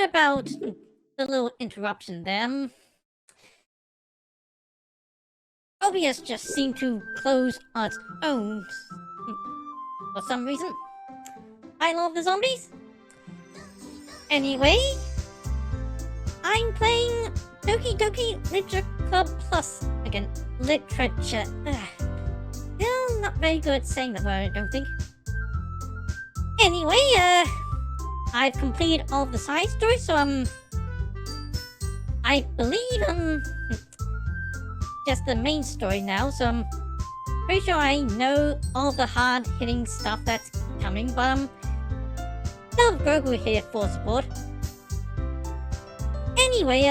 Sorry about the little interruption there. OBS just seemed to close on its own for some reason. I love the zombies. Anyway, I'm playing Doki Doki Literature Club Plus again. Literature. Still not very good at saying that word, I don't think. Anyway, I've completed all of the side stories, so I believe just the main story now, so I'm pretty sure I know all the hard-hitting stuff that's coming, but still have Grogu here for support. Anyway,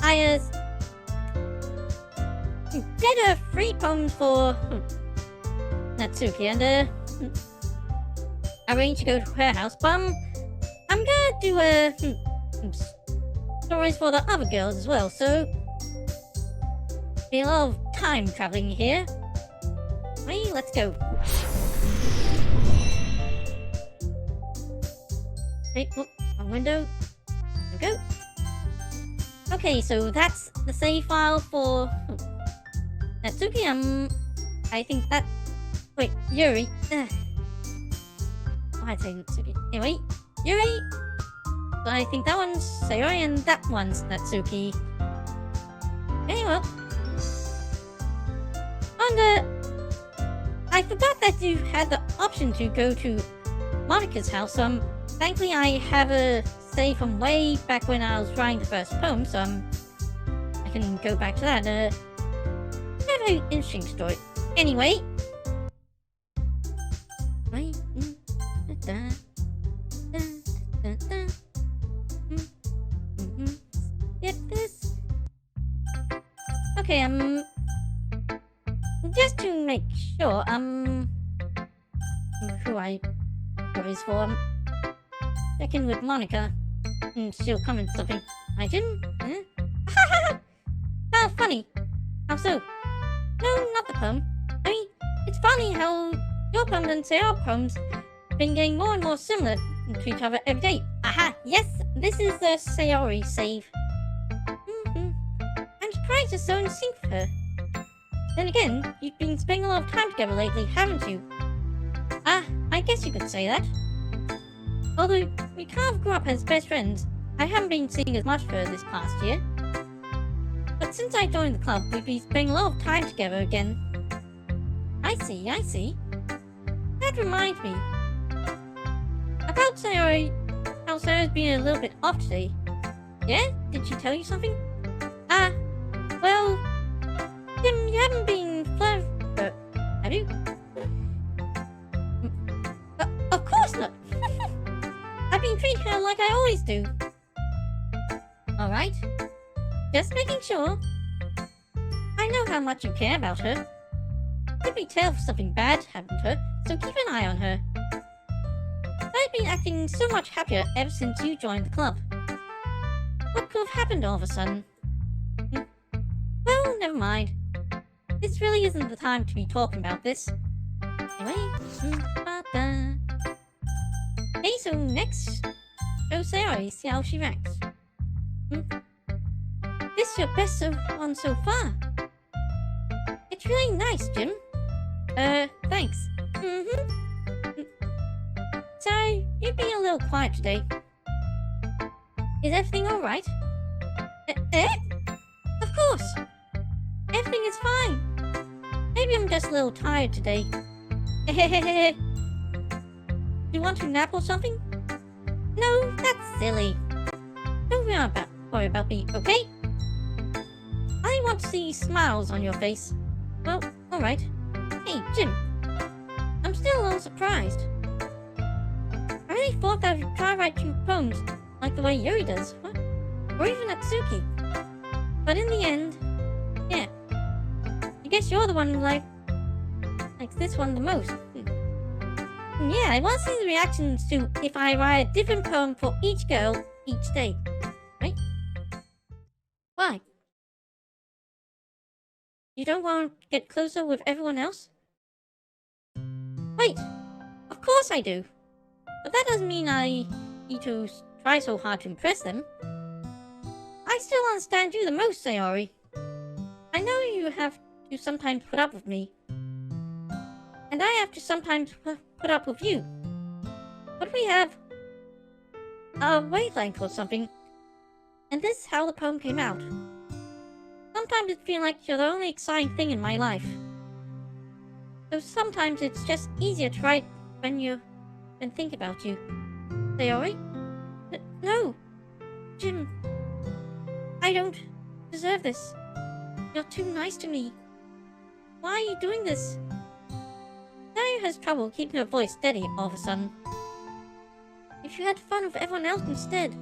I did 3 poems for Natsuki, and arranged to go to her house, but I'm gonna do stories for the other girls as well, so be a lot of time traveling here. Hey, let's go. Hey, whoop, wrong window. There we go. Okay, so that's the save file for Natsuki. I think that. Wait, Yuri. I'd say Natsuki. Anyway, Yuri. So I think that one's Sayori and that one's Natsuki. Anyway. I forgot that you had the option to go to Monica's house. Thankfully I have a save from way back when I was writing the first poem, so I can go back to that. Very interesting story. Anyway. Get this. Okay, just to make sure, who I is for, checking with Monica. She'll comment something. I didn't? How funny. How so? No, not the poem. I mean, it's funny how your poem and Sayori's poems been getting more and more similar to each other every day. Aha, yes, this is the Sayori save. I'm surprised you're so in sync with her. Then again, you've been spending a lot of time together lately, haven't you? I guess you could say that. Although we kind of grew up as best friends, I haven't been seeing as much of her this past year. But since I joined the club, we've been spending a lot of time together again. I see. That reminds me. About Sayori, how Sayori's been a little bit off today. Yeah? Did she tell you something? Well, Tim, you haven't been flirting with her, have you? Of course not. I've been treating her like I always do. Alright. Just making sure. I know how much you care about her. Could be tell if something bad happened to her, so keep an eye on her. I've been acting so much happier ever since you joined the club. What could have happened all of a sudden? Well, never mind. This really isn't the time to be talking about this. Anyway, okay, so next, show Sayori, see how she reacts. This is your best one so far. It's really nice, Jim. Thanks. Sorry, you've been a little quiet today. Is everything alright? Of course! Everything is fine. Maybe I'm just a little tired today. Do you want to nap or something? No, that's silly. Don't worry about me, okay? I want to see smiles on your face. Well, alright. Hey, Jim. I'm still a little surprised. I really thought that I'd try to write 2 poems like the way Yuri does. What? Or even Natsuki. But in the end, yeah. I guess you're the one who likes this one the most. Yeah, I want to see the reactions to if I write a different poem for each girl each day. Right? Why? You don't want to get closer with everyone else? Wait, of course I do. But that doesn't mean I need to try so hard to impress them. I still understand you the most, Sayori. I know you have to sometimes put up with me. And I have to sometimes put up with you. But we have a wavelength or something. And this is how the poem came out. Sometimes it feels like you're the only exciting thing in my life. So sometimes it's just easier to write when think about you. Sayori? No. Jim. I don't deserve this. You're too nice to me. Why are you doing this? Sayori has trouble keeping her voice steady all of a sudden. If you had fun with everyone else instead,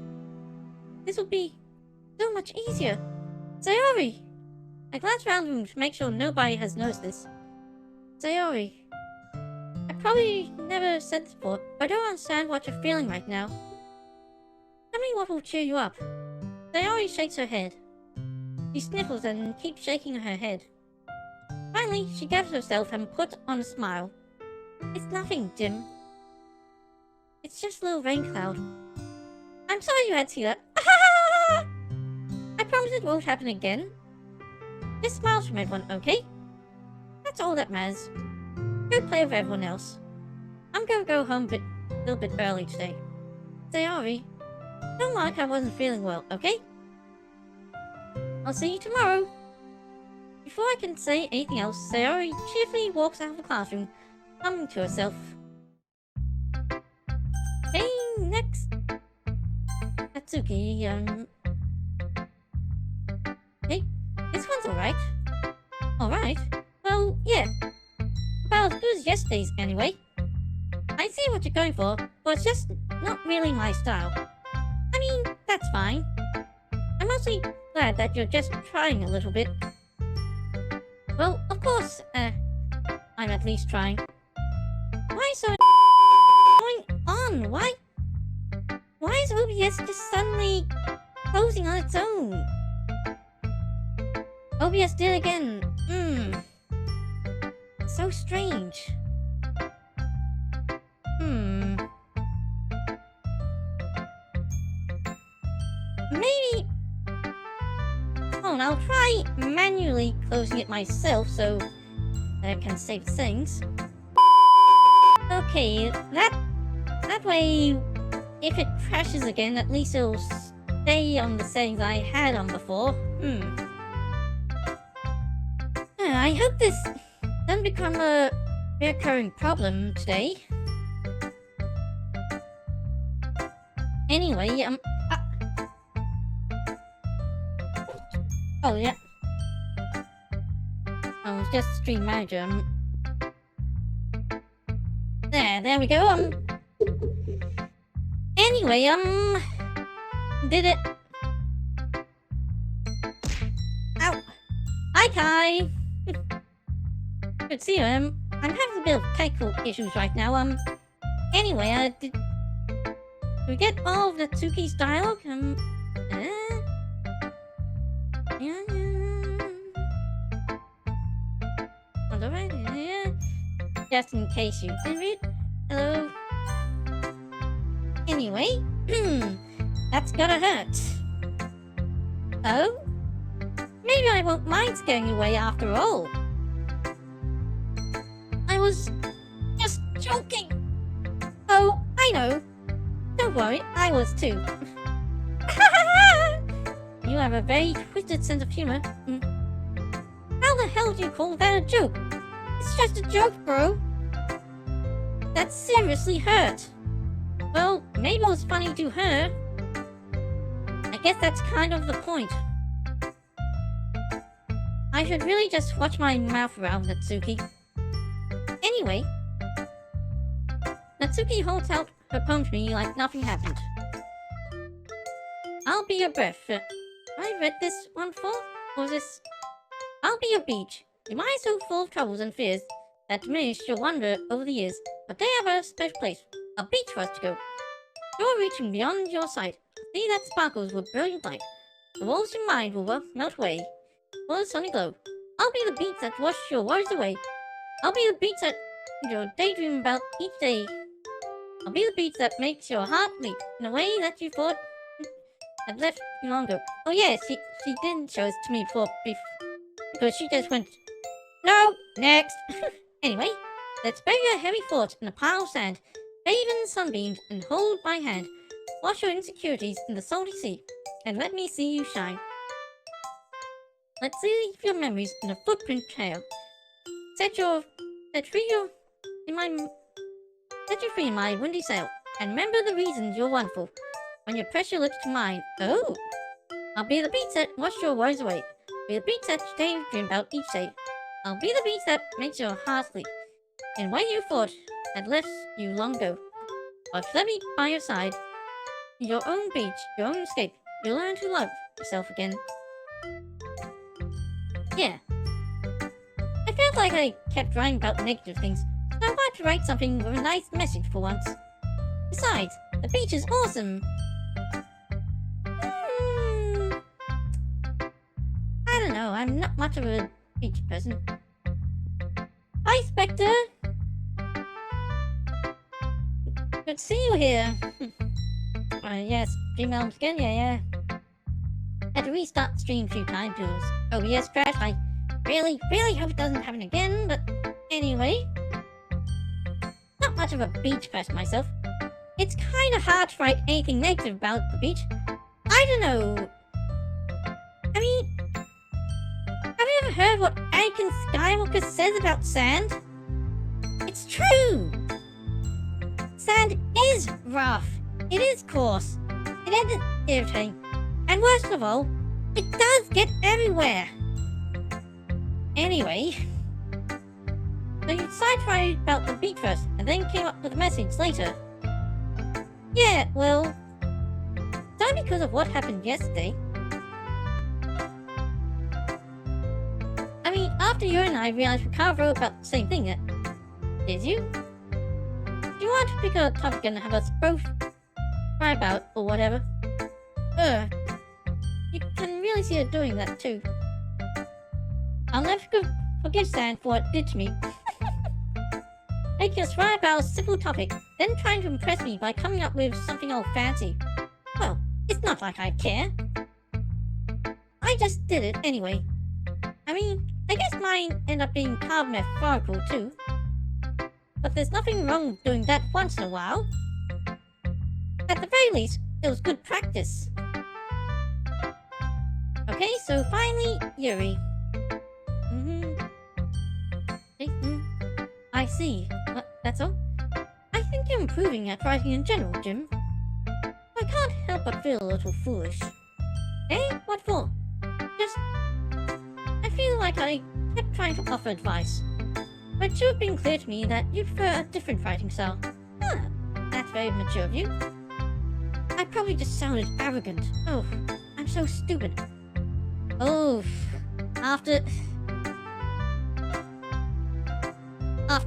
this would be so much easier. Sayori! I glance around the room to make sure nobody has noticed this. Sayori. I probably never said this before, but I don't understand what you're feeling right now. Tell me what will cheer you up. Sayori shakes her head. She sniffles and keeps shaking her head. Finally, she gathers herself and puts on a smile. It's nothing, Jim. It's just a little rain cloud. I'm sorry you had to see that. I promise it won't happen again. Just smiles from everyone, okay? That's all that matters. Go play with everyone else. I'm gonna go home a little bit early today. Sayori, don't like I wasn't feeling well, okay? I'll see you tomorrow. Before I can say anything else, Sayori cheerfully walks out of the classroom, humming to herself. Okay, next. Natsuki, Hey, this one's alright. Alright? Well, yeah. About as good as yesterday's, anyway. I see what you're going for, but it's just not really my style. I mean, that's fine. I'm mostly glad that you're just trying a little bit. Well, of course, I'm at least trying. Why so going on? Why is OBS just suddenly closing on its own? OBS did again. So strange. Maybe... Oh, I'll try manually closing it myself so that I can save things. Okay, that way, if it crashes again, at least it'll stay on the settings I had on before. I hope this doesn't become a recurring problem today. Anyway, oh yeah. I was just stream manager. There we go. Anyway, did it. Ow. Hi, Kai. Good to see you. I'm having a bit of technical issues right now. Anyway, did we get all of Natsuki's dialogue? Yeah. Just in case you didn't read. Hello. Anyway, that's gotta hurt. Oh? Maybe I won't mind scaring you away after all. I was just joking. Oh, I know. Don't worry, I was too. You have a very twisted sense of humor. How the hell do you call that a joke? It's just a joke, bro. That seriously hurt. Well, maybe it was funny to her. I guess that's kind of the point. I should really just watch my mouth around Natsuki. Anyway, Natsuki holds out her poem to me like nothing happened. I'll be your breath. I read this one before? Or was this? I'll be your beach. Your mind is so full of troubles and fears that diminished your wonder over the years, but they have a special place, a beach for us to go. You're reaching beyond your sight. See that sparkles with brilliant light. The walls of your mind will melt away. Will a sunny glow. I'll be the beach that washes your worries away. I'll be the beach that you'll daydream about each day. I'll be the beach that makes your heart leap in a way that you thought had left you long ago. Oh yeah, she didn't show it to me before, because she just went, no, next. Anyway, let's bury your heavy thoughts in a pile of sand, bathe in the sunbeams, and hold my hand. Wash your insecurities in the salty sea, and let me see you shine. Let's leave your memories in a footprint trail. Set you free in my windy sail, and remember the reasons you're wonderful. When your pressure looks to mine, oh, I'll be the beach that washes your worries away. Be the beach that you daydream about each day. I'll be the beach that makes your heart leap in what you thought had left you long ago. But let me by your side. Your own beach, your own escape. You'll learn to love yourself again. Yeah. I felt like I kept writing about negative things, so I wanted to write something with a nice message for once. Besides, the beach is awesome. I don't know, I'm not much of a beach person. Hi, Spectre! Good to see you here. Yes, Dream Elms again, yeah. Had to restart the stream a few times because OBS crashed. I really hope it doesn't happen again, but anyway. Not much of a beach person myself. It's kinda hard to write anything negative about the beach. I don't know. I mean, have you ever heard what Anakin Skywalker says about sand? It's true! Sand is rough. It is coarse. It is irritating. And worst of all, it does get everywhere. Anyway, so you decided to write about the beach first, and then came up with a message later. Yeah, well, it's only because of what happened yesterday. I mean, after you and I realized we kind of wrote about the same thing, did you? Do you want to pick a topic and have us both write about, or whatever? You can really see her doing that too. I'll never forgive Sand for what it did to me. Making us write about a simple topic, then trying to impress me by coming up with something all fancy. Well, it's not like I care. I just did it anyway. I mean, I guess mine ended up being kind of metaphorical too. But there's nothing wrong with doing that once in a while. At the very least, it was good practice. Okay, so finally, Yuri. I see. That's all? I think you're improving at writing in general, Jim. I can't help but feel a little foolish. Eh? What for? Just... I feel like I kept trying to offer advice. But it should have been clear to me that you prefer a different writing style. That's very mature of you. I probably just sounded arrogant. Oh, I'm so stupid. Oh, after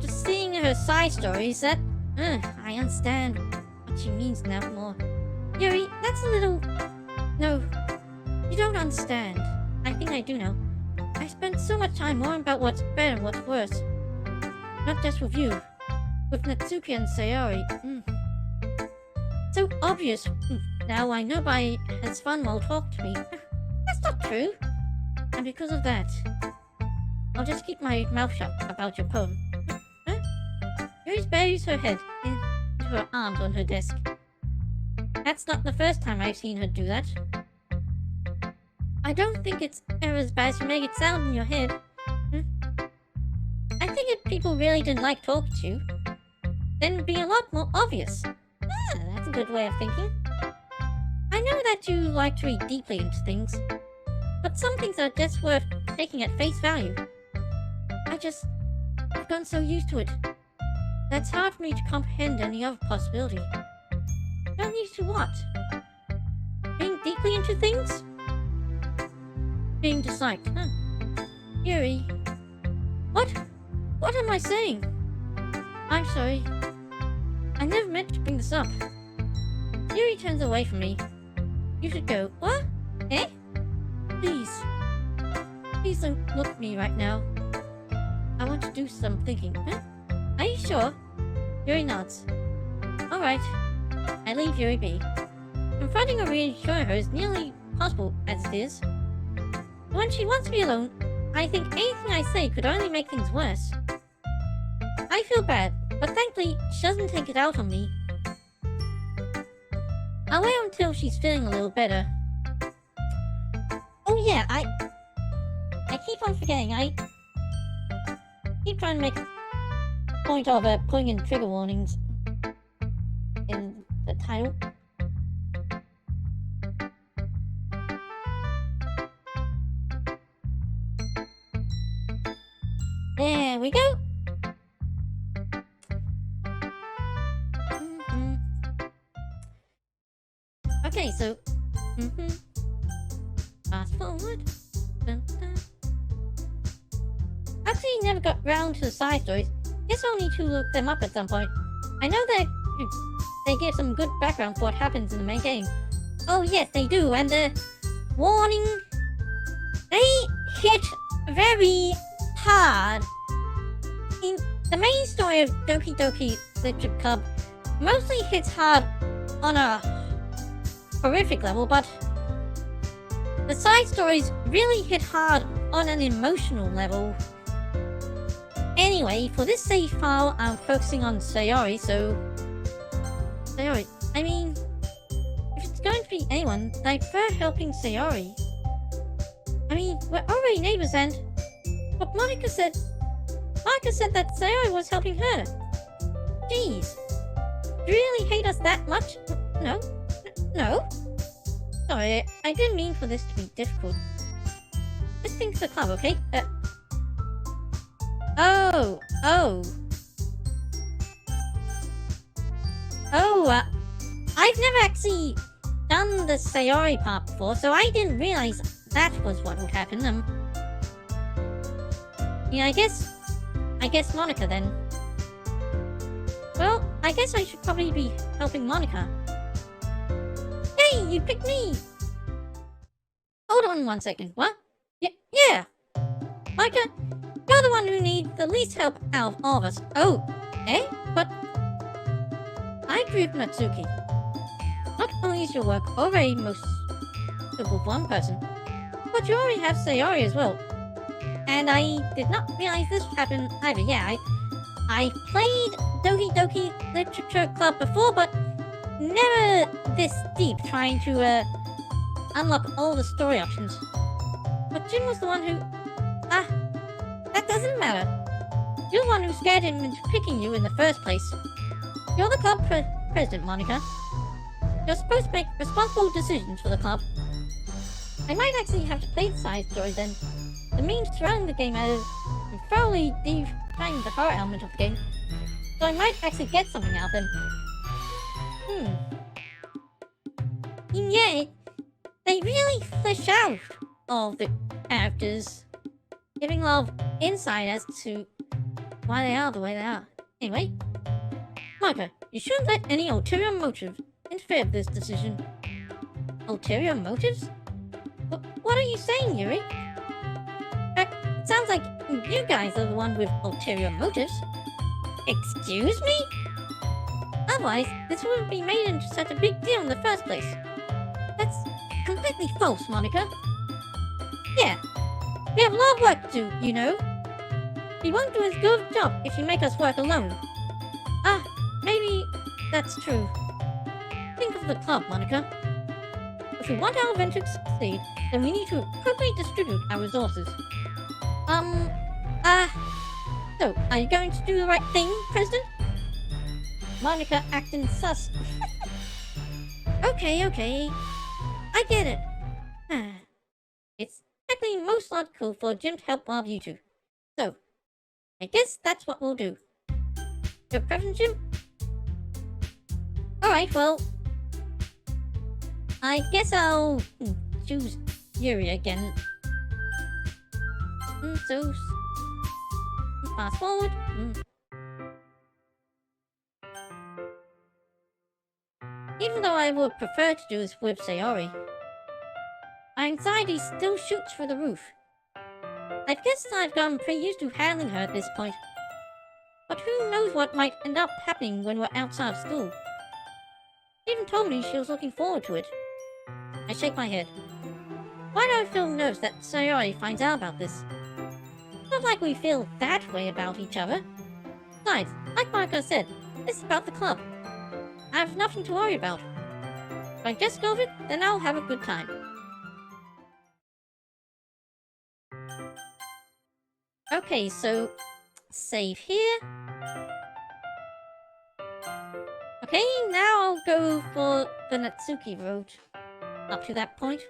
seeing her side stories, that I understand what she means now more. Yuri, that's a little... No, you don't understand. I think I do know. I spent so much time worrying about what's better and what's worse. Not just with you, with Natsuki and Sayori. So obvious. Now I know by has fun while talk to me. That's not true. And because of that, I'll just keep my mouth shut about your poem. Yuri buries her head into her arms on her desk. That's not the first time I've seen her do that. I don't think it's ever as bad as you make it sound in your head. I think if people really didn't like talking to you, then it'd be a lot more obvious. That's a good way of thinking. I know that you like to read deeply into things, but some things are just worth taking at face value. I've gotten so used to it. That's hard for me to comprehend any other possibility. Gotten used to what? Being deeply into things? Being disliked, Yuri. What am I saying? I'm sorry. I never meant to bring this up. Yuri turns away from me. You should go. What? Eh? Please. Please don't look at me right now. I want to do some thinking. Are you sure? Yuri nods. Alright. I leave Yuri be. Confronting or reassuring her is nearly impossible as it is. When she wants to be alone, I think anything I say could only make things worse. I feel bad, but thankfully she doesn't take it out on me. I'll wait until she's feeling a little better. Oh yeah, I keep on forgetting, I keep trying to make a point of putting in trigger warnings in the title. There we go! Okay, so... Fast forward. Dun, dun. Actually, never got round to the side stories. Guess I'll need to look them up at some point. I know that they give some good background for what happens in the main game. Oh yes, they do, and warning... They hit very hard. In the main story of Doki Doki Literature Club mostly hits hard on a horrific level, but the side stories really hit hard on an emotional level. Anyway, for this save file, I'm focusing on Sayori, so... Sayori, I mean... If it's going to be anyone, I prefer helping Sayori. I mean, we're already neighbors and... But Monica said that Sayori was helping her. Jeez. Do you really hate us that much? No? No? Sorry, I didn't mean for this to be difficult. Just think of the club, okay? I've never actually done the Sayori part before, so I didn't realize that was what would happen. Yeah, I guess Monica then. Well, I guess I should probably be helping Monica. Hey, you picked me! Hold on 1 second, what? Yeah! Monica, you're the one who needs the least help out of all of us. Oh, eh? But... I agree with Natsuki. Not only is your work already most suitable for one person, but you already have Sayori as well. And I did not realize this would happen either. Yeah, I played Doki Doki Literature Club before, but never this deep trying to unlock all the story options. But Jin was the one who... that doesn't matter. You're the one who scared him into picking you in the first place. You're the club president, Monica. You're supposed to make responsible decisions for the club. I might actually have to play the side story then. The means surrounding the game has thoroughly defined the horror element of the game, so I might actually get something out of them. And yet, they really flesh out all the characters, giving a lot of insight as to why they are the way they are. Anyway, Monica, you shouldn't let any ulterior motive interfere with this decision. Ulterior motives? What are you saying, Yuri? It sounds like you guys are the one with ulterior motives. Excuse me? Otherwise, this wouldn't be made into such a big deal in the first place. That's completely false, Monica. Yeah, we have a lot of work to do, you know. We won't do as good a job if you make us work alone. Maybe that's true. Think of the club, Monica. If we want our venture to succeed, then we need to appropriately distribute our resources. So, are you going to do the right thing, President? Monica acting sus. Okay. I get it. It's actually most logical for Jim to help one of you two. So, I guess that's what we'll do. Your preference, Jim? Alright, well... I guess I'll choose Yuri again. So... Fast forward. Even though I would prefer to do this with Sayori, my anxiety still shoots through the roof. I guess I've gotten pretty used to handling her at this point. But who knows what might end up happening when we're outside of school. She even told me she was looking forward to it. I shake my head. Why do I feel nervous that Sayori finds out about this? Not like we feel that way about each other. Besides, like Marco said, this is about the club. I have nothing to worry about. If I just go with it, then I'll have a good time. Okay, so save here. Okay, now I'll go for the Natsuki road. Up to that point.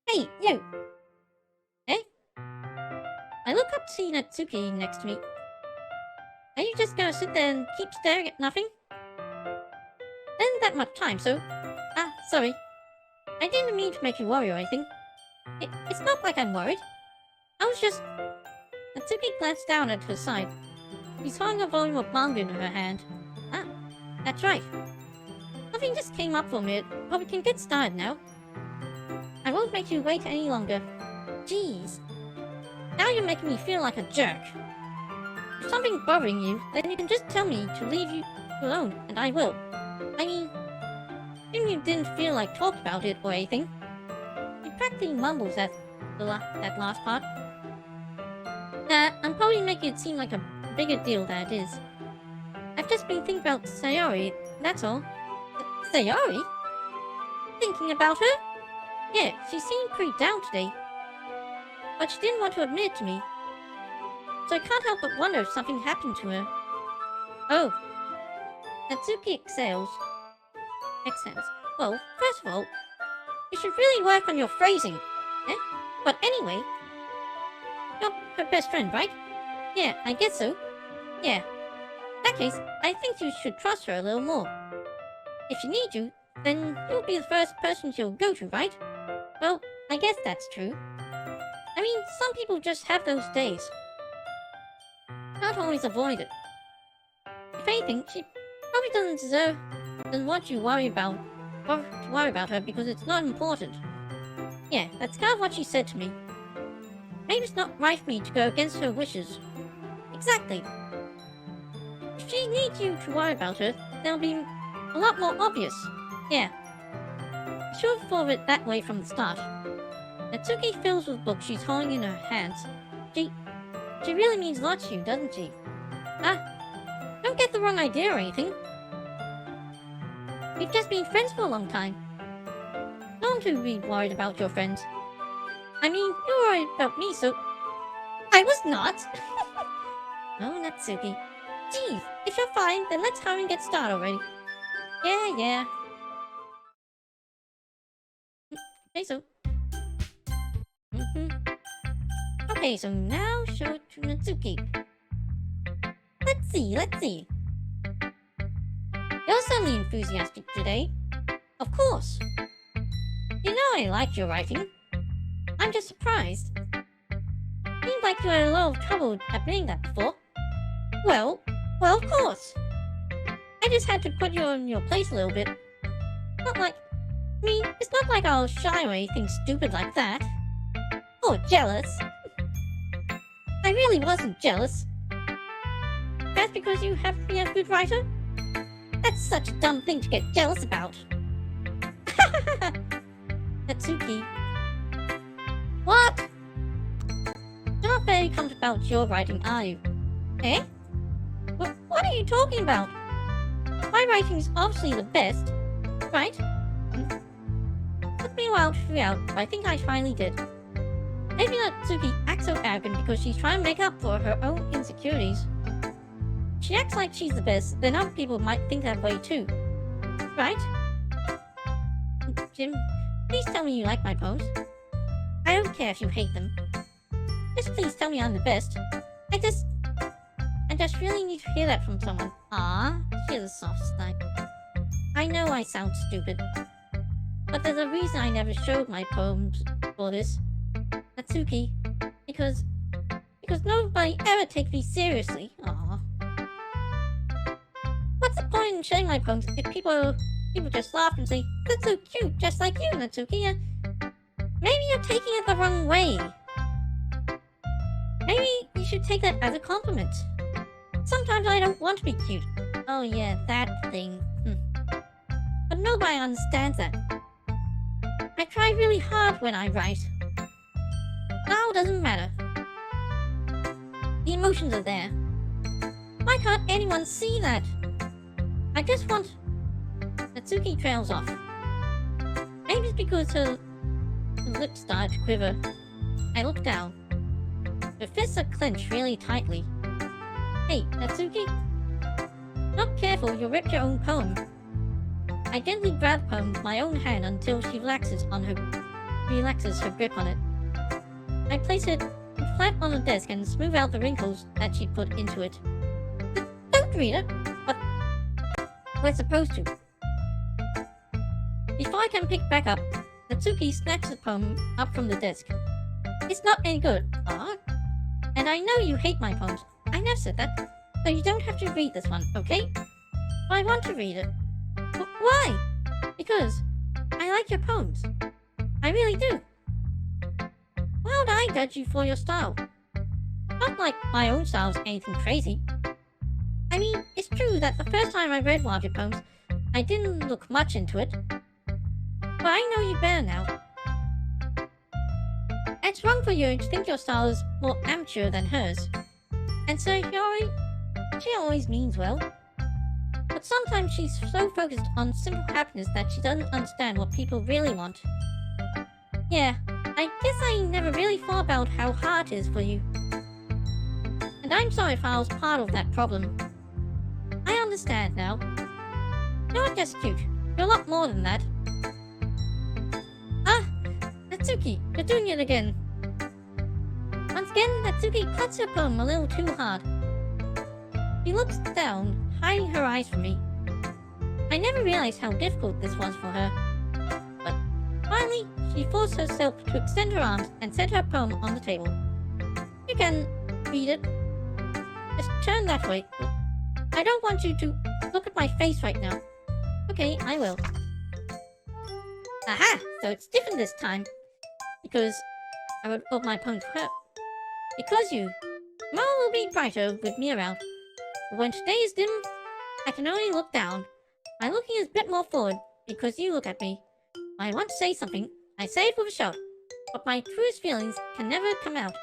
Hey, you! Eh? I look up to see Natsuki next to me. Are you just gonna sit there and keep staring at nothing? There isn't that much time, so... sorry. I didn't mean to make you worry or anything. It's not like I'm worried. I was just... Natsuki glanced down at her side. She's holding a volume of manga in her hand. Ah, that's right. Nothing just came up for me, but we can get started now. I won't make you wait any longer. Jeez. Now you're making me feel like a jerk. If something's bothering you, then you can just tell me to leave you alone, and I will. I mean, even you didn't feel like talking about it or anything. He practically mumbles at that last part. I'm probably making it seem like a bigger deal than it is. I've just been thinking about Sayori, that's all. Sayori? Thinking about her? Yeah, she seemed pretty down today. But she didn't want to admit it to me. So I can't help but wonder if something happened to her. Oh. Natsuki exhales. Well, first of all, you should really work on your phrasing. Eh? But anyway, you're her best friend, right? Yeah, I guess so. Yeah. In that case, I think you should trust her a little more. If she needs you, then you'll be the first person she'll go to, right? Well, I guess that's true. I mean, some people just have those days. Can't always avoid it. If anything, she probably doesn't want you to worry about her because it's not important. Yeah, that's kind of what she said to me. Maybe it's not right for me to go against her wishes. Exactly. If she needs you to worry about her, that'll be a lot more obvious. Yeah. I should have thought of it that way from the start. Natsuki fills with books she's holding in her hands. She really means a lot to you, doesn't she? Don't get the wrong idea or anything. We've just been friends for a long time. Don't you be worried about your friends. I mean, you were worried about me, so... I was not! Oh, Natsuki. Geez, if you're fine, then let's hurry and get started already. Yeah. Okay, so... Okay, so now show it to Natsuki. Let's see. You're suddenly enthusiastic today. Of course. You know I like your writing. I'm just surprised. Seemed like you had a lot of trouble admitting that before. Well, of course. I just had to put you in your place a little bit. It's not like I was shy or anything stupid like that. Or jealous. I really wasn't jealous. That's because you happen to be a good writer? That's such a dumb thing to get jealous about. Natsuki. What? You're not very confident about your writing, are you? Eh? What are you talking about? My writing is obviously the best, right? Took me a while to figure out, but I think I finally did. Maybe Natsuki acts so arrogant because she's trying to make up for her own insecurities. If she acts like she's the best, then other people might think that way too. Right? Jim, please tell me you like my poems. I don't care if you hate them. Just please tell me I'm the best. I just really need to hear that from someone. Ah, she has a soft side. I know I sound stupid. But there's a reason I never showed my poems for this. Natsuki. Because nobody ever takes me seriously. Aw. What's the point in sharing my poems if people just laugh and say, "That's so cute, just like you, Natsuki." Maybe you're taking it the wrong way. Maybe you should take that as a compliment. Sometimes I don't want to be cute. Oh yeah, that thing. But nobody understands that. I try really hard when I write. Now doesn't matter. The emotions are there. Why can't anyone see that? I just want... Natsuki trails off. Maybe it's because her lips started to quiver. I look down. Her fists are clenched really tightly. Hey, Natsuki? Not careful, you'll rip your own poem. I gently grab the poem with my own hand until she relaxes her grip on it. I place it flat on the desk and smooth out the wrinkles that she put into it. Don't read it, but we're supposed to. Before I can pick back up, Natsuki snatches the poem up from the desk. It's not any good, and I know you hate my poems. I never said that, so you don't have to read this one, okay? But I want to read it. Why? Because I like your poems. I really do. Why would I judge you for your style? Not like my own style's anything crazy. I mean, it's true that the first time I read one of your poems, I didn't look much into it. But I know you better now. It's wrong for you to think your style is more amateur than hers. And so she always means well. But sometimes she's so focused on simple happiness that she doesn't understand what people really want. Yeah, I guess I never really thought about how hard it is for you. And I'm sorry if I was part of that problem. I understand now. You're not just cute, you're a lot more than that. Natsuki, you're doing it again. Once again, Natsuki cuts her poem a little too hard. She looks down, hiding her eyes from me. I never realized how difficult this was for her. But finally, she forced herself to extend her arms and set her poem on the table. You can read it. Just turn that way. I don't want you to look at my face right now. Okay, I will. Aha! So it's different this time. Because I would hold my poem to her. Because you. Tomorrow will be brighter with me around. But when today is dim, I can only look down. My looking is a bit more forward because you look at me. When I want to say something, I say it with a shout. But my truest feelings can never come out.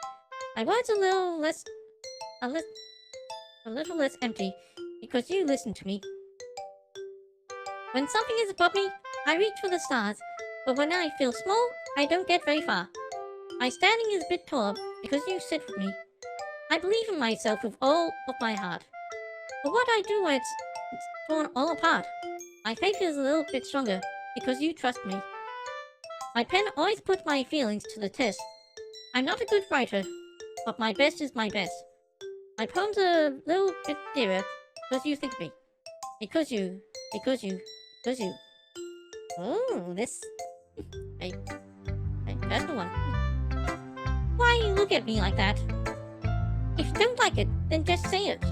My words are a little less empty because you listen to me. When something is above me, I reach for the stars. But when I feel small, I don't get very far. My standing is a bit taller because you sit with me. I believe in myself with all of my heart. But what I do when it's torn all apart, my faith is a little bit stronger because you trust me. My pen always puts my feelings to the test. I'm not a good writer, but my best is my best. My poems are a little bit dearer because you think of me. Because you. Oh, this... a personal one. Why you look at me like that? If you don't like it, then just say it.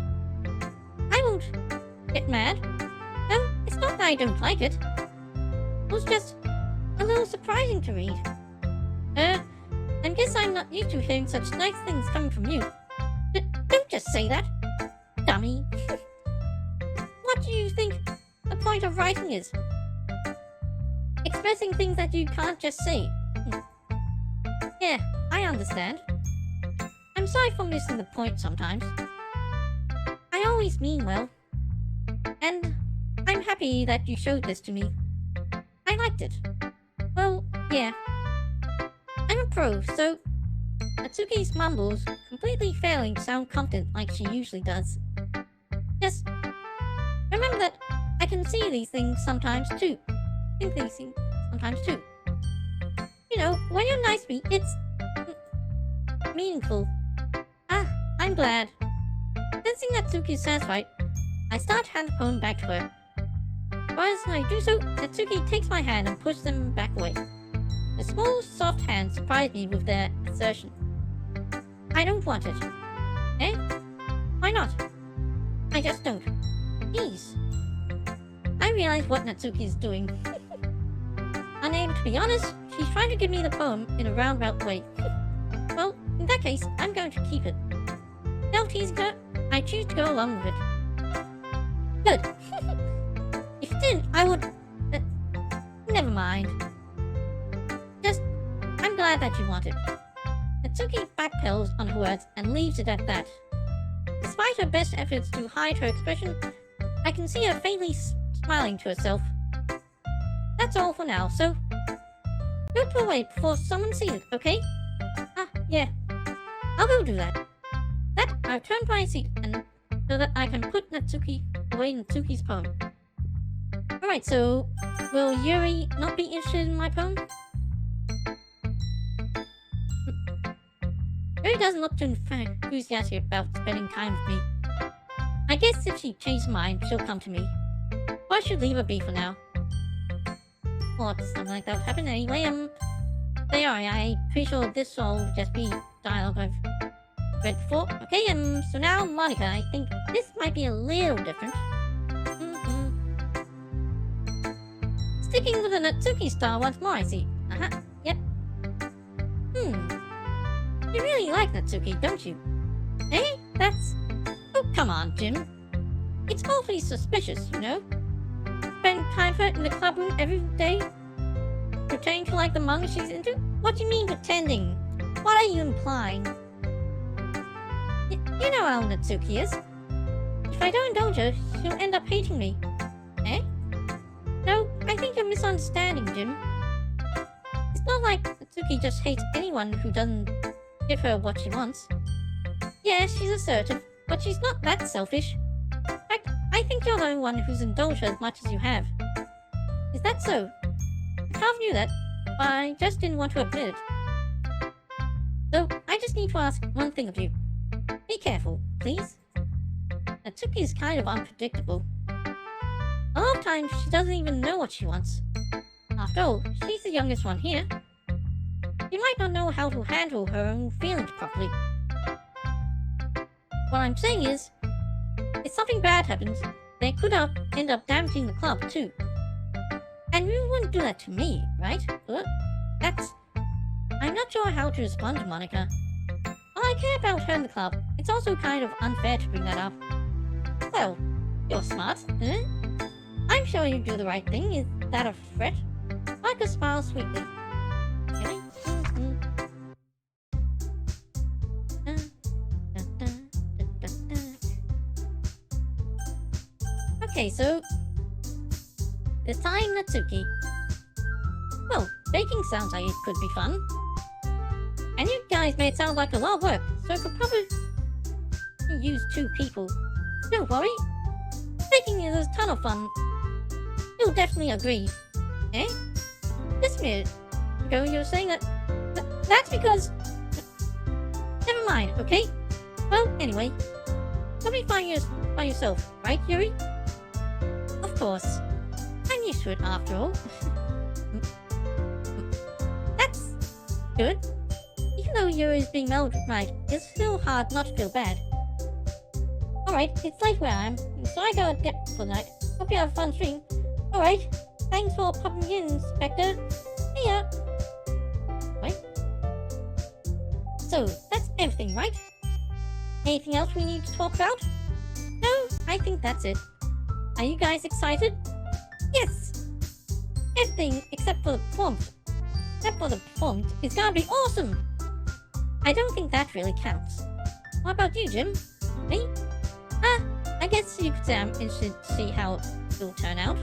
I won't get mad. No, it's not that I don't like it. It was just a little surprising to read. I guess I'm not used to hearing such nice things coming from you. Don't just say that, dummy. What do you think the point of writing is? Expressing things that you can't just say. Yeah, I understand. I'm sorry for missing the point sometimes. I always mean well. And I'm happy that you showed this to me. I liked it. Well, yeah. I'm a pro, so... Natsuki's mumbles, completely failing to sound confident like she usually does. Just remember that I can see these things sometimes too. Think these things sometimes too. You know, when you're nice to me, it's... meaningful. I'm glad. Sensing Natsuki is satisfied, I start to hand the poem back to her. But as I do so, Natsuki takes my hand and pushes them back away. The small, soft hands surprise me with their assertion. I don't want it. Eh? Why not? I just don't. Please. realize what Natsuki is doing. Unable to be honest, she's trying to give me the poem in a roundabout way. Well, in that case, I'm going to keep it. No teasing her, I choose to go along with it. Good. If you didn't, I would... never mind. I'm glad that you want it. Natsuki backpedals on her words and leaves it at that. Despite her best efforts to hide her expression, I can see her faintly smiling to herself. That's all for now, so... go to away before someone sees it, okay? Ah, yeah. I'll go do that. I'll turn to my seat and so that I can put Natsuki away in Natsuki's poem. Alright, so... will Yuri not be interested in my poem? Yuri doesn't look too enthusiastic about spending time with me. I guess if she changes her mind, she'll come to me. Or I should leave her be for now. Or something like that would happen anyway. They are. I'm pretty sure this will just be dialogue I've read before. Okay, so now Monica, I think this might be a little different. Sticking with the Natsuki style once more, I see. Yep. You really like Natsuki, don't you? Eh? That's... oh, come on, Jim. It's awfully suspicious, you know? Spend time with her in the club room every day? Pretending to like the manga she's into? What do you mean pretending? What are you implying? You know how Natsuki is. If I don't indulge her, she'll end up hating me. Eh? No, I think you're misunderstanding, Jim. It's not like Natsuki just hates anyone who doesn't give her what she wants. Yeah, she's assertive, but she's not that selfish. In fact, I think you're the only one who's indulged her as much as you have. Is that so? I half knew that, but I just didn't want to admit it. So, I just need to ask one thing of you. Be careful, please. Natsuki is kind of unpredictable. A lot of times, she doesn't even know what she wants. After all, she's the youngest one here. She might not know how to handle her own feelings properly. What I'm saying is, if something bad happens, they could end up damaging the club too. And you wouldn't do that to me, right? I'm not sure how to respond to Monica. While I care about her in the club, it's also kind of unfair to bring that up. Well, you're smart, eh? I'm sure you do the right thing. Is that a threat? Monica smiles sweetly. Really? Okay, so... this time, Natsuki. Well, baking sounds like it could be fun. And you guys made it sound like a lot of work, so it could probably use 2 people. Don't worry. Baking is a ton of fun. You'll definitely agree. Eh? Just a minute ago you were saying that... that's because... never mind, okay? Well, anyway. Probably find yours by yourself, right, Yuri? Of course. I'm used to it after all. That's good. Even though Yuri's being melodramatic, it's still hard not to feel bad. Alright, it's late where I am, so I go to get for the night. Hope you have a fun stream. Alright, thanks for popping in, Spectre. See ya. Right? So, that's everything, right? Anything else we need to talk about? No, I think that's it. Are you guys excited? Yes! Everything except for the performance. Except for the performance is gonna be awesome! I don't think that really counts. What about you, Jim? Me? I guess you could say I'm interested to see how it will turn out.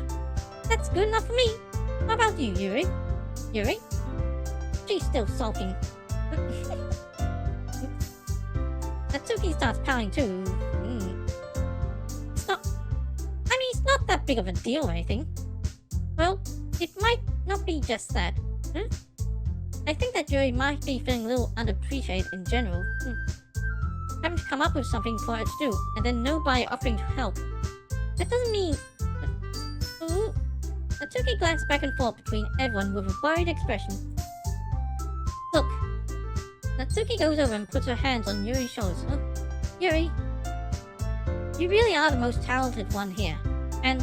That's good enough for me. What about you, Yuri? Yuri? She's still sulking. Natsuki starts pouting too. It's not that big of a deal or anything. Well, it might not be just that. I think that Yuri might be feeling a little underappreciated in general. Having to come up with something for her to do, and then nobody offering to help. That doesn't mean... Natsuki glanced back and forth between everyone with a worried expression. Look. Natsuki goes over and puts her hands on Yuri's shoulders. Yuri, you really are the most talented one here. And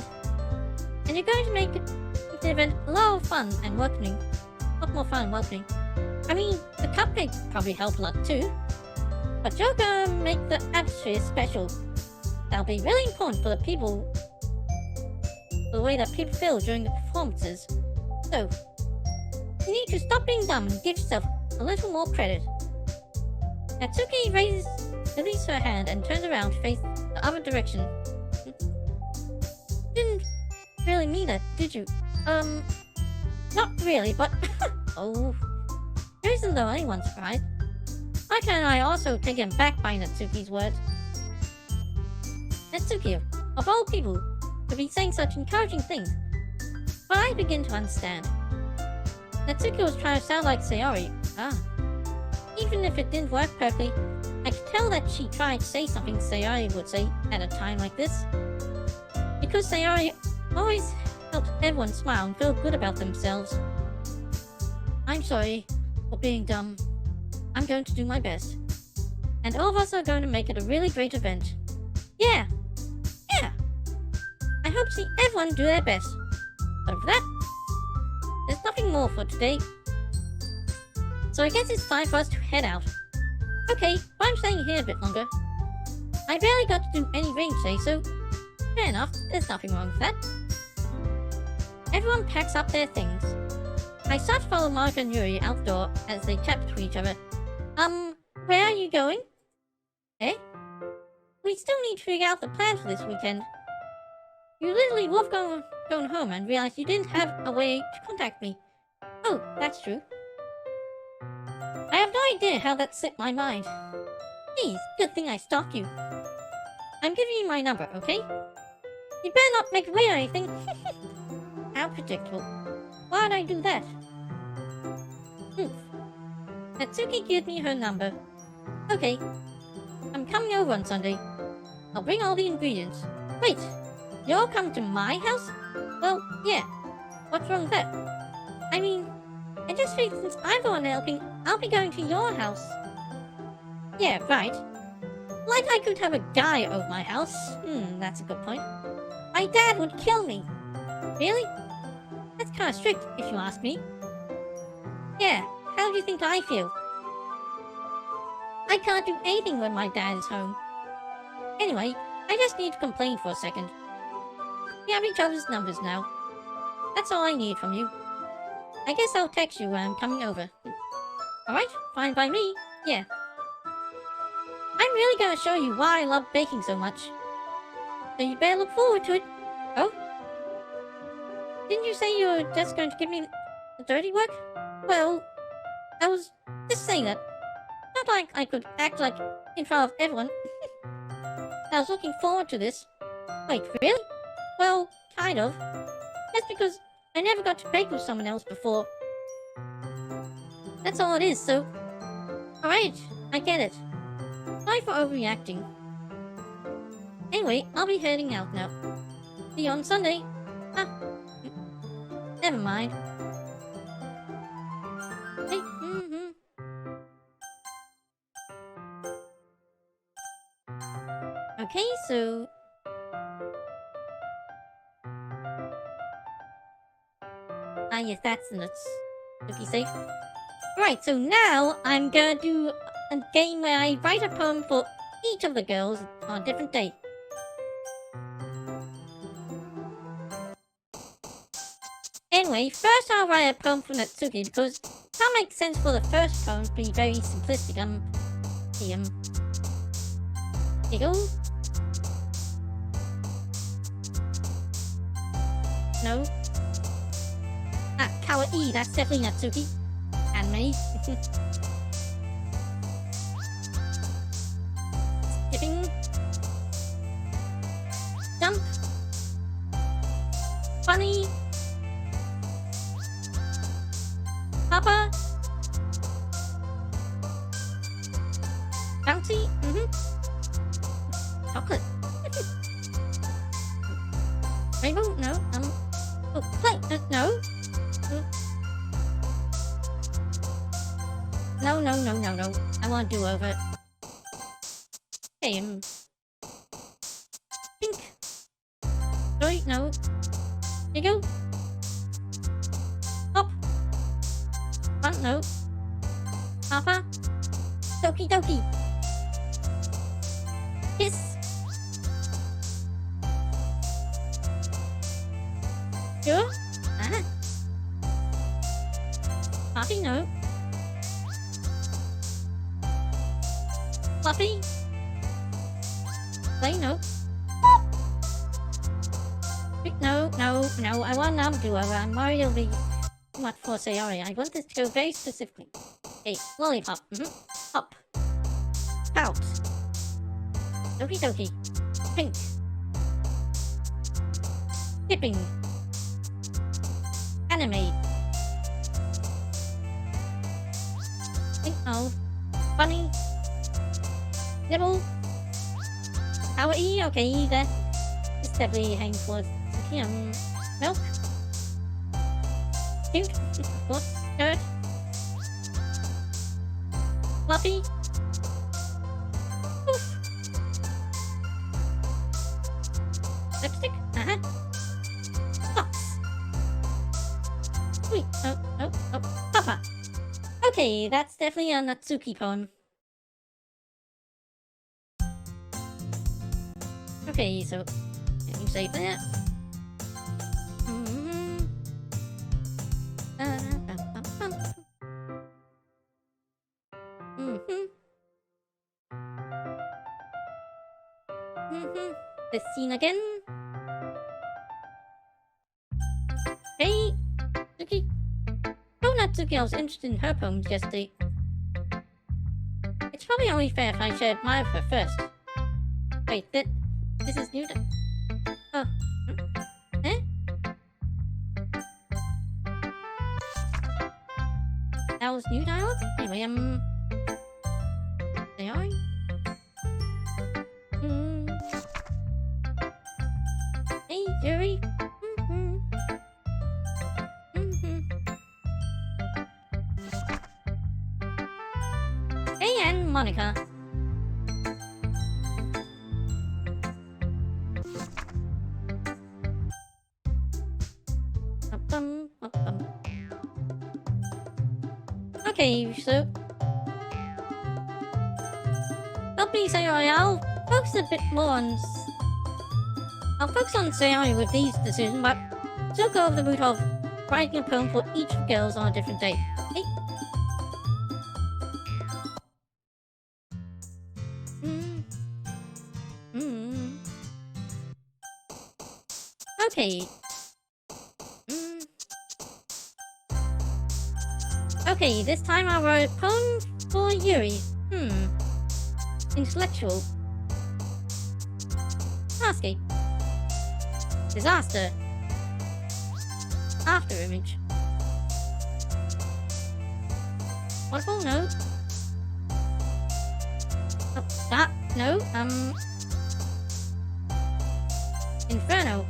And you're going to make the event a lot of fun and welcoming. A lot more fun and welcoming. I mean, the cupcake probably helped a lot too. But you're gonna make the atmosphere special. That'll be really important for the people, for the way that people feel during the performances. So, you need to stop being dumb and give yourself a little more credit. Natsuki releases her hand and turns around to face the other direction. Didn't really mean that, did you? Not really, but oh, there isn't though anyone's surprised. Micah and I also taken back by Natsuki's words. Natsuki, of all people, to be saying such encouraging things, but I begin to understand. Natsuki was trying to sound like Sayori. Even if it didn't work perfectly, I could tell that she tried to say something Sayori would say at a time like this. Because Sayori always helps everyone smile and feel good about themselves. I'm sorry for being dumb. I'm going to do my best. And all of us are going to make it a really great event. Yeah! I hope to see everyone do their best. But for that, there's nothing more for today. So I guess it's time for us to head out. Okay, but I'm staying here a bit longer. I barely got to do any reading today, so fair enough, there's nothing wrong with that. Everyone packs up their things. I start to follow Mark and Yuri outdoor as they chat to each other. Where are you going? Eh? We still need to figure out the plan for this weekend. You literally would have gone home and realized you didn't have a way to contact me. Oh, that's true. I have no idea how that slipped my mind. Geez, good thing I stopped you. I'm giving you my number, okay? You better not make away or anything. How predictable. Why'd I do that? Natsuki gave me her number. Okay. I'm coming over on Sunday. I'll bring all the ingredients. Wait, you're coming to my house? Well, yeah. What's wrong with that? I mean, I just figured since I'm the one helping, I'll be going to your house. Yeah, right. Like I could have a guy over my house. That's a good point. My dad would kill me. Really? That's kind of strict, if you ask me. Yeah, how do you think I feel? I can't do anything when my dad is home. Anyway, I just need to complain for a second. We have each other's numbers now. That's all I need from you. I guess I'll text you when I'm coming over. Alright, fine by me. Yeah. I'm really gonna show you why I love baking so much. So you better look forward to it. Oh? Didn't you say you were just going to give me the dirty work? Well, I was just saying that. Not like I could act like in front of everyone. I was looking forward to this. Wait, really? Well, kind of. That's because I never got to bake with someone else before. That's all it is, so... Alright, I get it. Sorry for overreacting. Anyway, I'll be heading out now. See you on Sunday. Never mind. Hey, Okay, so... yes, that's nuts. To be safe. Right, so now I'm gonna do a game where I write a poem for each of the girls on a different day. Anyway, first I'll write a poem for Natsuki because that makes sense for the first poem to be very simplistic. Here you go. No. Kawaii, that's definitely Natsuki. Anime. Skipping. Jump. Funny. Papa. Bouncy. Chocolate. Rainbow? No. Oh, play. No. No. I want to do over. Hey, pink. Sorry, no. Here you go. Hop. Front note. Alpha. Doki Doki. Kiss. Sure. Ah. Coffee note. Fluffy. Play note. No, I want Namduo. I'm Mario the... Not for Sayori. I want this to go very specifically. Okay, lollipop. Hop. Pout. Doki Doki. Pink. Skipping. Anime. Pink, no. Bunny. Nibble. Kawaii, okay, that is definitely hanging for milk. Cute, of course, skirt. Fluffy. Oof. Lipstick, Socks. Sweet, oh, Papa. Okay, that's definitely a Natsuki poem. Okay, so can you save that? This scene again. Hey, Natsuki. Oh, Natsuki, I was interested in her poems yesterday. It's probably only fair if I shared mine with her first. Wait, this is new. Oh. Eh? That was new dialogue? Anyway, they are? Hey, Yuri. Hey, and Monica. Okay, so... Probably Sayori, I'll focus a bit more on... I'll focus on Sayori with these decisions, but still go over the route of writing a poem for each of the girls on a different day. Okay? Okay. Okay, this time I wrote a poem for Yuri. Intellectual. Farscape. Disaster. After image. Wonderful, no. Oh, that, no, Inferno,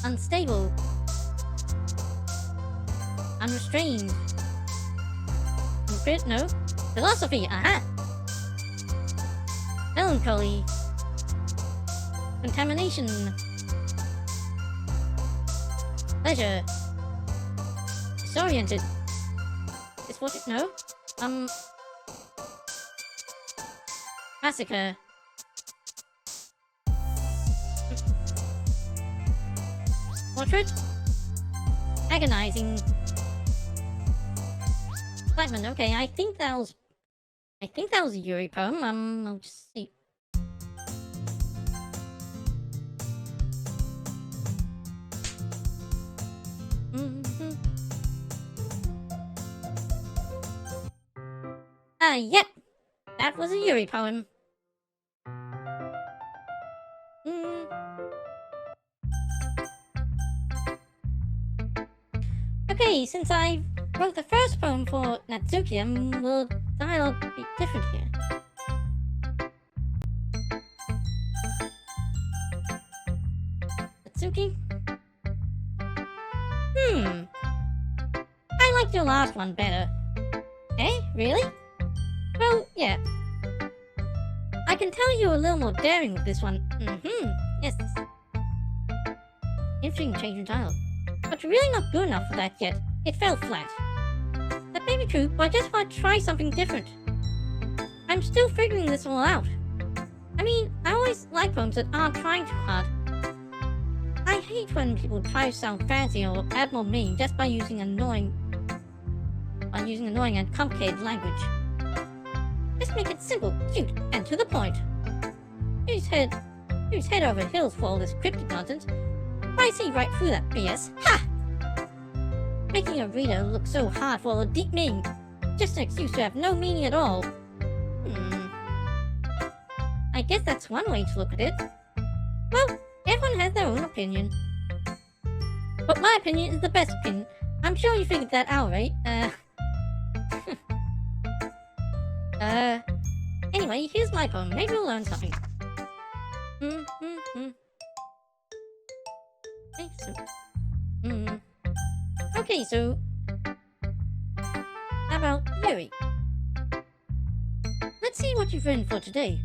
Unstable. Unrestrained. No. Philosophy, Melancholy. Contamination. Pleasure. Disoriented. Disfortunate, no. Massacre. Portrait. Agonizing. Excitement, okay, I think that was a Yuri poem, I'll just see. Yep, that was a Yuri poem. Okay, since I wrote the first poem for Natsuki, will dialogue be different here? Natsuki? I liked your last one better. Eh? Really? Well, yeah. I can tell you a little more daring with this one. Yes. Interesting change in dialogue. But you're really not good enough for that yet. It fell flat. That may be true, but I just want to try something different. I'm still figuring this all out. I mean, I always like poems that aren't trying too hard. I hate when people try to sound fancy or add more meaning just by using annoying and complicated language. Just make it simple, cute, and to the point. Who's head over heels for all this cryptic nonsense? I see right through that BS. Ha! Making a reader look so hard for all the deep meaning. Just an excuse to have no meaning at all. I guess that's one way to look at it. Well, everyone has their own opinion. But my opinion is the best opinion. I'm sure you figured that out, right? Anyway, here's my poem. Maybe we'll learn something. Okay, so how about Yuri? Let's see what you've written for today.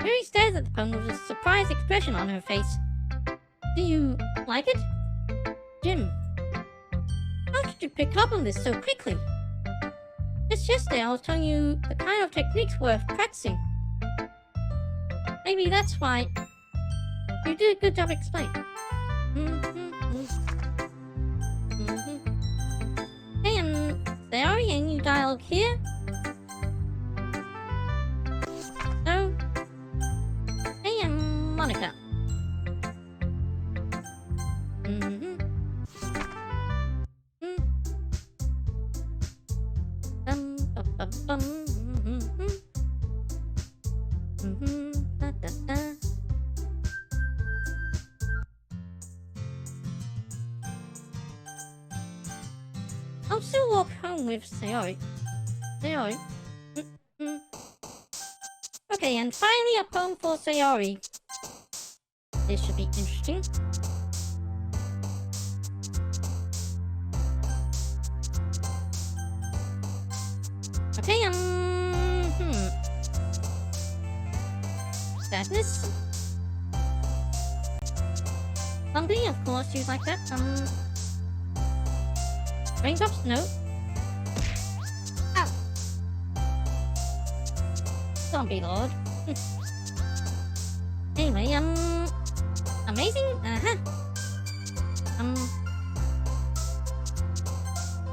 Yuri stares at the poem with a surprised expression on her face. Do you like it? Jim, how did you pick up on this so quickly? Just yesterday I was telling you the kind of techniques worth practicing. Maybe that's why you did a good job explaining. Hey, Sayori, any new dialogue here? No? Hey, Monica. I'll still walk home with Sayori. Okay, and finally a poem for Sayori. This should be interesting. Okay, sadness. Something, of course, you like that. Raindrops? No. Ow! Zombie Lord. Anyway, amazing?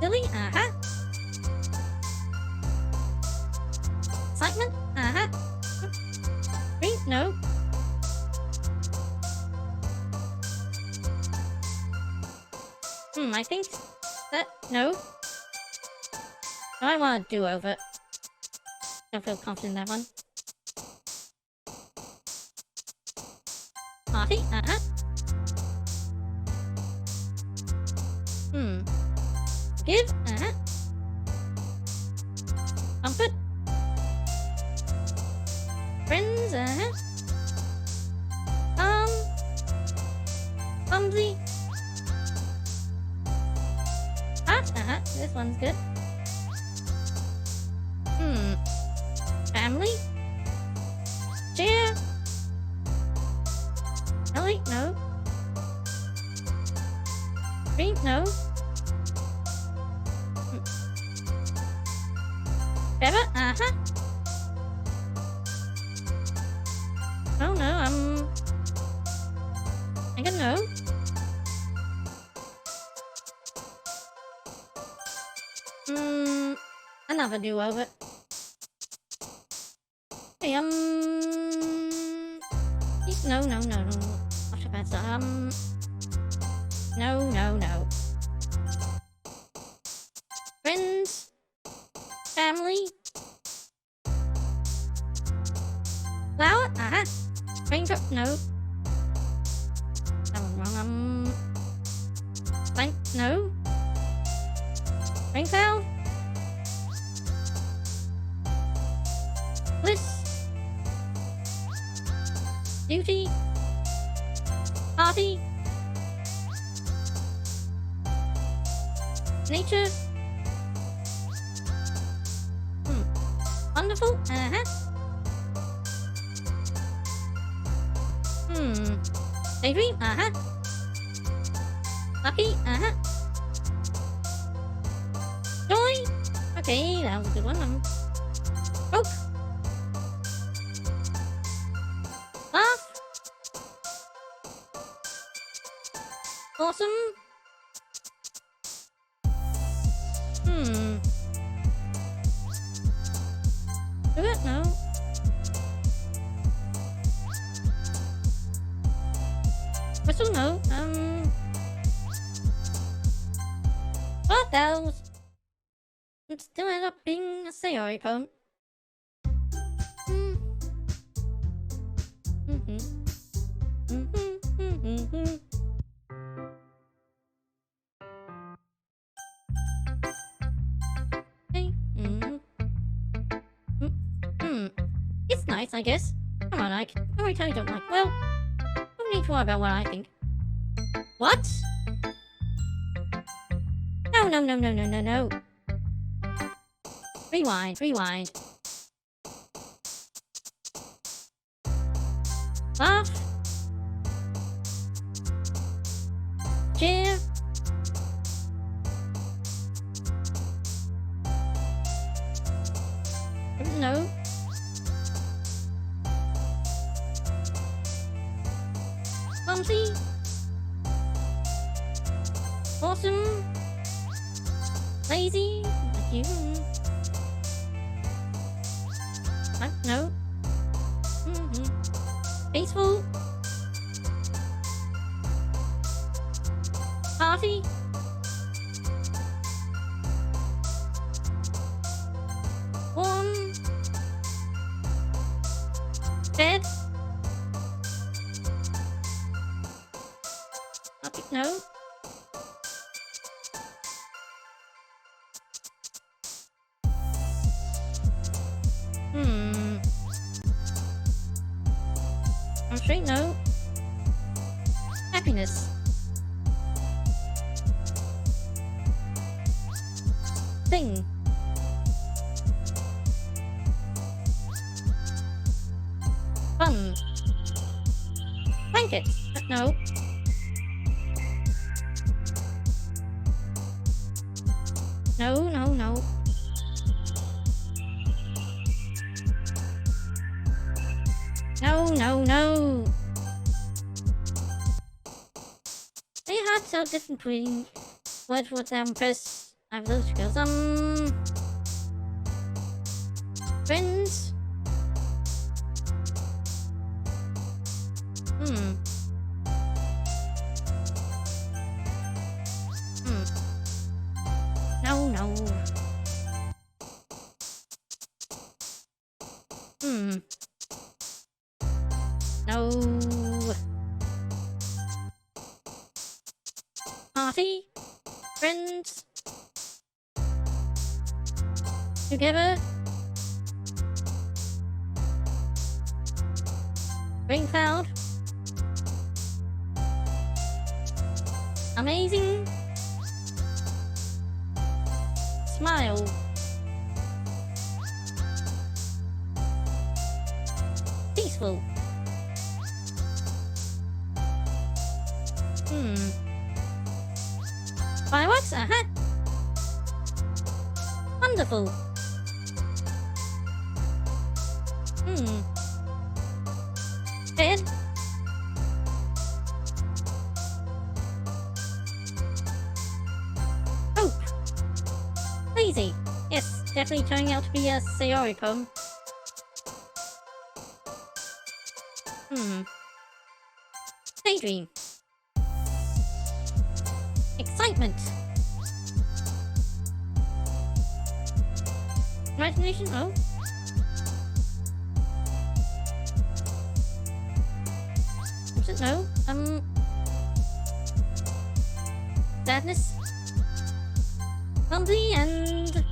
Silly? Excitement? Green? No. I think that, no. I want to do over. Don't feel confident in that one. Party? Give? Comfort? Friends? Clumsy? This one's good. Family? Chair? Ellie? No. Green? No. Pepper? Oh no, I got no. Another do-over. Hey, no. What's the better? No. Friends? Family? Flower? Raindrop? No. That one wrong. Blank? No. Rain cloud? Bliss? Beauty? Party? Nature? Wonderful? Daydream, uh-huh. Lucky, uh-huh. Joy! Okay, that was a good one. Hope. Laugh. Awesome. Do it? No. Whistle? No. But that was... It still ended up being a Sayori poem. It's nice, I guess. Come on, Ike. Don't worry, tell you don't like. Well, don't need to worry about what I think. What? No. Rewind. Laugh. Cheer. No. Clumsy. Awesome. Lazy. Like you. No. Peaceful. Party. Warm. Bed. No. I'm straight, no. Happiness. Thing. Fun. Blanket. No. No. No. They hard to tell the difference between words press. I have those skills. Friends. No. No. Party. Friends. Together. Rain cloud. Amazing. Smile. Peaceful. Fireworks? Uh-huh. Wonderful. Bed. Hope. Lazy. Yes, definitely turning out to be a Sayori poem. Daydream. Excitement. Imagination? Oh. No. Sadness. Clumsy and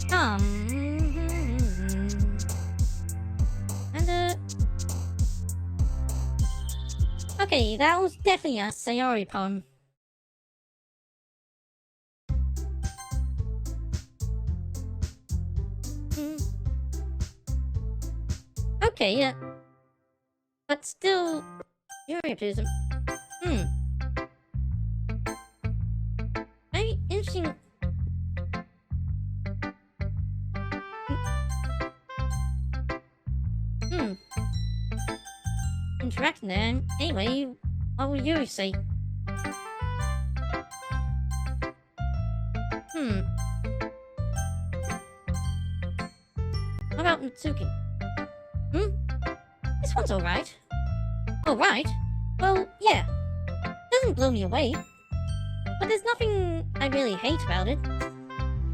calm. And okay, that was definitely a Sayori poem. Okay, But still, Yuriism. Very interesting. Interacting there. Anyway, what will Yuri say? What about Mitsuki? This one's alright. Alright? Well, yeah. Doesn't blow me away. But there's nothing I really hate about it.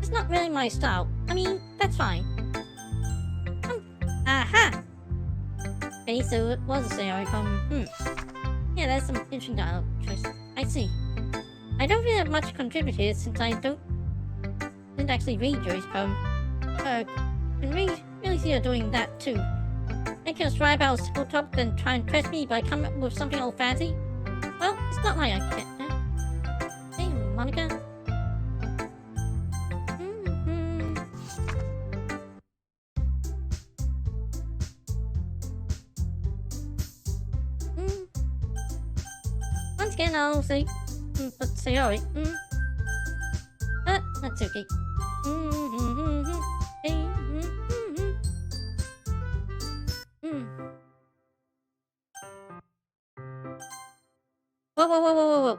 It's not really my style. I mean, that's fine. Aha! Okay, so it was a Sayori poem. Yeah, that's some interesting dialogue choice. I see. I don't really have much to contribute here since I didn't actually read Yuri's poem. Can really see her doing that too. Making us write about a simple topic and try and press me by coming up with something old fancy. Well, it's not like I can't. Hey, Monica. Once again, I'll say, but Sayori. That's okay. Whoa.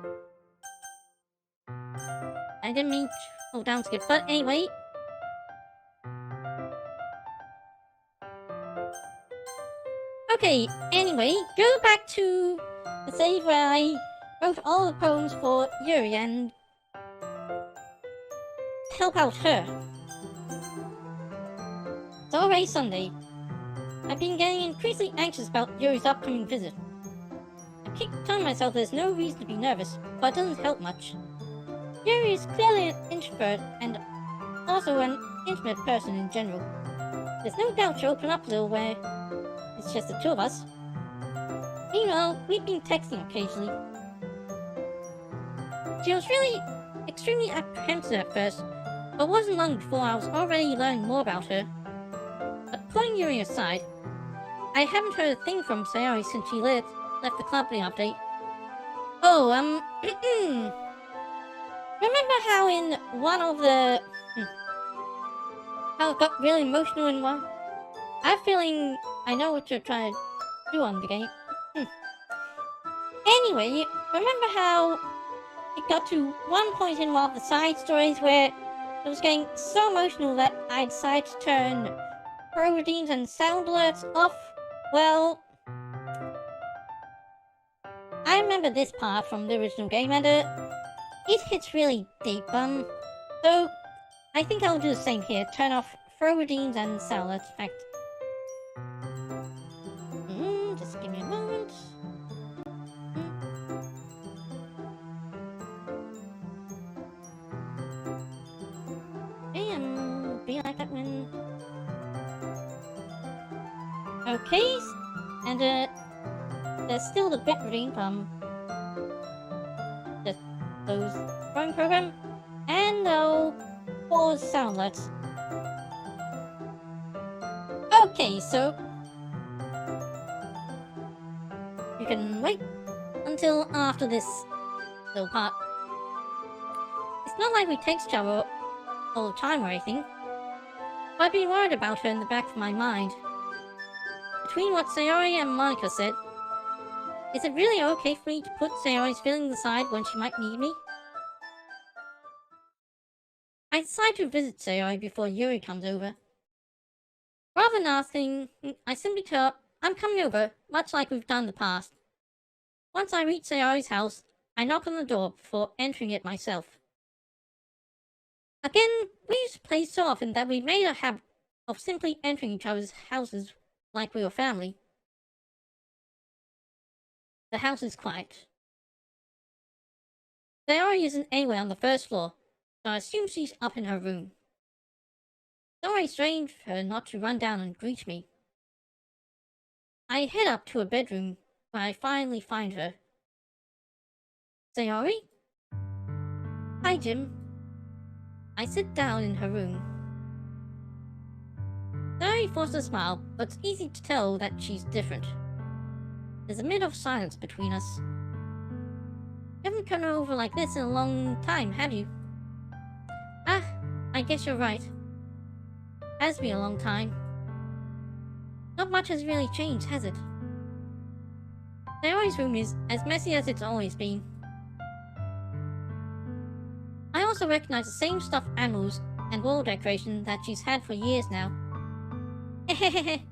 I didn't mean to hold down skip, but anyway. Okay, anyway, go back to the save where I wrote all the poems for Yuri and help out her. It's already Sunday. I've been getting increasingly anxious about Yuri's upcoming visit. I keep telling myself there's no reason to be nervous, but it doesn't help much. Yuri is clearly an introvert and also an intimate person in general. There's no doubt she'll open up a little where it's just the two of us. Meanwhile, we've been texting occasionally. She was really extremely apprehensive at first, but wasn't long before I was already learning more about her. But putting Yuri aside, I haven't heard a thing from Sayori since she left the company update. Oh, remember how in one of the... how it got really emotional in one? I have a feeling I know what you're trying to do on the game. Anyway, remember how it got to one point in one of the side stories where it was getting so emotional that I decided to turn pro redeems and sound alerts off? Well, I remember this part from the original game and it hits really deep, so I think I'll do the same here, turn off throw redeems and sound alerts. In fact, just give me a moment. Be like that when... Okay, and there's still the bit redeem from those throwing program, and they'll pause sound alerts. Okay, so you can wait until after this little part. It's not like we text each other all the time or anything, but I've been worried about her in the back of my mind. Between what Sayori and Monica said, is it really okay for me to put Sayori's feelings aside when she might need me? I decide to visit Sayori before Yuri comes over. Rather than asking, I simply tell her I'm coming over, much like we've done in the past. Once I reach Sayori's house, I knock on the door before entering it myself. Again, we used to play so often that we made a habit of simply entering each other's houses like we were family. The house is quiet. Sayori isn't anywhere on the first floor, so I assume she's up in her room. It's already strange for her not to run down and greet me. I head up to her bedroom, where I finally find her. Sayori? Hi, Jim. I sit down in her room. Sayori forces a smile, but it's easy to tell that she's different. There's a minute of silence between us. You haven't come over like this in a long time, have you? Ah, I guess you're right. Has been a long time. Not much has really changed, has it? Sayori's room is as messy as it's always been. I also recognize the same stuffed animals and wall decoration that she's had for years now. Hehehe.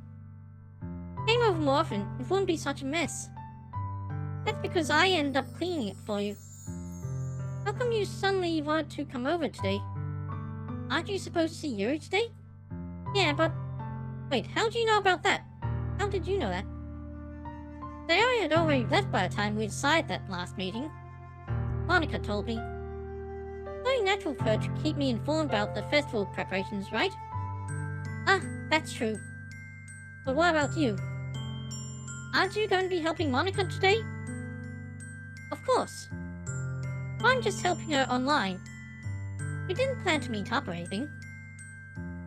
Came over more often, it wouldn't be such a mess. That's because I ended up cleaning it for you. How come you suddenly wanted to come over today? Aren't you supposed to see Yuri today? Yeah, but... Wait, how do you know about that? How did you know that? Sayori had already left by the time we decided that last meeting. Monica told me. It's only natural for her to keep me informed about the festival preparations, right? Ah, that's true. But what about you? Aren't you going to be helping Monica today? Of course. I'm just helping her online. We didn't plan to meet up or anything.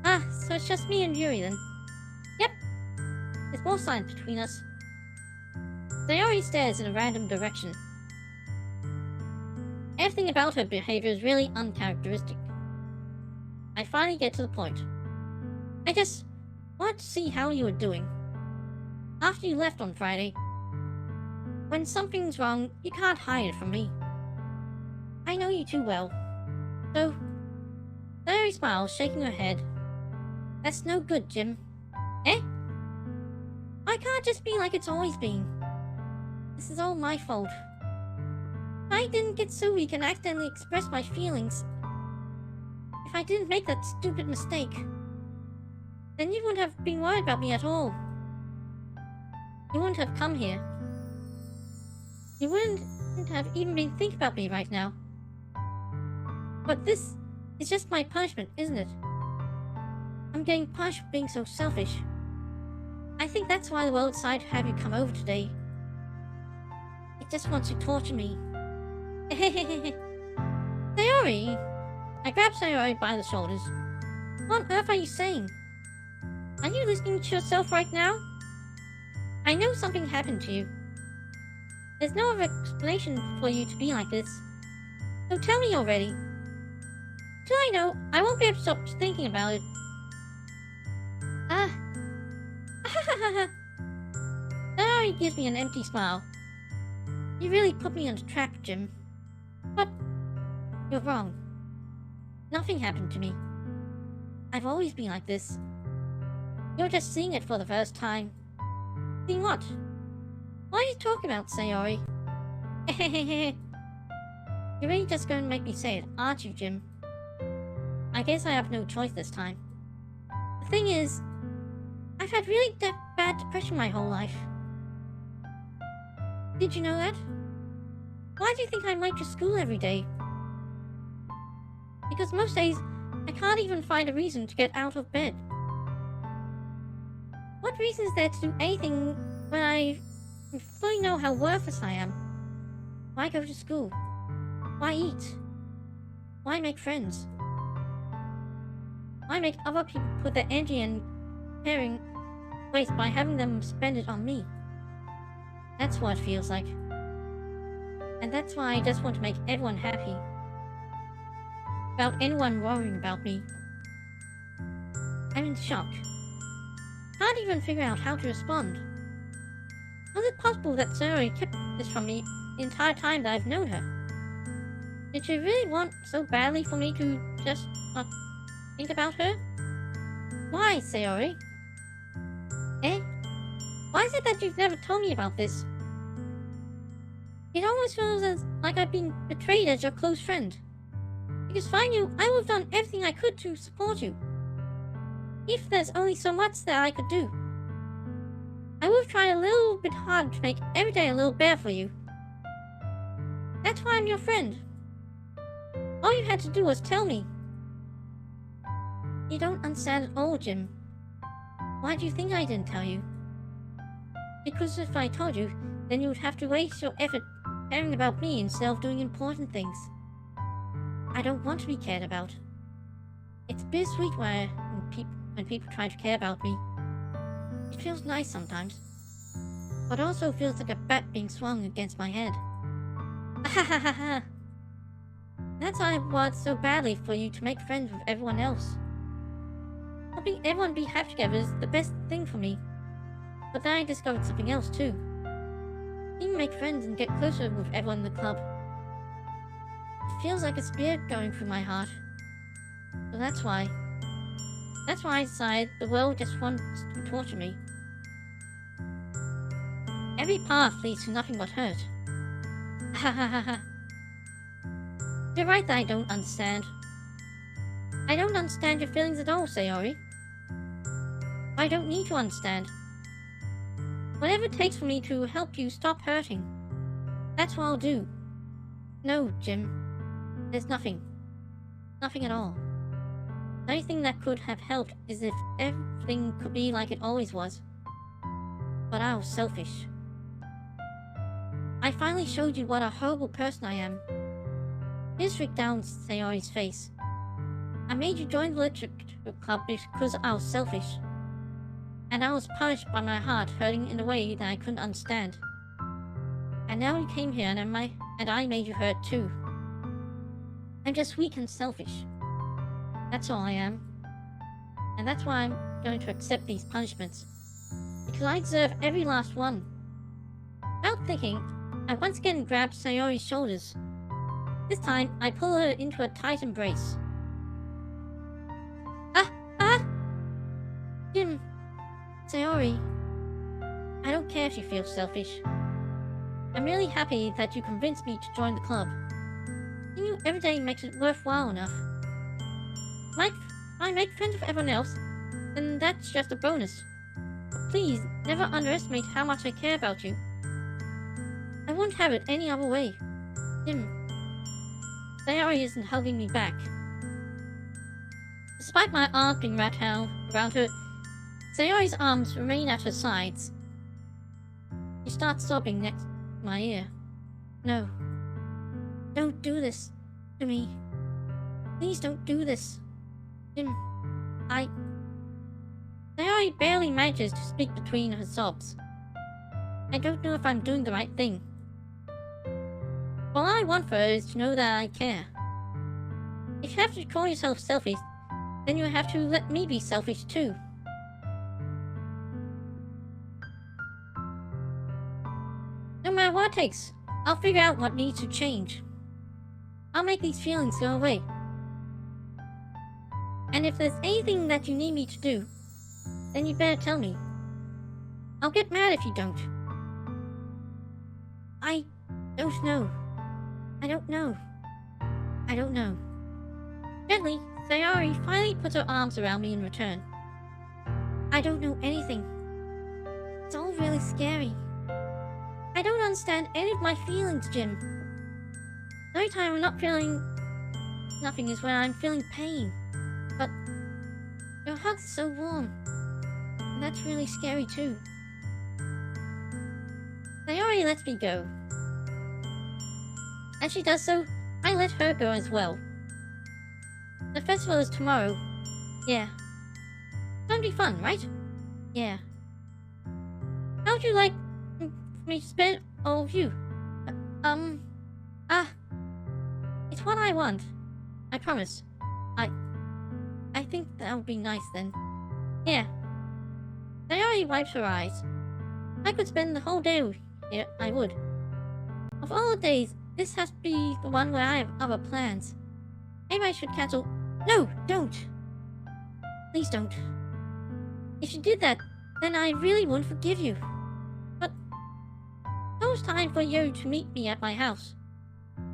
Ah, so it's just me and Yuri then. Yep. There's more silence between us. Sayori stares in a random direction. Everything about her behavior is really uncharacteristic. I finally get to the point. I just wanted to see how you were doing. After you left on Friday. When something's wrong, you can't hide it from me. I know you too well. So, Sayori smiles, shaking her head. That's no good, Jim. Eh? I can't just be like it's always been. This is all my fault. If I didn't get so weak and accidentally express my feelings, if I didn't make that stupid mistake, then you wouldn't have been worried about me at all. You wouldn't have come here. You wouldn't have even been thinking about me right now. But this is just my punishment, isn't it? I'm getting punished for being so selfish. I think that's why the world decided to have you come over today. It just wants to torture me. Sayori! I grab Sayori by the shoulders. What on earth are you saying? Are you listening to yourself right now? I know something happened to you. There's no other explanation for you to be like this. So tell me already. Till I know, I won't be able to stop thinking about it. Ah. Sayori gives me an empty smile. You really put me on a trap, Jim. But you're wrong. Nothing happened to me. I've always been like this. You're just seeing it for the first time. Seeing what? What are you talking about, Sayori? You're really just going to make me say it, aren't you, Jim? I guess I have no choice this time. The thing is, I've had really bad depression my whole life. Did you know that? Why do you think I'm late to school every day? Because most days, I can't even find a reason to get out of bed. What reason is there to do anything when I fully know how worthless I am? Why go to school? Why eat? Why make friends? Why make other people put their energy and caring waste by having them spend it on me? That's what it feels like. And that's why I just want to make everyone happy. Without anyone worrying about me. I'm in shock. Can't even figure out how to respond. How is it possible that Sayori kept this from me the entire time that I've known her? Did she really want so badly for me to just not think about her? Why, Sayori? Eh? Why is it that you've never told me about this? It almost feels like I've been betrayed as your close friend. Because if I knew, I would have done everything I could to support you. If there's only so much that I could do. I would have tried a little bit harder to make every day a little better for you. That's why I'm your friend. All you had to do was tell me. You don't understand at all, Jim. Why do you think I didn't tell you? Because if I told you, then you would have to waste your effort caring about me instead of doing important things. I don't want to be cared about. It's bittersweet when people try to care about me. It feels nice sometimes. but also feels like a bat being swung against my head. Ahahaha. That's why I want so badly for you to make friends with everyone else. Helping everyone be happy together is the best thing for me. But then I discovered something else too. You can make friends and get closer with everyone in the club. It feels like a spear going through my heart. So that's why I decided the world just wants to torture me. Every path leads to nothing but hurt. Hahaha. You're right that I don't understand. I don't understand your feelings at all, Sayori. I don't need to understand. Whatever it takes for me to help you stop hurting, that's what I'll do. No, Jim. There's nothing. Nothing at all. The only thing that could have helped is if everything could be like it always was. But I was selfish. I finally showed you what a horrible person I am. Tears streaked down Sayori's face. I made you join the literature club because I was selfish. And I was punished by my heart hurting in a way that I couldn't understand. And now you came here and I made you hurt too. I'm just weak and selfish. That's all I am. And that's why I'm going to accept these punishments. Because I deserve every last one. Without thinking, I once again grabbed Sayori's shoulders. This time, I pull her into a tight embrace. Jim. Sayori. I don't care if you feel selfish. I'm really happy that you convinced me to join the club. Seeing you every day makes it worthwhile enough. If I make friends with everyone else, then that's just a bonus. But please, never underestimate how much I care about you. I won't have it any other way. Jim. Sayori isn't hugging me back. Despite my arms being wrapped around her, Sayori's arms remain at her sides. She starts sobbing next to my ear. No. Don't do this to me. Please don't do this. Jim, Sayori barely manages to speak between her sobs. I don't know if I'm doing the right thing. All I want for her is to know that I care. If you have to call yourself selfish, then you have to let me be selfish too. No matter what it takes, I'll figure out what needs to change. I'll make these feelings go away. And if there's anything that you need me to do, then you better tell me. I'll get mad if you don't. I don't know. I don't know. I don't know. Gently, Sayori finally puts her arms around me in return. I don't know anything. It's all really scary. I don't understand any of my feelings, Jim. The only time I'm not feeling nothing is when I'm feeling pain. But your hug's so warm. And that's really scary too. Sayori lets me go. As she does so, I let her go as well. The festival is tomorrow. Yeah. It's gonna be fun, right? Yeah. How would you like me to spend all of you? It's what I want. I promise. I think that would be nice then. Yeah. Sayori wipes her eyes. I could spend the whole day here, I would. Of all the days, this has to be the one where I have other plans. Maybe I should cancel. No, don't. Please don't. If you did that, then I really wouldn't forgive you. But it was time for you to meet me at my house.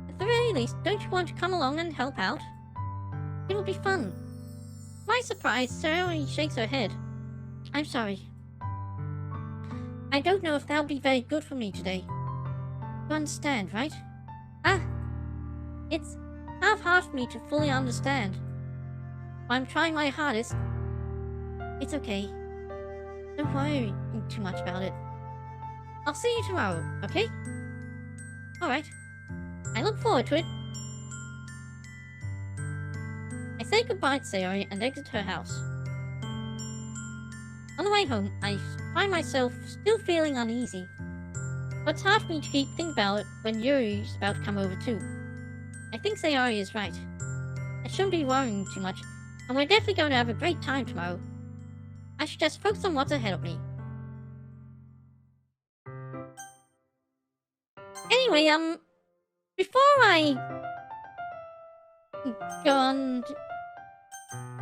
At the very least, don't you want to come along and help out? It will be fun. To my surprise, Sayori shakes her head. I'm sorry. I don't know if that'll be very good for me today. You understand, right? It's half hard for me to fully understand. But I'm trying my hardest. It's okay. Don't worry too much about it. I'll see you tomorrow, okay? Alright. I look forward to it. I say goodbye to Sayori and exit her house. On the way home, I find myself still feeling uneasy. But it's hard for me to keep thinking about it when Yuri's about to come over too. I think Sayori is right. I shouldn't be worrying too much, and we're definitely going to have a great time tomorrow. I should just focus on what's ahead of me. Anyway, before I go on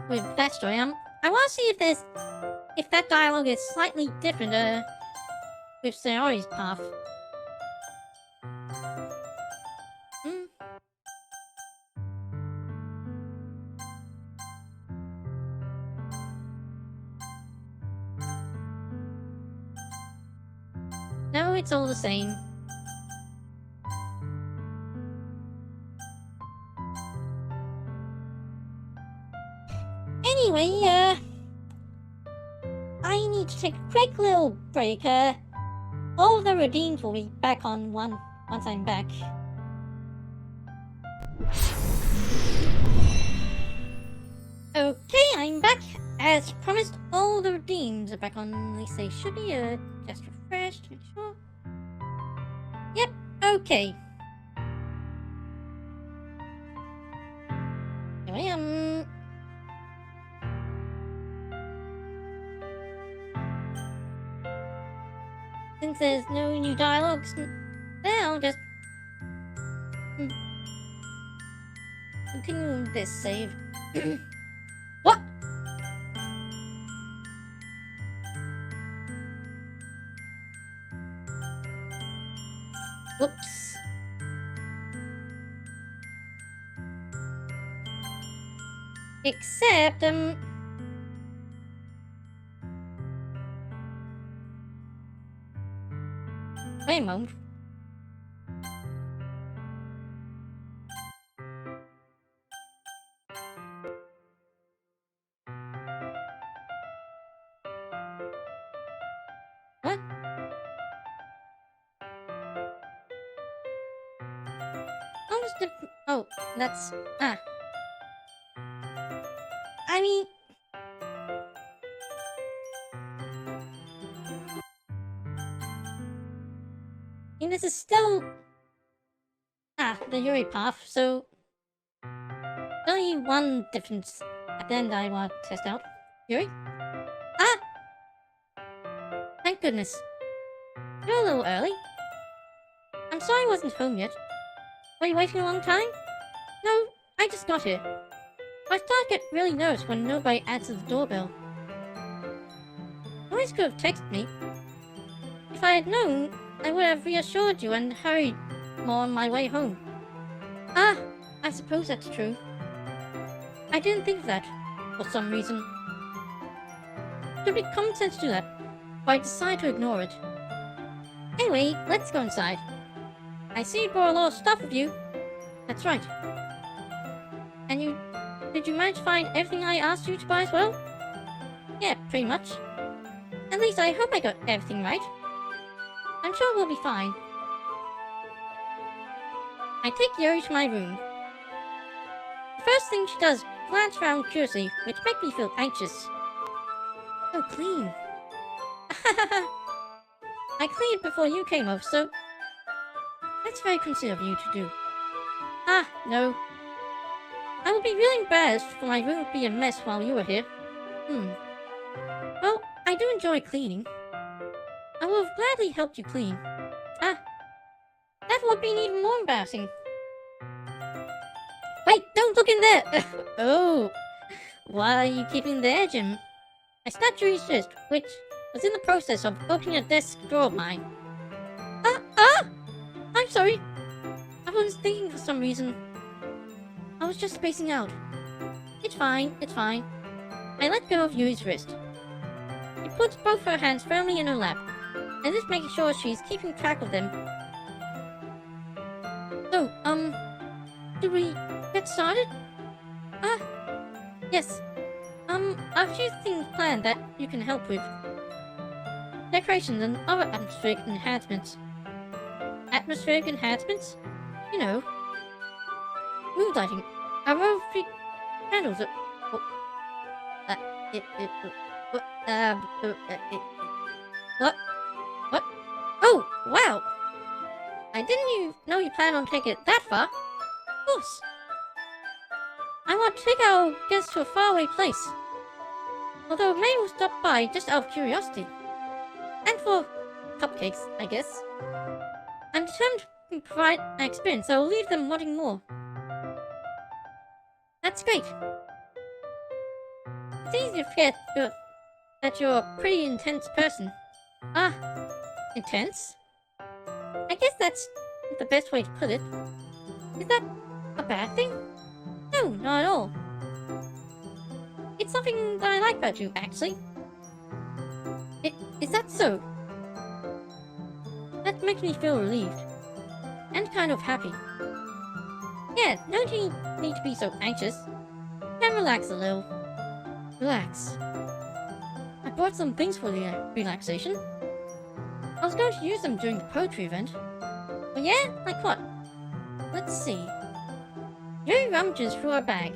with that story, I want to see if that dialogue is slightly different, with Sayori's path. No, it's all the same. Anyway, I need to take a quick little break. All the routines will be back on once I'm back. Okay, I'm back. As promised, all the routines are back on. At least they should be. Just refreshed, make sure. Yep, okay. Anyway, since there's no new dialogues, then I'll just continue this save. What? Whoops. Except, wait a moment. What? Oh, that's... I mean... And this is still... the Yuri path, so... Only one difference at the end I want to test out. Yuri? Thank goodness. You're a little early. I'm sorry I wasn't home yet. Were you waiting a long time? No, I just got here. I start to get really nervous when nobody answers the doorbell. You always could have texted me. If I had known, I would have reassured you and hurried more on my way home. I suppose that's true. I didn't think of that, for some reason. It would be common sense to do that, but I decided to ignore it. Anyway, let's go inside. I see you brought a lot of stuff with you. That's right. And did you manage to find everything I asked you to buy as well? Yeah, pretty much. At least I hope I got everything right. I'm sure we'll be fine. I take Yuri to my room. The first thing she does, glance around curiously, which makes me feel anxious. So clean. I cleaned before you came over, so... That's very considerate of you to do. No. I would be really embarrassed for my room to be a mess while you were here. Well, I do enjoy cleaning. I would have gladly helped you clean. That would be even more embarrassing. Wait, don't look in there! Oh, why are you keeping there, Jim? I snapped Yuri's wrist, which was in the process of opening a desk drawer of mine. I'm sorry. I was thinking for some reason. I was just spacing out. It's fine, it's fine. I let go of Yuri's wrist. She puts both her hands firmly in her lap, and is making sure she's keeping track of them. So, do we get started? Yes. A few things planned that you can help with. Decorations and other atmospheric enhancements. Atmospheric enhancements? You know. Mood lighting. A row of three candles that... What? What? Oh, wow! I didn't know you planned on taking it that far. Of course. I want to take our guests to a faraway place. Although maybe we'll stop by just out of curiosity. And for cupcakes, I guess. I'm determined to provide an experience that will leave them wanting more. That's great. It's easy to forget that you're a pretty intense person. Ah, intense? I guess that's the best way to put it. Is that a bad thing? No, not at all. It's something that I like about you, actually. Is that so? That makes me feel relieved. And kind of happy. Yeah, no need to be so anxious. And relax a little. Relax. I brought some things for the relaxation. I was going to use them during the poetry event. Oh yeah? Like what? Let's see. Jerry rummages through her bag.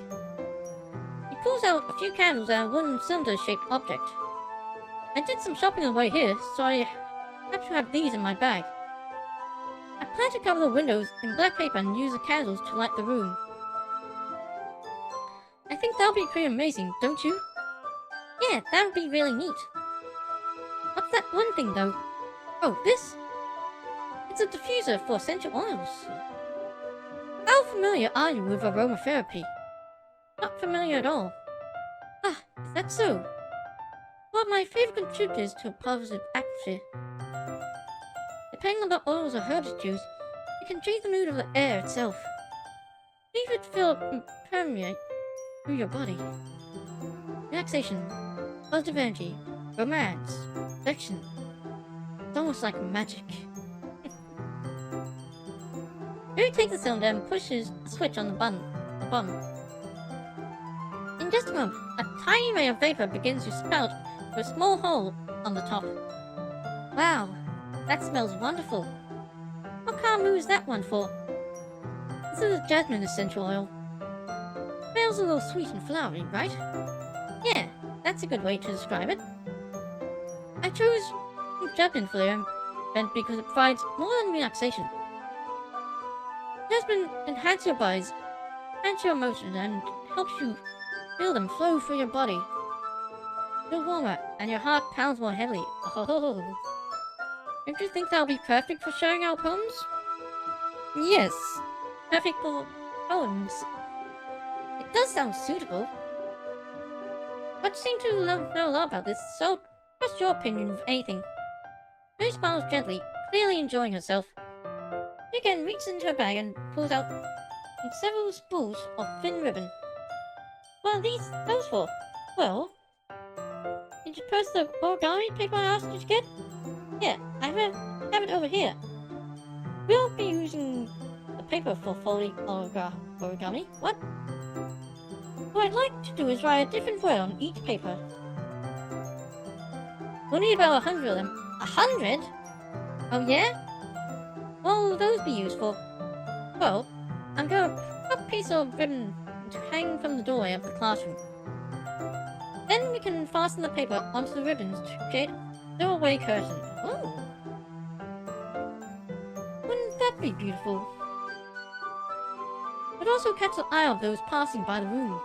He pulls out a few candles and a wooden cylinder-shaped object. I did some shopping on the way here, so I have to have these in my bag. I plan to cover the windows in black paper and use the candles to light the room. I think that'll be pretty amazing, don't you? Yeah, that would be really neat. What's that one thing, though? Oh, this? It's a diffuser for essential oils. How familiar are you with aromatherapy? Not familiar at all. Ah, is that so? One of my favorite contributors to a positive atmosphere. Depending on the oils or herbs you choose, you can change the mood of the air itself. Leave it to feel permeate through your body. Relaxation, positive energy, romance, affection. It's almost like magic. Barry takes the cylinder and pushes a switch on the bottom. In just a moment, a tiny ray of vapor begins to spout through a small hole on the top. Wow, that smells wonderful. What kind of mood is that one for? This is a jasmine essential oil. Smells a little sweet and flowery, right? Yeah, that's a good way to describe it. I chose jasmine for the event because it provides more than relaxation. Jasmine enhances your bodies, enhances your emotions, and helps you feel them flow through your body. Feel warmer, and your heart pounds more heavily. Oh. Don't you think that'll be perfect for sharing our poems? Yes, perfect for poems. It does sound suitable. But you seem to know a lot about this, so what's your opinion of anything? Mary smiles gently, clearly enjoying herself. She again reaches into her bag and pulls out several spools of thin ribbon. What are those for? Well, did you post the origami paper I asked you to get? Yeah, I have it over here. We'll be using the paper for folding origami. What? What I'd like to do is write a different word on each paper. We'll need about 100 of them. 100? Oh yeah? What will those be used for? Well, I'm going to put a piece of ribbon to hang from the doorway of the classroom. Then we can fasten the paper onto the ribbons to create a doorway curtain. Oh! Wouldn't that be beautiful? It would also catch the eye of those passing by the room.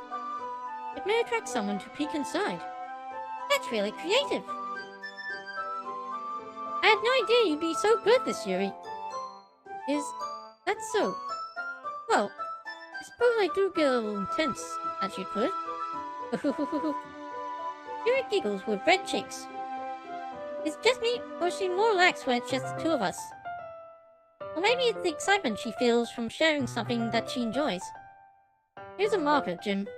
It may attract someone to peek inside. That's really creative. I had no idea you'd be so good this, Yuri. Is that so? Well, I suppose I do get a little intense, as you'd put it. Yuri giggles with red cheeks. Is it just me, or is she more relaxed when it's just the two of us? Or maybe it's the excitement she feels from sharing something that she enjoys. Here's a marker, Jim.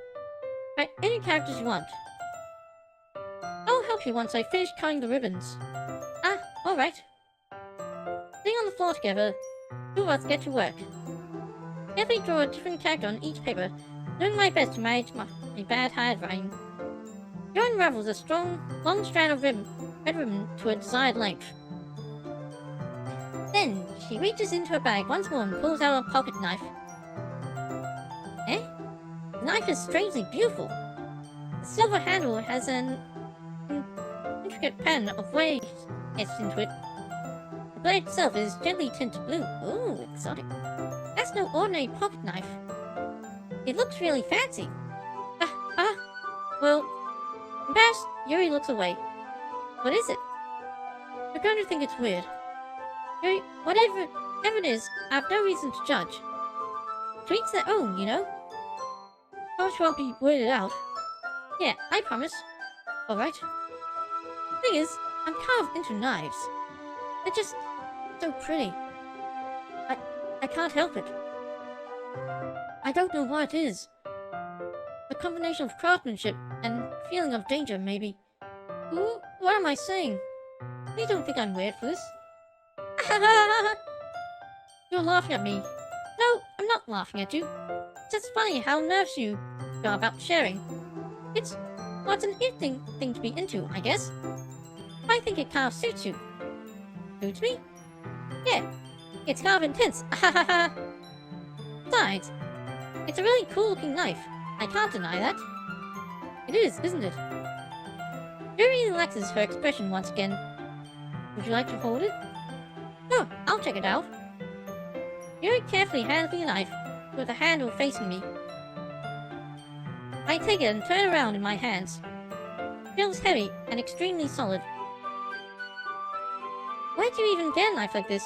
Write any characters you want. I'll help you once I finish cutting the ribbons. Ah, alright. Sitting on the floor together, two of us get to work. Carefully draw a different character on each paper, doing my best to manage my bad handwriting. Joe unravels a strong, long strand of red ribbon to a desired length. Then, she reaches into her bag once more and pulls out a pocket knife. Eh? The knife is strangely beautiful. The silver handle has an intricate pattern of waves etched into it. The blade itself is gently tinted blue. Ooh, exotic. That's no ordinary pocket knife. It looks really fancy. Well, embarrassed, Yuri looks away. What is it? You're going to think it's weird. Yuri, whatever it is, I have no reason to judge. To each their own, you know? Promise you won't be weirded out. Yeah, I promise. Alright. Thing is, I'm kind of into knives. They're just so pretty. I can't help it. I don't know what it is. A combination of craftsmanship and feeling of danger, maybe. Ooh, what am I saying? You don't think I'm weird for this? You're laughing at me. No, I'm not laughing at you. It's just funny how nervous you are about sharing. It's an interesting thing to be into, I guess. I think it kind of suits you. Suits me? Yeah, it's kind of intense. Besides, it's a really cool looking knife. I can't deny that. It is, isn't it? Yuri relaxes her expression once again. Would you like to hold it? Oh, I'll check it out. Yuri carefully hands me a knife, with the handle facing me. I take it and turn around in my hands. It feels heavy and extremely solid. Where do you even get a knife like this?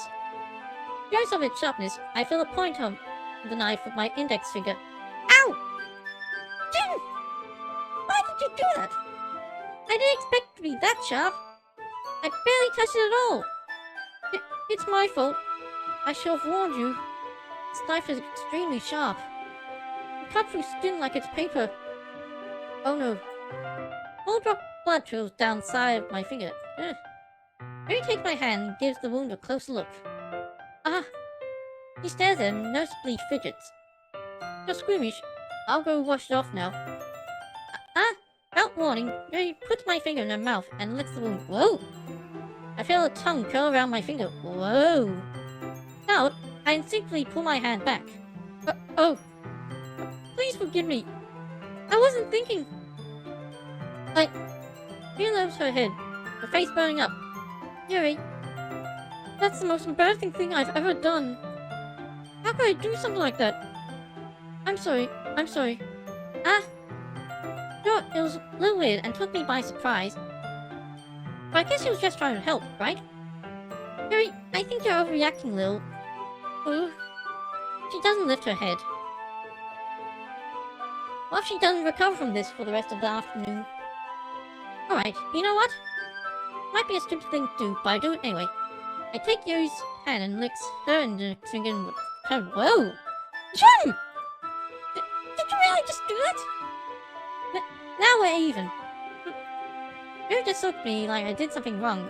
Because of its sharpness, I feel the point of the knife with my index finger. Ow! Jim! Why did you do that? I didn't expect it to be that sharp. I barely touched it at all. It's my fault. I should have warned you. This knife is extremely sharp. It cut through skin like it's paper. Oh no. Whole drop of blood trails down the side of my finger. Ugh. Mary takes my hand and gives the wound a closer look. He stares at it and noticeably fidgets. You're squeamish. I'll go wash it off now. Without warning, Mary puts my finger in her mouth and licks the wound. Whoa! I feel a tongue curl around my finger. Whoa! Now, I instinctively pull my hand back. Oh! Please forgive me. I wasn't thinking. She lifts her head, her face burning up. Yuri, that's the most embarrassing thing I've ever done. How could I do something like that? I'm sorry. Sure, it was a little weird and took me by surprise. But I guess she was just trying to help, right? Yuri, I think you're overreacting, Lil. Ooh. She doesn't lift her head. What if she doesn't recover from this for the rest of the afternoon? Alright, you know what? Might be a stupid thing to do, but I do it anyway. I take Yuri's hand and licks her index finger with her. Whoa! Jim! Did you really just do that? Now we're even. Yuri just looked at me like I did something wrong.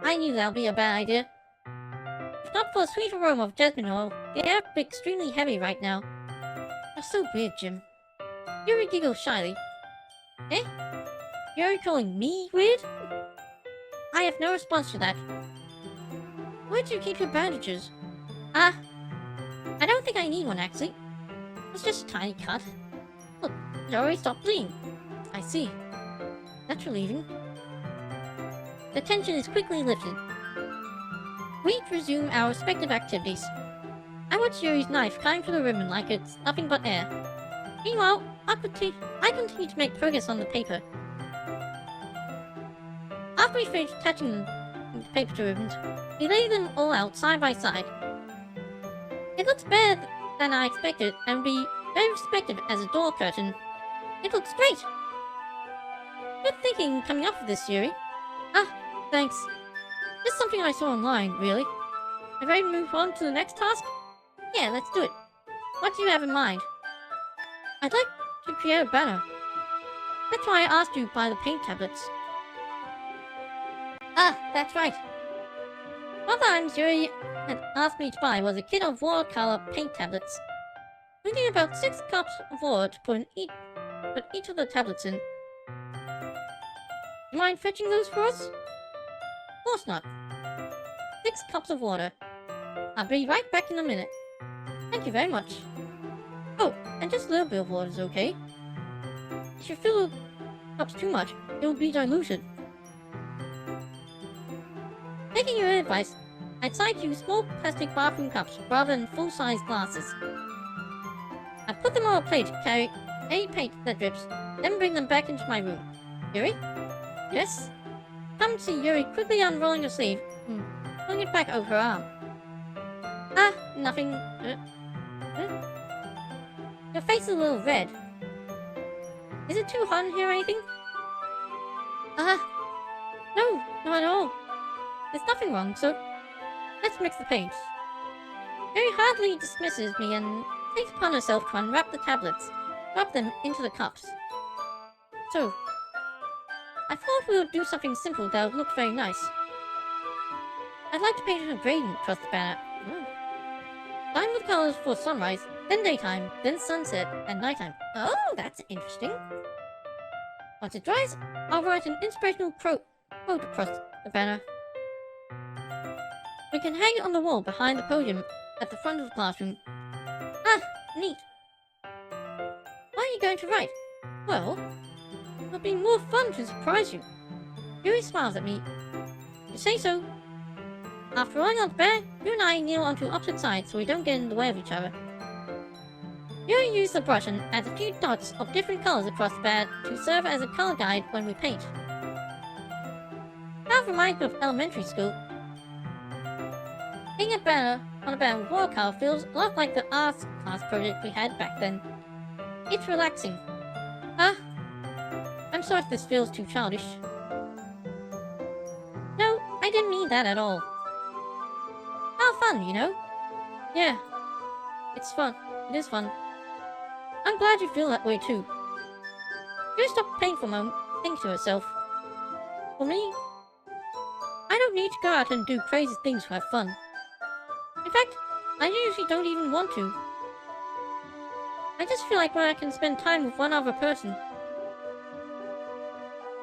I knew that would be a bad idea. If not for the sweet aroma of jasmine oil, the air would be extremely heavy right now. You're so weird, Jim. Yuri giggles shyly. Eh? You're calling me weird? I have no response to that. Where do you keep your bandages? I don't think I need one, actually. It's just a tiny cut. Look, it already stopped bleeding. I see. That's relieving. The tension is quickly lifted. We resume our respective activities. I watch Yuri's knife climb through the ribbon like it's nothing but air. Meanwhile, I continue to make progress on the paper. After we finish attaching the paper to ribbons, we lay them all out side by side. It looks better than I expected and would be very respected as a door curtain. It looks great! Good thinking coming up with this, Yuri. Thanks. Just something I saw online, really. Are you ready to move on to the next task? Yeah, let's do it. What do you have in mind? I'd like to create a banner. That's why I asked you to buy the paint tablets. That's right. One of the items Yuri had asked me to buy was a kit of watercolor paint tablets. We need about 6 cups of water to put each of the tablets in. Do you mind fetching those for us? Of course not. 6 cups of water. I'll be right back in a minute. Thank you very much. Oh, and just a little bit of water is okay. If you fill the cups too much, it will be diluted. Taking your advice, I decided to use small plastic bathroom cups rather than full-size glasses. I put them on a plate to carry any paint that drips, then bring them back into my room. Yuri? Yes? Come to see Yuri quickly unrolling her sleeve and pulling it back over her arm. Ah, nothing. Your face is a little red. Is it too hot in here or anything? No, not at all. There's nothing wrong, so let's mix the paint. Yuri hardly dismisses me and takes upon herself to unwrap the tablets, drop them into the cups. So, I thought we would do something simple that would look very nice. I'd like to paint a gradient across the banner. Line with colors for sunrise, then daytime, then sunset, and nighttime. Oh, that's interesting. Once it dries, I'll write an inspirational quote across the banner. We can hang it on the wall behind the podium at the front of the classroom. Ah, neat. What are you going to write? Well, it'll be more fun to surprise you. Yuri smiles at me. You say so. After rolling out the banner, you and I kneel onto opposite sides so we don't get in the way of each other. Yuri uses the brush and adds a few dots of different colors across the banner to serve as a color guide when we paint. That reminds me of elementary school. Being a banner on a banner with watercolor feels a lot like the arts class project we had back then. It's relaxing. I'm sorry if this feels too childish. No, I didn't mean that at all. How fun, you know? Yeah, it's fun. It is fun. I'm glad you feel that way too. You stop painting for a moment, think to herself. For me, I don't need to go out and do crazy things to have fun. In fact, I usually don't even want to. I just feel like when I can spend time with one other person.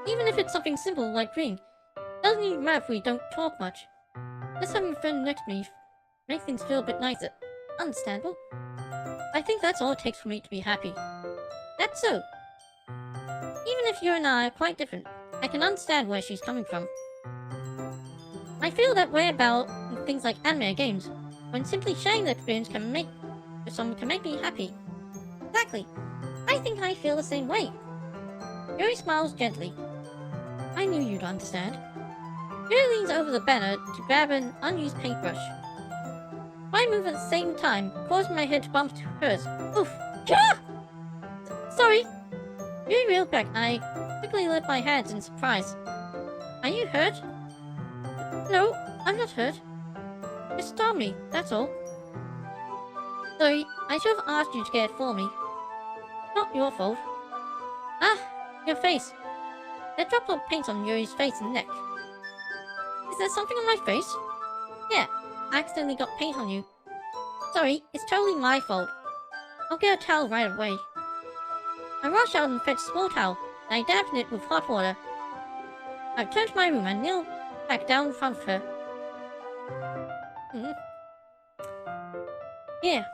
Even if it's something simple like reading, it doesn't even matter if we don't talk much. Just having a friend next to me makes things feel a bit nicer. Understandable. I think that's all it takes for me to be happy. That's so. Even if you and I are quite different, I can understand where she's coming from. I feel that way about things like anime or games, when simply sharing the experience with someone can make me happy. Exactly. I think I feel the same way. Yuri smiles gently. I knew you'd understand. Yuri leans over the banner to grab an unused paintbrush. I move at the same time, causing my head to bump to hers. Oof! Ah! Sorry! Yuri reeled back and I quickly lifted my hands in surprise. Are you hurt? No, I'm not hurt. It startled me, that's all. Sorry, I should have asked you to get it for me. Not your fault. Ah, your face. There dropped of paint on Yuri's face and neck. Is there something on my face? Yeah, I accidentally got paint on you. Sorry, it's totally my fault. I'll get a towel right away. I rushed out and fetched a small towel, and I dabbed it with hot water. I returned to my room and kneeled back down in front of her. Yeah.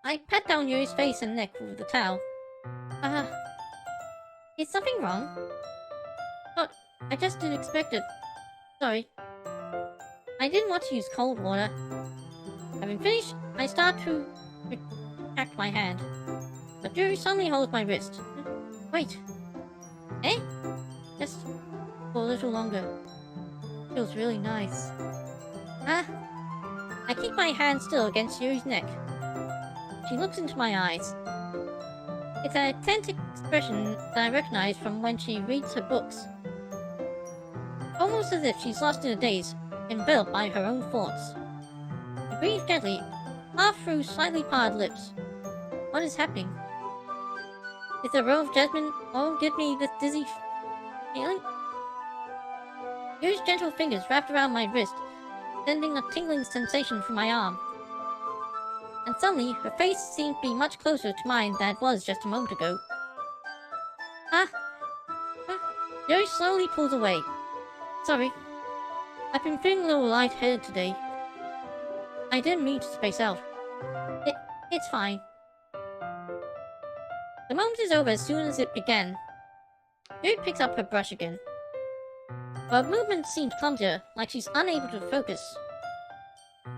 I pat down Yuri's face and neck with the towel. Is something wrong? But I just didn't expect it. Sorry. I didn't want to use cold water. Having finished, I start to retract my hand. But Yuri suddenly holds my wrist. Wait. Eh? Just for a little longer. Feels really nice. I keep my hand still against Yuri's neck. She looks into my eyes. It's an authentic expression that I recognize from when she reads her books. Almost as if she's lost in a daze, enveloped by her own thoughts. She breathes gently, half through slightly parted lips. What is happening? Is the row of jasmine all give me this dizzy feeling? Yuri's gentle fingers wrapped around my wrist, sending a tingling sensation through my arm. And suddenly, her face seemed to be much closer to mine than it was just a moment ago. Yuri slowly pulls away. Sorry. I've been feeling a little lightheaded today. I didn't mean to space out. It's fine. The moment is over as soon as it began. Yuri picks up her brush again. Her movement seemed clumsier, like she's unable to focus.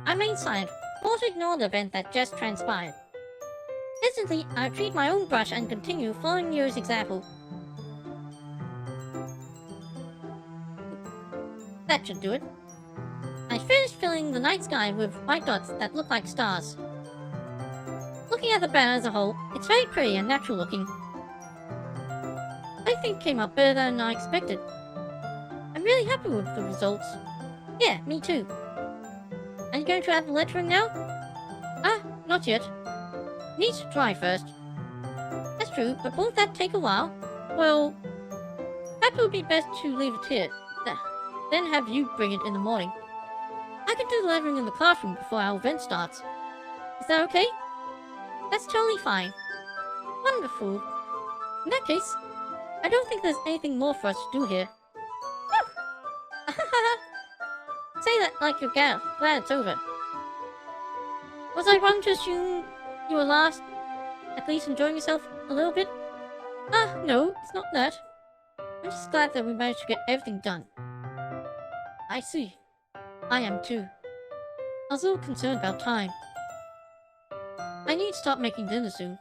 I remained silent, forced to ignore the event that just transpired. Instantly, I retrieved my own brush and continued following Yuri's example. That should do it. I finished filling the night sky with white dots that look like stars. Looking at the banner as a whole, it's very pretty and natural looking. I think it came out better than I expected. I'm really happy with the results. Yeah, me too. Are you going to add the lettering now? Not yet. Need to try first. That's true, but won't that take a while? Well, perhaps it would be best to leave it here. Then have you bring it in the morning. I can do the lettering in the classroom before our event starts. Is that okay? That's totally fine. Wonderful. In that case, I don't think there's anything more for us to do here. Say that like you're glad it's over. Was I wrong to assume you were at least enjoying yourself a little bit? No, it's not that. I'm just glad that we managed to get everything done. I see. I am too. I was a little concerned about time. I need to start making dinner soon.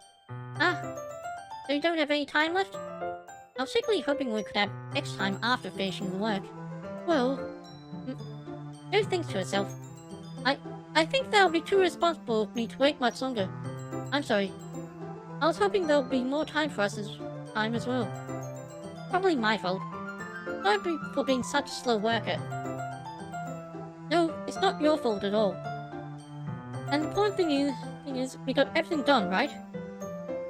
So you don't have any time left? I was secretly hoping we could have extra time after finishing the work. Well, Mary thinks to herself. I think that'll be too responsible of me to wait much longer. I'm sorry. I was hoping there'll be more time for us as well. Probably my fault. Sorry for being such a slow worker. No, it's not your fault at all. And the important thing is we got everything done, right?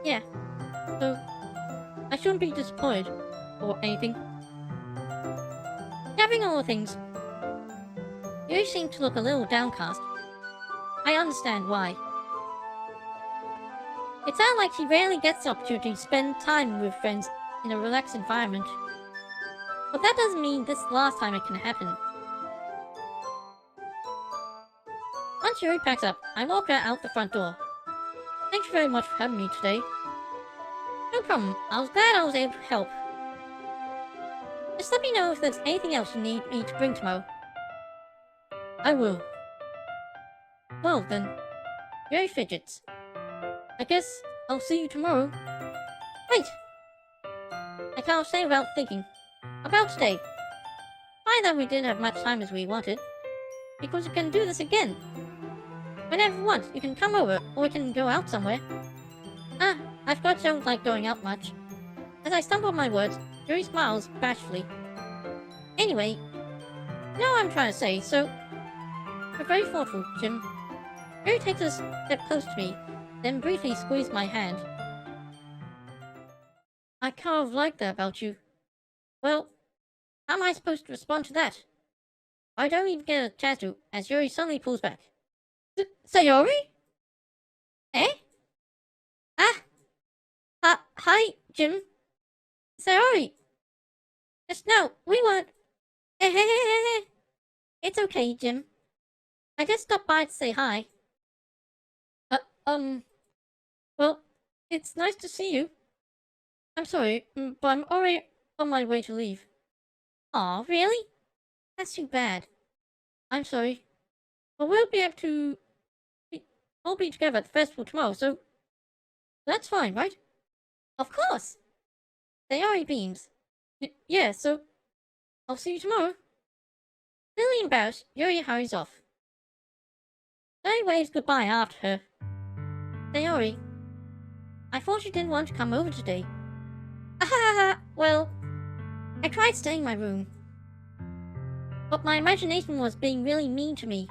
Yeah. So, I shouldn't be disappointed or anything. Gathering all the things, you seem to look a little downcast. I understand why. It sounds like she rarely gets the opportunity to spend time with friends in a relaxed environment. But that doesn't mean this is the last time it can happen. Once Yuri packs up, I walk her out the front door. Thank you very much for having me today. No problem, I was glad I was able to help. Just let me know if there's anything else you need me to bring tomorrow. I will. Well then, Yuri fidgets. I guess I'll see you tomorrow. Wait! I can't say without thinking. About today. Fine that we didn't have much time as we wanted. Because we can do this again. Whenever you want, you can come over, or we can go out somewhere. I forgot you don't like going out much. As I stumble on my words, Yuri smiles bashfully. Anyway, you know what I'm trying to say, so... You're very thoughtful, Jim. Yuri takes a step close to me, then briefly squeezed my hand. I kind of like that about you. Well, how am I supposed to respond to that? I don't even get a chance to, as Yuri suddenly pulls back. Sayori? Eh? Hi, Jim. Sayori. Just no, we weren't. It's okay, Jim. I just stopped by to say hi. Well, it's nice to see you. I'm sorry, but I'm already on my way to leave. Aw, really? That's too bad. I'm sorry. But we'll be able to... We'll be together at the festival tomorrow, so... That's fine, right? Of course! Sayori beams. Yeah, so... I'll see you tomorrow. Really embarrassed, Yuri hurries off. Sayori waves goodbye after her. Sayori, I thought you didn't want to come over today. Well, I tried staying in my room. But my imagination was being really mean to me.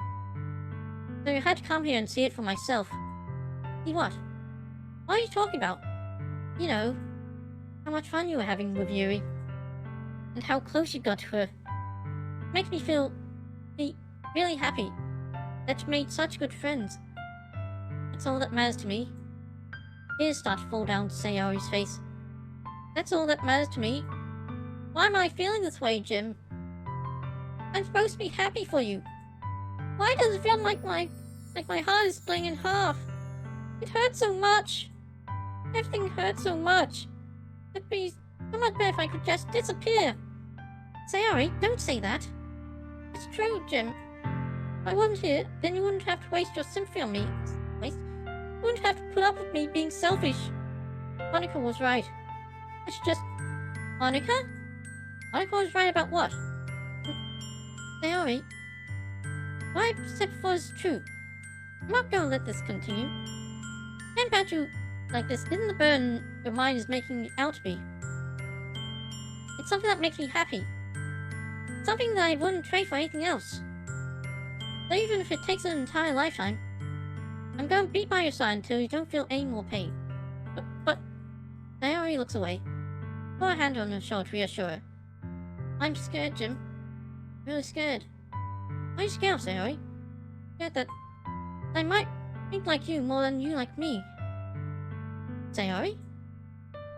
So I had to come here and see it for myself. See what? What are you talking about? You know, how much fun you were having with Yuri. And how close you got to her. It makes me feel really happy that you made such good friends. That's all that matters to me. Tears start to fall down Sayori's face. That's all that matters to me. Why am I feeling this way, Jim? I'm supposed to be happy for you. Why does it feel like my heart is splitting in half? It hurts so much. Everything hurts so much. It'd be so much better if I could just disappear. Sayori, don't say that. It's true, Jim. If I wasn't here, then you wouldn't have to waste your sympathy on me. You wouldn't have to put up with me being selfish. Monica was right. I should just... Monica? Monica was right about what? Sayori, what I said before is true. I'm not gonna let this continue. Can't about you like this isn't the burden your mind is making it out to be. It's something that makes me happy. Something that I wouldn't trade for anything else. So even if it takes an entire lifetime, I'm going to be by your side until you don't feel any more pain. But Sayori looks away. Put a hand on her shoulder to reassure her. I'm scared, Jim. Really scared. Why are you scared, Sayori? Scared that I might think like you more than you like me. Sayori?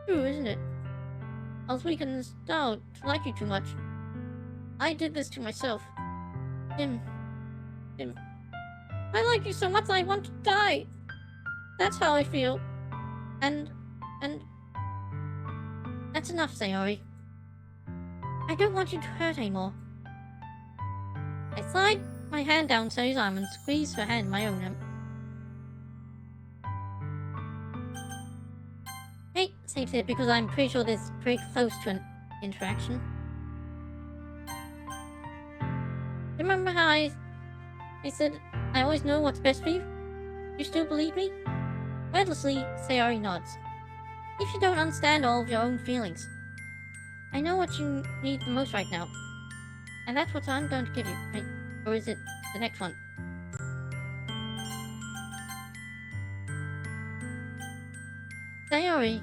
True, isn't it? I was weak in the style to like you too much. I did this to myself. Jim. I like you so much that I want to die. That's how I feel. And... That's enough, Sayori. I don't want you to hurt anymore. I slide my hand down Sayori's arm and squeeze her hand in my own. Hey, safe it because I'm pretty sure this is pretty close to an interaction. Remember how I said I always know what's best for you? You still believe me? Wordlessly, Sayori nods. If you don't understand all of your own feelings, I know what you need the most right now. And that's what I'm going to give you, right? Or is it the next one? Sayori,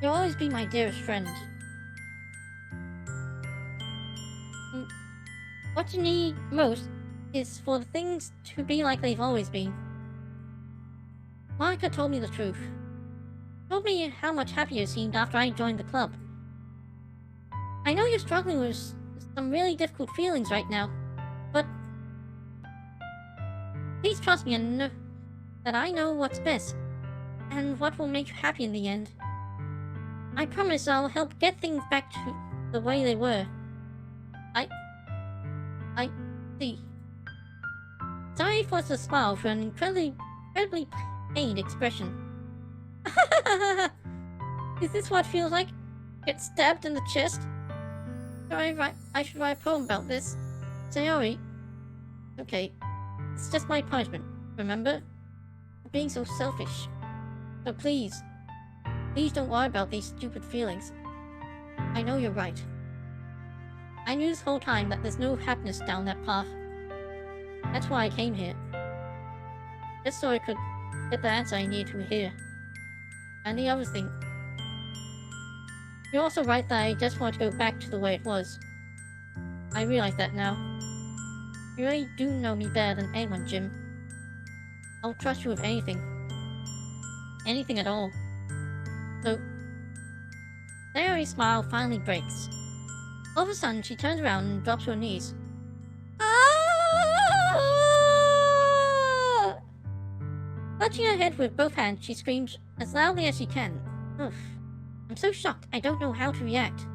you'll always be my dearest friend. What you need most is for the things to be like they've always been. Monica told me the truth. Told me how much happier you seemed after I joined the club. I know you're struggling with some really difficult feelings right now, but please trust me and know that I know what's best and what will make you happy in the end. I promise I'll help get things back to the way they were. I see. Sorry forced a smile for an incredibly pained expression. Is this what it feels like? Get stabbed in the chest? I should write a poem about this. Sayori. Okay. It's just my punishment, remember? For being so selfish. So please don't worry about these stupid feelings. I know you're right. I knew this whole time that there's no happiness down that path. That's why I came here. Just so I could get the answer I need to here. And the other thing. You're also right that I just want to go back to the way it was. I realize that now. You really do know me better than anyone, Jim. I'll trust you with anything. Anything at all. So... Sayori's smile finally breaks. All of a sudden, she turns around and drops to her knees. Ah! Clutching her head with both hands, she screams as loudly as she can. Oof. I'm so shocked, I don't know how to react.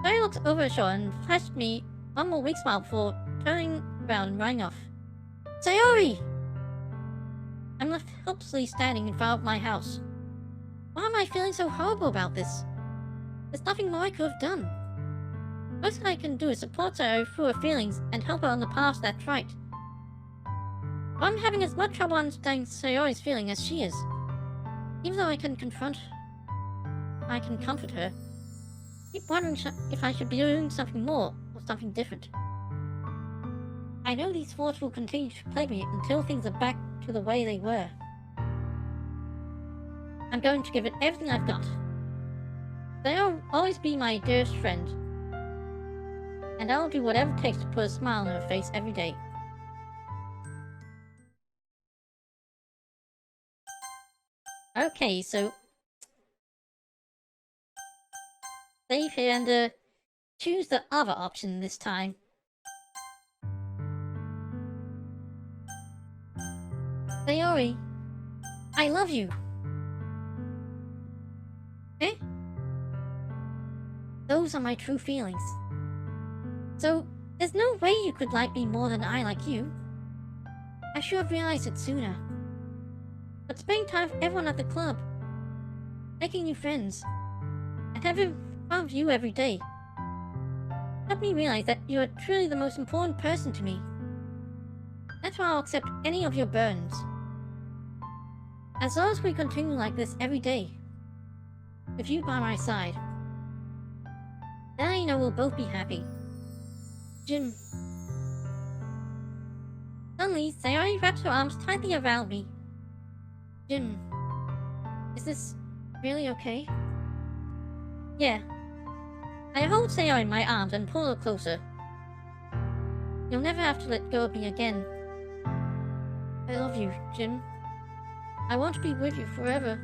Sayori looks over her shoulder and flashed me one more weak smile before turning around and running off. Sayori! I'm left helplessly standing in front of my house. Why am I feeling so horrible about this? There's nothing more I could have done. Most I can do is support Sayori through her feelings and help her on the path that's right. But I'm having as much trouble understanding Sayori's feeling as she is. Even though I can comfort her. I keep wondering if I should be doing something more or something different. I know these thoughts will continue to plague me until things are back to the way they were. I'm going to give it everything I've got. They'll always be my dearest friend. And I'll do whatever it takes to put a smile on her face every day. Okay, so... save here and choose the other option this time. Sayori, I love you. Eh? Those are my true feelings. So, there's no way you could like me more than I like you. I should have realized it sooner. But spending time with everyone at the club, making new friends, and having fun with you every day, helped me realize that you are truly the most important person to me. That's why I'll accept any of your burdens. As long as we continue like this every day, with you by my side, then I know we'll both be happy. Jim. Suddenly, Sayori wraps her arms tightly around me. Jim, is this really okay? Yeah. I hold Sayori in my arms and pull her closer. You'll never have to let go of me again. I love you, Jim. I want to be with you forever.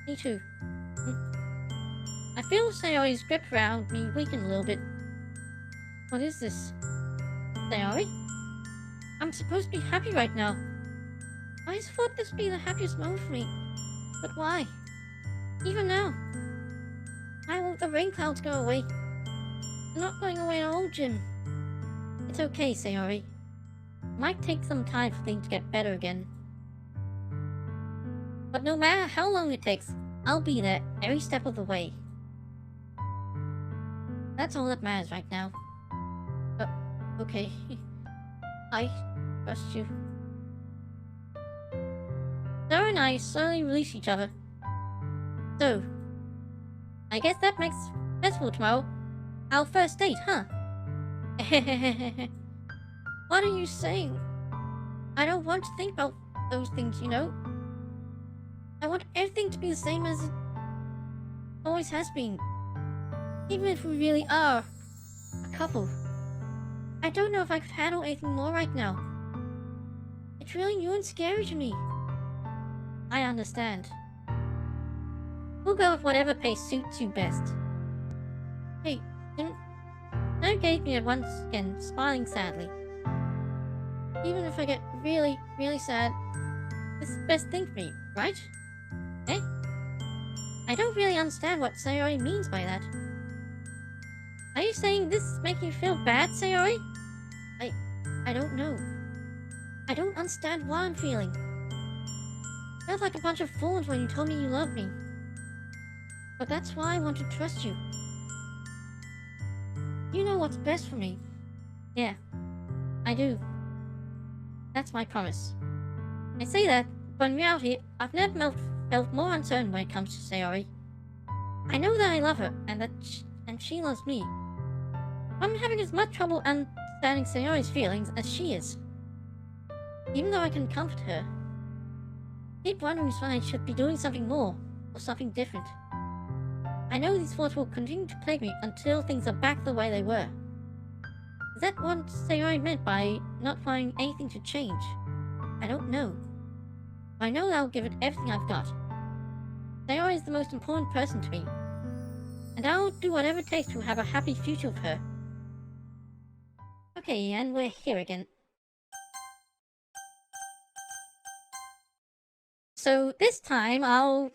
Me too. I feel Sayori's grip around me weaken a little bit. What is this? Sayori? I'm supposed to be happy right now. I always thought this would be the happiest moment for me. But why? Even now. Why won't the rain clouds go away? They're not going away at all, Jim. It's okay, Sayori. It might take some time for things to get better again. But no matter how long it takes, I'll be there every step of the way. That's all that matters right now. Okay. I trust you. Sarah and I slowly release each other. So, I guess that makes festival tomorrow our first date, huh? What are you saying? I don't want to think about those things, you know? I want everything to be the same as it always has been. Even if we really are a couple. I don't know if I could handle anything more right now. It's really new and scary to me. I understand. We'll go with whatever pace suits you best. Hey, Sarah gave me a once again, smiling sadly. Even if I get really, really sad, this is the best thing for me, right? Eh? I don't really understand what Sayori means by that. Are you saying this is making you feel bad, Sayori? I don't know. I don't understand why I'm feeling. I felt like a bunch of fools when you told me you loved me. But that's why I want to trust you. You know what's best for me. Yeah, I do. That's my promise. I say that, but in reality, I've never felt more uncertain when it comes to Sayori. I know that I love her, and she loves me. I'm having as much trouble understanding Sayori's feelings as she is. Even though I can comfort her, I keep wondering if I should be doing something more, or something different. I know these thoughts will continue to plague me until things are back the way they were. Is that what Sayori meant by not wanting anything to change? I don't know. But I know that I'll give it everything I've got. Sayori is the most important person to me, and I'll do whatever it takes to have a happy future with her. Okay, and we're here again. So this time I'll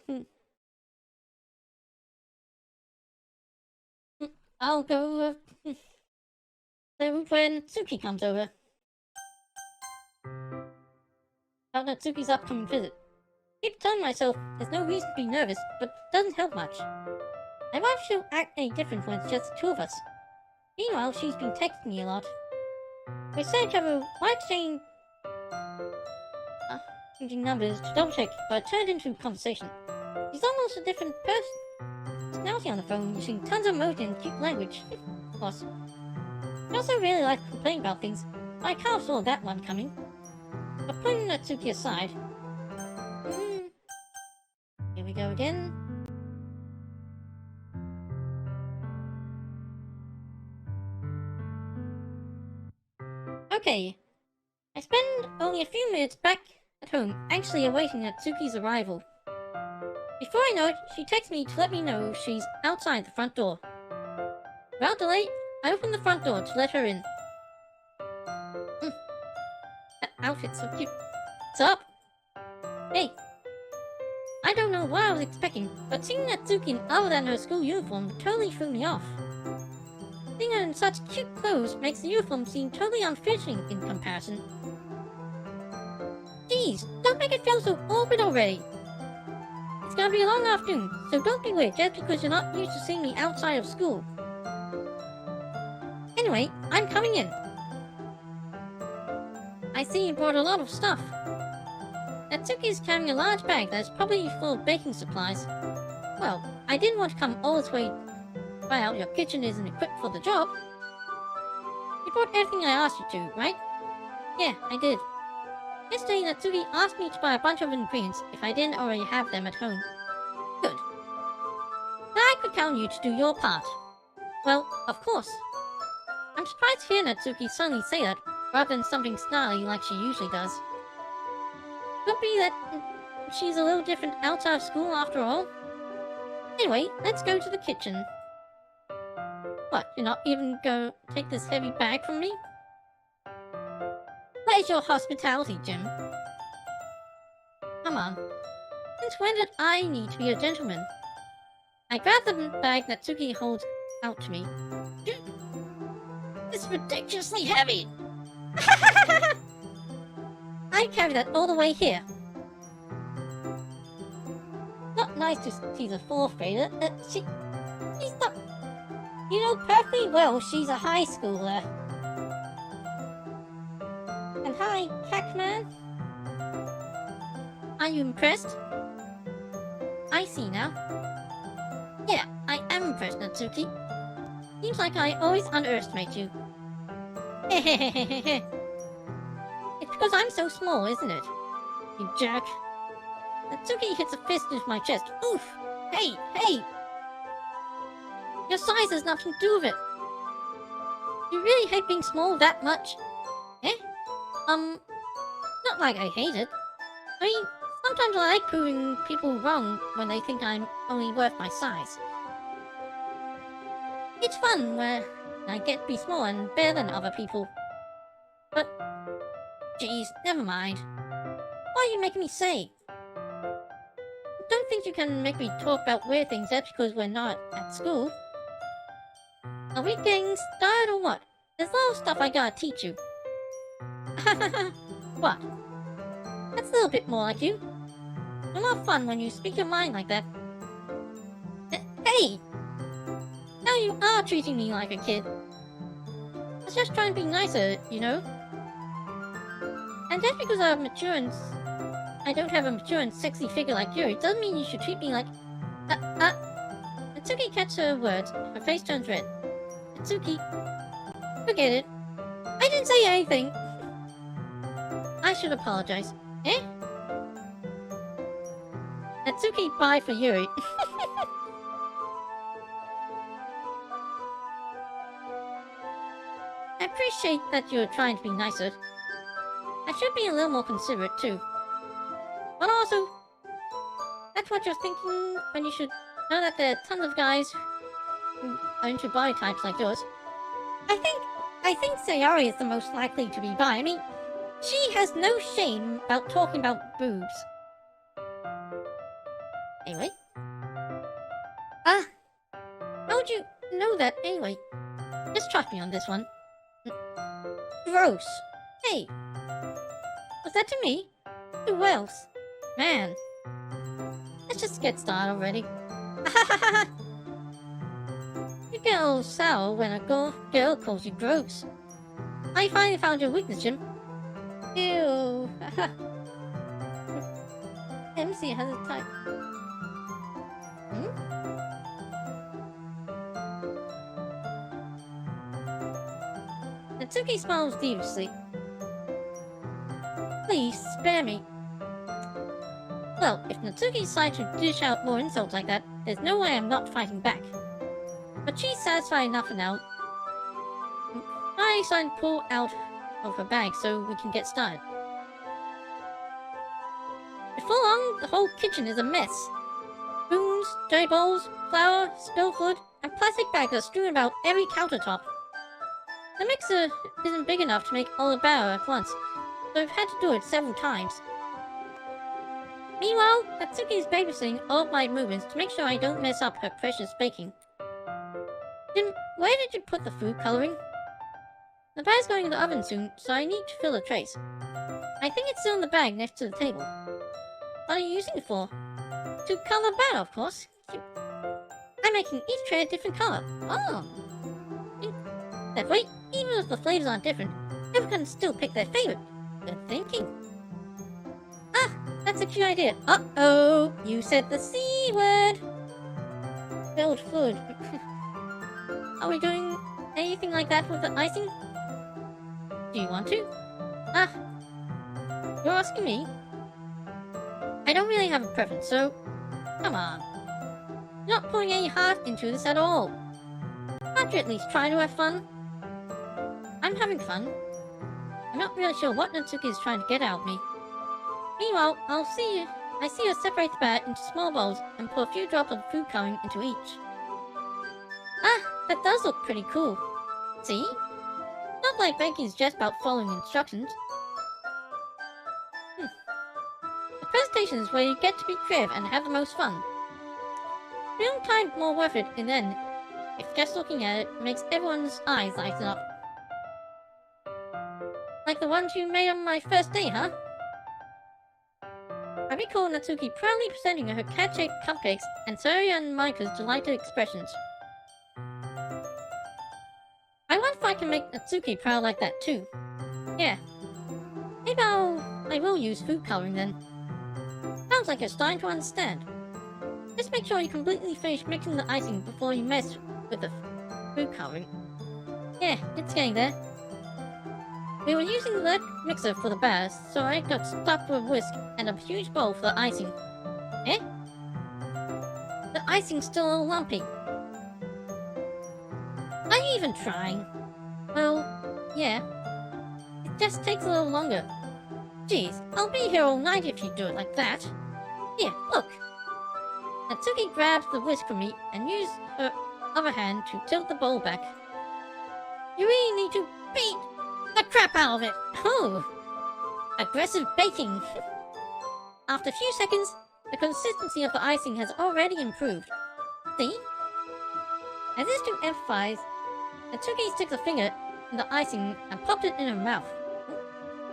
go when Tsuki comes over. About Natsuki's upcoming visit. I keep telling myself there's no reason to be nervous, but it doesn't help much. I wonder if she'll act any different when it's just the two of us. Meanwhile, she's been texting me a lot. We sent each other while exchanging numbers to double check, but it turned into a conversation. She's almost a different personality on the phone, using tons of emoji and cute language. Of course. I also really like complaining about things, but I kind of saw that one coming. But putting Natsuki aside, here we go again. Okay, I spend only a few minutes back at home, anxiously awaiting Natsuki's arrival. Before I know it, she texts me to let me know she's outside the front door. Without delay, I open the front door to let her in. That outfit's so cute. What's up? Hey. I I don't know what I was expecting, but seeing Natsuki in other than her school uniform totally threw me off. Seeing her in such cute clothes makes the uniform seem totally unfitting in comparison. Jeez, don't make it feel so awkward already. It's gonna be a long afternoon, so don't be weird just because you're not used to seeing me outside of school. Anyway, I'm coming in. I see you brought a lot of stuff. Natsuki is carrying a large bag that is probably full of baking supplies. Well, I didn't want to come all this way to find out your kitchen isn't equipped for the job. You brought everything I asked you to, right? Yeah, I did. Yesterday, Natsuki asked me to buy a bunch of ingredients if I didn't already have them at home. Good. Now I could count on you to do your part. Well, of course. I'm surprised to hear Natsuki suddenly say that, rather than something snarly like she usually does. Could be that she's a little different outside of school after all. Anyway, let's go to the kitchen. What, you're not even going to take this heavy bag from me? Where's your hospitality, Jim? Come on. Since when did I need to be a gentleman? I grab the bag Natsuki holds out to me. It's ridiculously heavy! I carry that all the way here. Not nice to see the fourth grader. She's not... You know perfectly well she's a high schooler. And hi, Pac-Man. Are you impressed? I see now. Yeah, I am impressed, Natsuki. Seems like I always underestimate you. Hehehehe. It's because I'm so small, isn't it? You jerk. Natsuki hits a fist into my chest. Oof! Hey! Hey! Your size has nothing to do with it. You really hate being small that much? Eh? Not like I hate it. I mean, sometimes I like proving people wrong when they think I'm only worth my size. It's fun when I get to be small and better than other people. But, geez, never mind. What are you making me say? Don't think you can make me talk about weird things just because we're not at school. Are we getting started or what? There's a lot of stuff I gotta teach you. What? That's a little bit more like you. A lot of fun when you speak your mind like that. Hey! Now you are treating me like a kid. I was just trying to be nicer, you know? And just because I don't have a mature and sexy figure like you, it doesn't mean you should treat me like... Natsuki catches her words. Her face turns red. Natsuki... Forget it. I didn't say anything. I should apologize. Eh? Natsuki, bye for Yuri. I appreciate that you're trying to be nicer. I should be a little more considerate too. But also, that's what you're thinking when you should know that there are tons of guys who are into body types like yours. I think Sayori is the most likely to be bi. I mean, she has no shame about talking about boobs. Anyway. How'd you know that anyway? Just trust me on this one. Gross. Hey. Was that to me? Who else? Man. Let's just get started already. You get a little sour when a girl calls you gross. I finally found your weakness, Jim. Ew. MC has a type. Natsuki smiles deviously. Please, spare me. Well, if Natsuki decides to dish out more insults like that, there's no way I'm not fighting back. But she's satisfied enough for now. I decided to pull out of her bag so we can get started. Before long, the whole kitchen is a mess. Spoons, jelly bowls, flour, spilled food, and plastic bags are strewn about every countertop. The mixer isn't big enough to make all the batter at once, so I've had to do it several times. Meanwhile, Natsuki is babysitting all of my movements to make sure I don't mess up her precious baking. Jim, where did you put the food coloring? The bag's going in the oven soon, so I need to fill the trays. I think it's still in the bag next to the table. What are you using it for? To color better, of course. I'm making each tray a different color. Oh! That way, even if the flavors aren't different, everyone can still pick their favorite. Good thinking. Ah! That's a cute idea. Uh-oh! You said the C word! Spilled food. Are we doing anything like that with the icing? Do you want to? Ah! You're asking me? I don't really have a preference, so... Come on. You're not putting any heart into this at all. Can't you at least try to have fun? I'm having fun. I'm not really sure what Natsuki is trying to get out of me. Meanwhile, I see her separate the batter into small bowls and pour a few drops of food coloring into each. Ah, that does look pretty cool. See? Not like baking is just about following instructions. The presentation is where you get to be creative and have the most fun. Real time more worth it in the end, if just looking at it makes everyone's eyes lighten up. Like the ones you made on my first day, huh? I recall Natsuki proudly presenting her cat-shaped cupcakes and Saria and Micah's delighted expressions. I wonder if I can make Natsuki proud like that too. Yeah. Maybe I will use food coloring then. Sounds like you're starting to understand. Just make sure you completely finish mixing the icing before you mess with the food coloring. Yeah, it's getting there. We were using the mixer for the batter, so I got stuck with a whisk and a huge bowl for the icing. Eh? The icing's still a little lumpy. Are you even trying? Well, yeah. It just takes a little longer. Geez, I'll be here all night if you do it like that. Here, look. Natsuki grabbed the whisk from me and used her other hand to tilt the bowl back. You really need to beat the crap out of it! Oh! Aggressive baking! After a few seconds, the consistency of the icing has already improved. See? As if to emphasize, Natsuki sticks a finger in the icing and popped it in her mouth.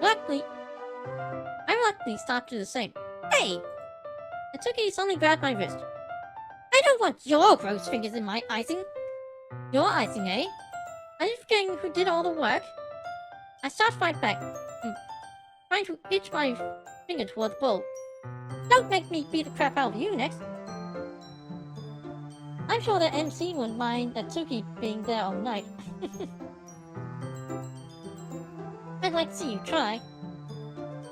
I reluctantly start to do the same. Hey! Natsuki suddenly grabbed my wrist. I don't want your gross fingers in my icing! Your icing, eh? Are you forgetting who did all the work? I start to fight back, trying to itch my finger toward the bowl. Don't make me beat the crap out of you next. I'm sure the MC wouldn't mind Natsuki being there all night. I'd like to see you try.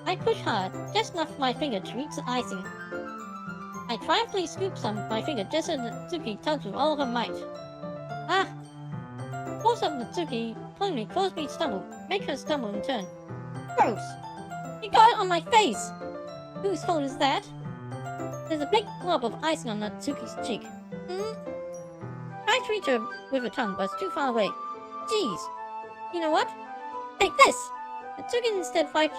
I push hard, just enough for my finger to reach the icing. I triumphantly scoop some with my finger just as Natsuki tugs with all her might. Ah! Force of Natsuki plainly caused me to stumble, make her stumble in turn. Gross! You got it on my face! Whose fault is that? There's a big glob of icing on Natsuki's cheek. Tried to reach her with her tongue, but it's too far away. Jeez! You know what? Take this! Natsuki instead wipes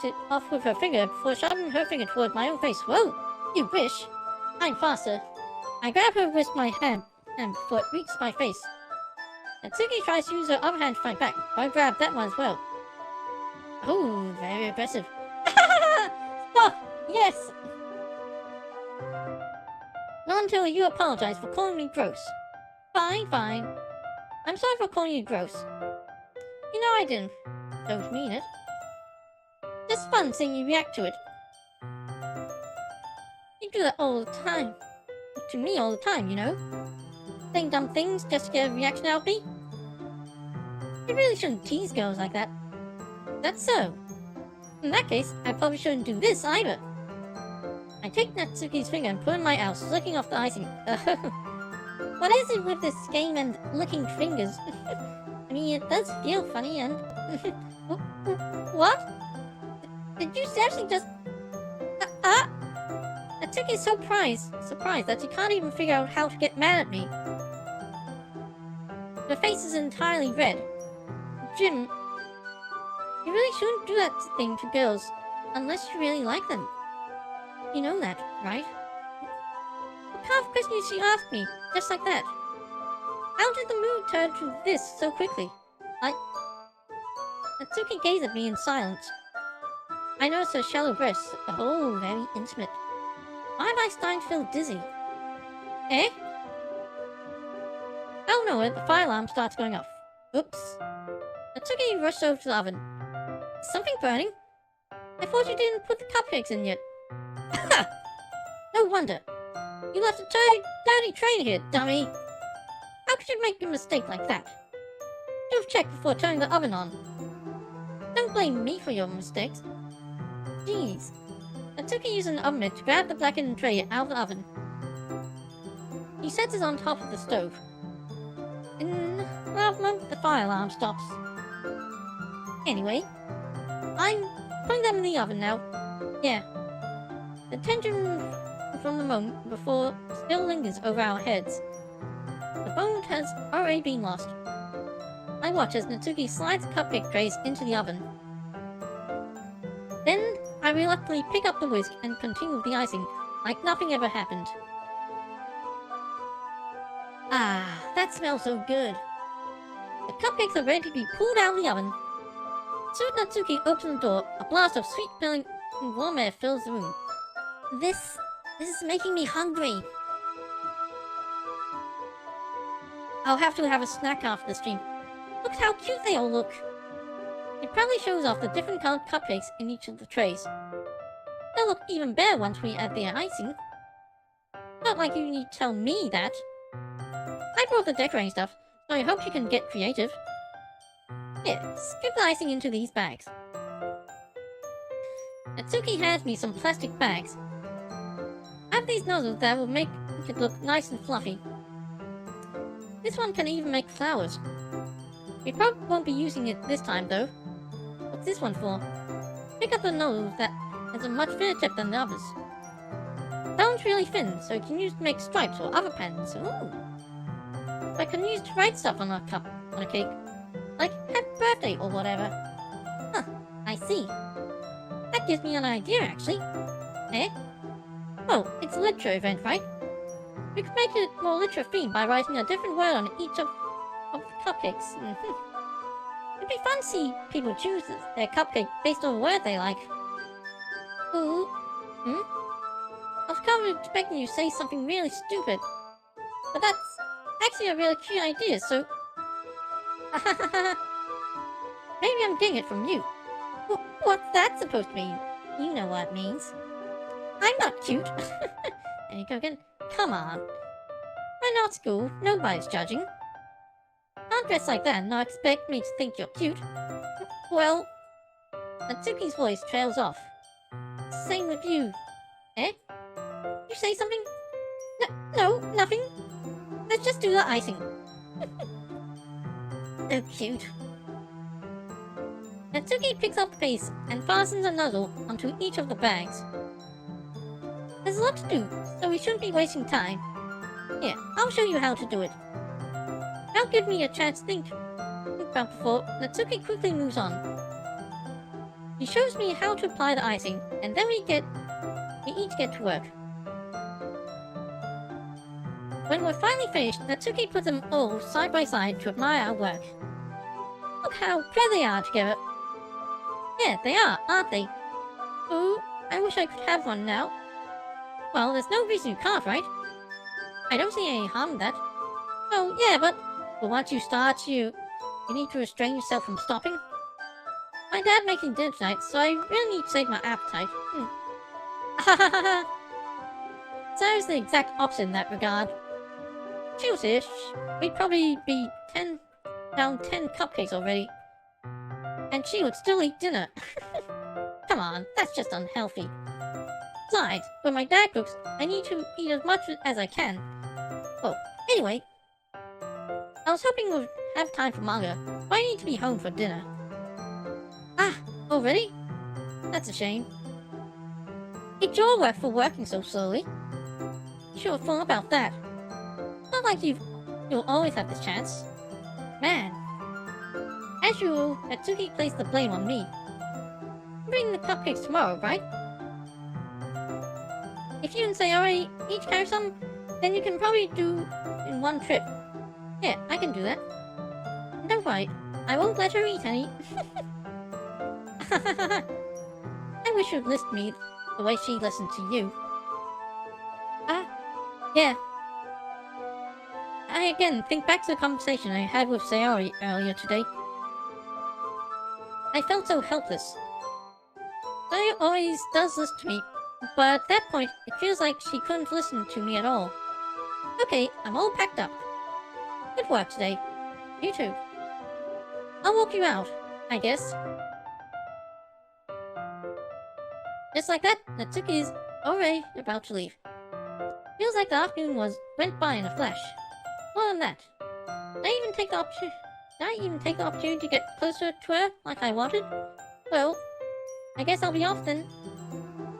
it off with her finger before shoving her finger toward my own face. Whoa! You wish! I'm faster. I grab her with my hand before it reaches my face. Natsuki tries to use her other hand to fight back, but I grab that one as well. Oh, very aggressive. Stop! Yes! Not until you apologize for calling me gross. Fine, fine. I'm sorry for calling you gross. You know I didn't. Don't mean it. Just fun seeing you react to it. You do that all the time. To me all the time, you know. Saying dumb things just to get a reaction out of me. You really shouldn't tease girls like that. That's so. In that case, I probably shouldn't do this either. I take Natsuki's finger and put it in my mouth, licking off the icing. What is it with this game and licking fingers? I mean, it does feel funny and... What? Did you seriously just... Natsuki's so surprised that she can't even figure out how to get mad at me. Her face is entirely red. Jim, you really shouldn't do that thing to girls, unless you really like them. You know that, right? What kind of question did she ask me, just like that? How did the mood turn to this so quickly? Natsuki gazed at me in silence. I noticed her shallow breasts, oh, very intimate. Why am I starting to feel dizzy? Eh? Out of nowhere, the fire alarm starts going off. Oops. Natsuki rushed over to the oven. Is something burning? I thought you didn't put the cupcakes in yet. No wonder. You left a dirty train here, dummy. How could you make a mistake like that? Should have checked before turning the oven on. Don't blame me for your mistakes. Jeez. Natsuki used an oven mitt to grab the blackened tray out of the oven. He sets it on top of the stove. In about a moment, the fire alarm stops. Anyway, I'm putting them in the oven now. Yeah. The tension from the moment before still lingers over our heads. The moment has already been lost. I watch as Natsuki slides the cupcake trays into the oven. Then, I reluctantly pick up the whisk and continue with the icing, like nothing ever happened. Ah, that smells so good. The cupcakes are ready to be pulled out of the oven. Soon Natsuki opens the door, a blast of sweet-smelling warm air fills the room. This is making me hungry. I'll have to have a snack after the stream. Look how cute they all look. It probably shows off the different colored cupcakes in each of the trays. They'll look even better once we add the icing. Not like you need to tell me that. I brought the decorating stuff, so I hope you can get creative. Here, scoop the icing into these bags. Natsuki hands me some plastic bags. I have these nozzles that will make it look nice and fluffy. This one can even make flowers. We probably won't be using it this time though. What's this one for? Pick up a nose that has a much thinner tip than the others. That one's really thin, so it can use to make stripes or other patterns. Ooh. I can use to write stuff on a cake. Like happy birthday or whatever. Huh, I see. That gives me an idea actually. Eh? Oh, it's a literature event, right? We could make it more literature themed by writing a different word on each of the cupcakes. It'd be fun to see people choose their cupcake based on a word they like. Ooh. I was kind of expecting you to say something really stupid. But that's actually a really cute idea, so... Maybe I'm getting it from you. What's that supposed to mean? You know what it means. I'm not cute. There you go again. Come on. We're not school. Nobody's judging. Don't dress like that and not expect me to think you're cute. Well... Natsuki's voice trails off. Same with you. Eh? You say something? No, nothing. Let's just do the icing. So cute. Natsuki picks up the paste and fastens a nozzle onto each of the bags. There's a lot to do, so we shouldn't be wasting time. Here, I'll show you how to do it. Don't give me a chance to think about before Natsuki quickly moves on. She shows me how to apply the icing, and then we each get to work. When we're finally finished, Natsuki puts them all side by side to admire our work. Look how clear they are together. Yeah, they are, aren't they? Ooh, I wish I could have one now. Well, there's no reason you can't, right? I don't see any harm in that. Oh, yeah, but once you start, you need to restrain yourself from stopping. My dad making dinner tonight, so I really need to save my appetite. Sarah's the exact opposite in that regard. If she was here, we'd probably be down 10 cupcakes already. And she would still eat dinner. Come on, that's just unhealthy. Besides, when my dad cooks, I need to eat as much as I can. Well, anyway, I was hoping we'd have time for manga, but I need to be home for dinner. Ah, already? That's a shame. It's your work for working so slowly. Sure thought about that. Not like you'll always have this chance. Man. As usual, Natsuki placed the blame on me. Bring the cupcakes tomorrow, right? if you and Sayori each carry some, then you can probably do in one trip. Yeah, I can do that. Don't worry, I won't let her eat any. I wish you'd listen to me the way she listened to you. Yeah. I again think back to the conversation I had with Sayori earlier today. I felt so helpless. Sayori always does listen to me, but at that point, it feels like she couldn't listen to me at all. Okay, I'm all packed up. Good work today. You too. I'll walk you out, I guess. Just like that, Natsuki's already about to leave. Feels like the afternoon went by in a flash. More than that. Did I even take the opportunity to get closer to her like I wanted? Well, I guess I'll be off then.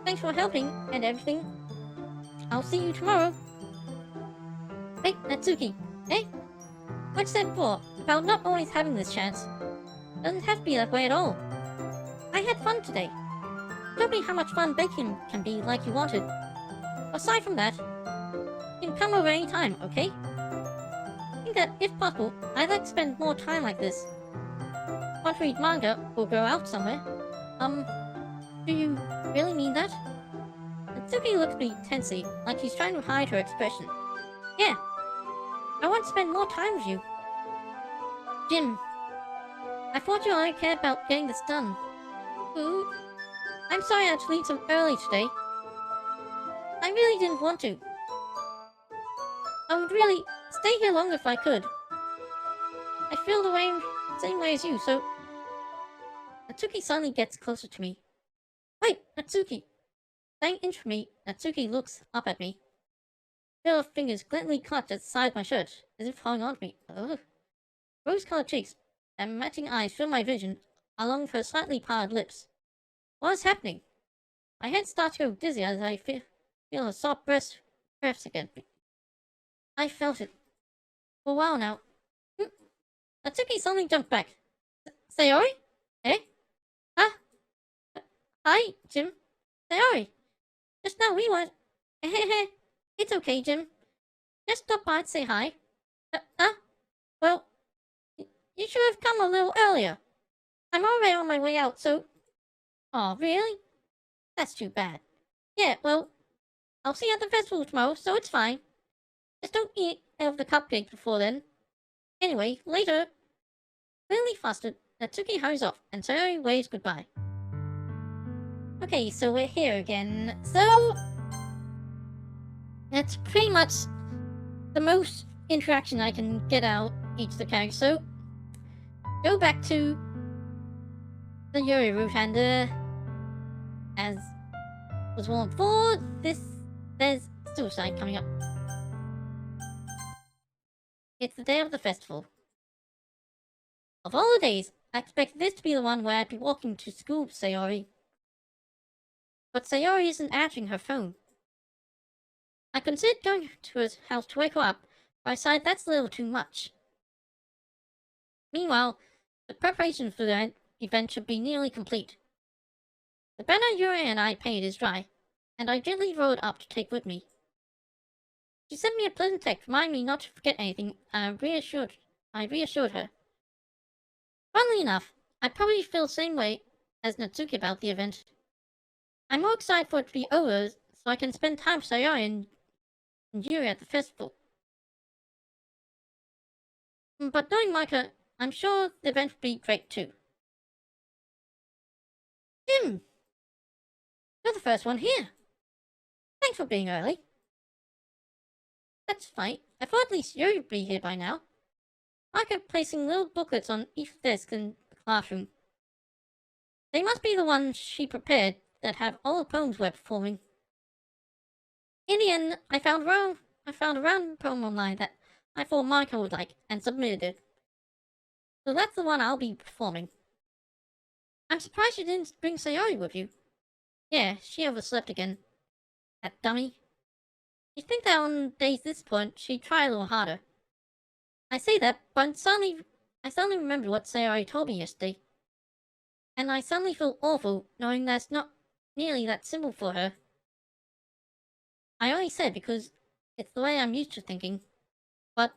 Thanks for helping and everything. I'll see you tomorrow. Wait, Natsuki. Eh? What you said before about not always having this chance. Doesn't have to be that way at all. I had fun today. Showed me how much fun baking can be like you wanted. Aside from that, you can come over any time, okay? I think that, if possible, I'd like to spend more time like this. Want to read manga or go out somewhere? Do you really mean that? Natsuki looked at me tensely, like she's trying to hide her expression. Yeah. I want to spend more time with you. Jim. I thought you only cared about getting this done. Ooh. I'm sorry I had to leave so early today. I really didn't want to. I would really stay here longer if I could. I feel the same way as you, so... Natsuki suddenly gets closer to me. Wait, Natsuki! Staying inch from me, Natsuki looks up at me. Her fingers gently clutched at the side of my shirt, as if holding on to me. Ugh. Rose-colored cheeks and matching eyes fill my vision, along with her slightly parted lips. What is happening? My head starts to go dizzy as I feel her soft breaths against me. I felt it. For a while now. Natsuki suddenly jumped back. Sayori? Eh? Huh? Hi, Jim. Sayori. Just now we were... It's okay, Jim. Just stop by to say hi. Well, you should have come a little earlier. I'm already on my way out, so... Aw, really? That's too bad. Yeah, well, I'll see you at the festival tomorrow, so it's fine. Just don't eat any of the cupcakes before then. Anyway, later. Clearly flustered, Natsuki hurries off, and Sayori waves goodbye. Okay, so we're here again. So... that's pretty much the most interaction I can get out each of the characters. So, go back to the Yuri route, and as was warned before, there's suicide coming up. It's the day of the festival. Of all the days, I expected this to be the one where I'd be walking to school with Sayori. But Sayori isn't answering her phone. I considered going to her house to wake her up, but I decided that's a little too much. Meanwhile, the preparations for the event should be nearly complete. The banner Yuri and I painted is dry, and I gently rolled it up to take with me. She sent me a pleasant text reminding me not to forget anything, and I reassured her. Funnily enough, I probably feel the same way as Natsuki about the event. I'm more excited for it to be over so I can spend time with Sayori and Yuri at the festival. But knowing Micah, I'm sure the event will be great too. Jim! You're the first one here. Thanks for being early. That's fine. I thought at least Yuri would be here by now. Micah placing little booklets on each desk in the classroom. They must be the ones she prepared that have all the poems we're performing. In the end, I found a random poem online that I thought Micah would like and submitted it. So that's the one I'll be performing. I'm surprised you didn't bring Sayori with you. Yeah, she overslept again. That dummy. You'd think that on days this point, she'd try a little harder. I say that, but I suddenly remembered what Sayori told me yesterday. And I suddenly feel awful knowing that's not nearly that simple for her. I only said because it's the way I'm used to thinking. But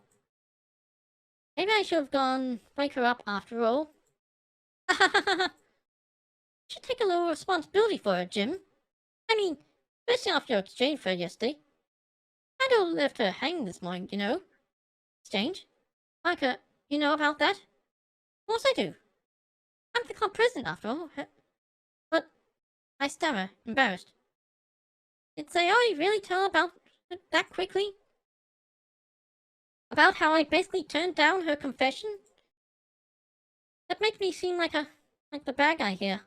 maybe I should have gone wake her up after all. You should take a little responsibility for her, Jim. I mean, especially after your exchange for her yesterday. I don't left her hanging this morning, you know. Exchange? Micah, you know about that? Of course I do. I'm the club president after all. But I stammer, embarrassed. Did Sayori really tell about it that quickly? About how I basically turned down her confession? That makes me seem like the bad guy here.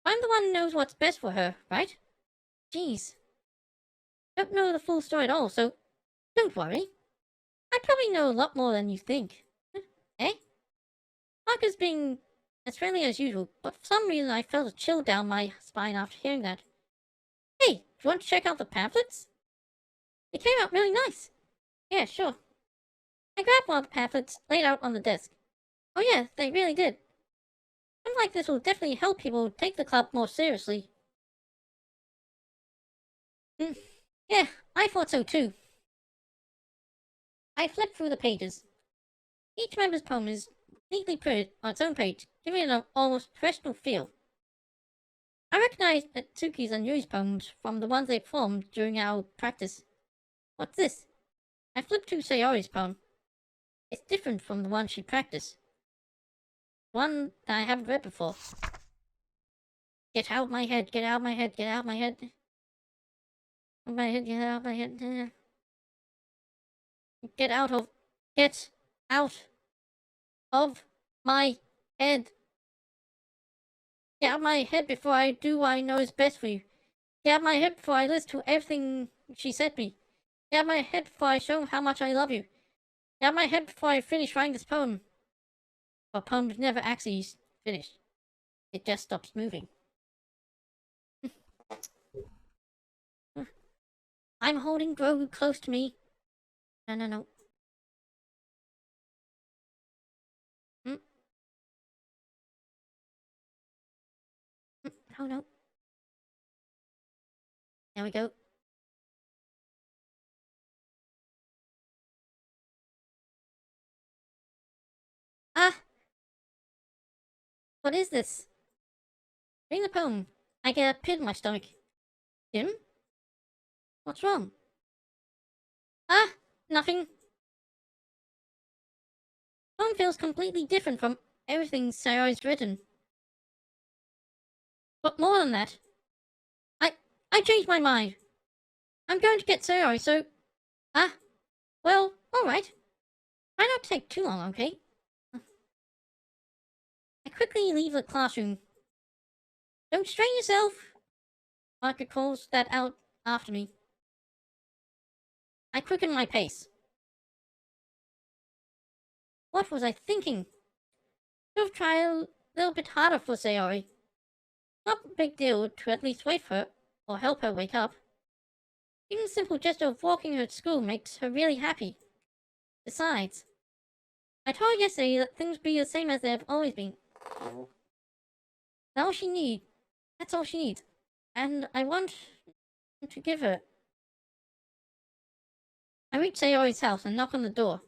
I'm the one who knows what's best for her, right? Jeez. Don't know the full story at all, so don't worry. I probably know a lot more than you think. Eh? Parker's being as friendly as usual, but for some reason I felt a chill down my spine after hearing that. Hey, do you want to check out the pamphlets? They came out really nice. Yeah, sure. I grabbed one of the pamphlets laid out on the desk. Oh yeah, they really did. Something like this will definitely help people take the club more seriously. Yeah, I thought so too. I flipped through the pages. Each member's poem is neatly printed on its own page, giving it an almost professional feel. I recognized Tsuki's and Yuri's poems from the ones they formed during our practice. What's this? I flipped to Sayori's poem. It's different from the one she practiced. One that I haven't read before. Get out of my head, get out of my head, get out of my head. My head, get out of my head. Get out of my head. Get out of my head before I do what I know is best for you. Get out of my head before I listen to everything she said to me. Get out of my head before I show how much I love you. Get out of my head before I finish writing this poem. But poem's never actually finished. It just stops moving. I'm holding Grogu close to me. No. No. There we go. Ah! What is this? Reading the poem, I get a pit in my stomach. Jim? What's wrong? Ah! Nothing. The poem feels completely different from everything Sayori's written. But more than that, I changed my mind. I'm going to get Sayori, so... Ah! Well, alright. Try not to take too long, okay? I quickly leave the classroom. Don't strain yourself! Margaret calls that out after me. I quicken my pace. What was I thinking? Should have tried a little bit harder for Sayori. Not a big deal to at least wait for her, or help her wake up. Even the simple gesture of walking her to school makes her really happy. Besides, I told her yesterday that things would be the same as they've always been. That's all she needs. That's all she needs. And I want to give her. I reach Sayori's house and knock on the door.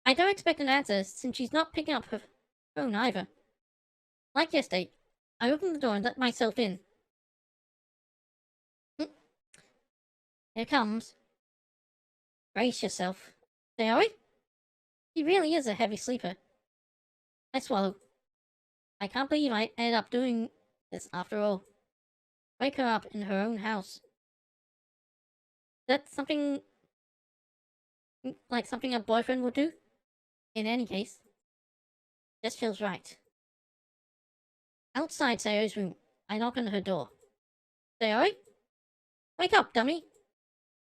I don't expect an answer since she's not picking up her phone either. Like yesterday, I open the door and let myself in. Here it comes. Brace yourself. Sayori? He really is a heavy sleeper. I swallow. I can't believe I ended up doing this after all. Wake her up in her own house. That's something like something a boyfriend would do? In any case, this feels right. Outside Sayori's room, I knock on her door. Sayori? Wake up, dummy!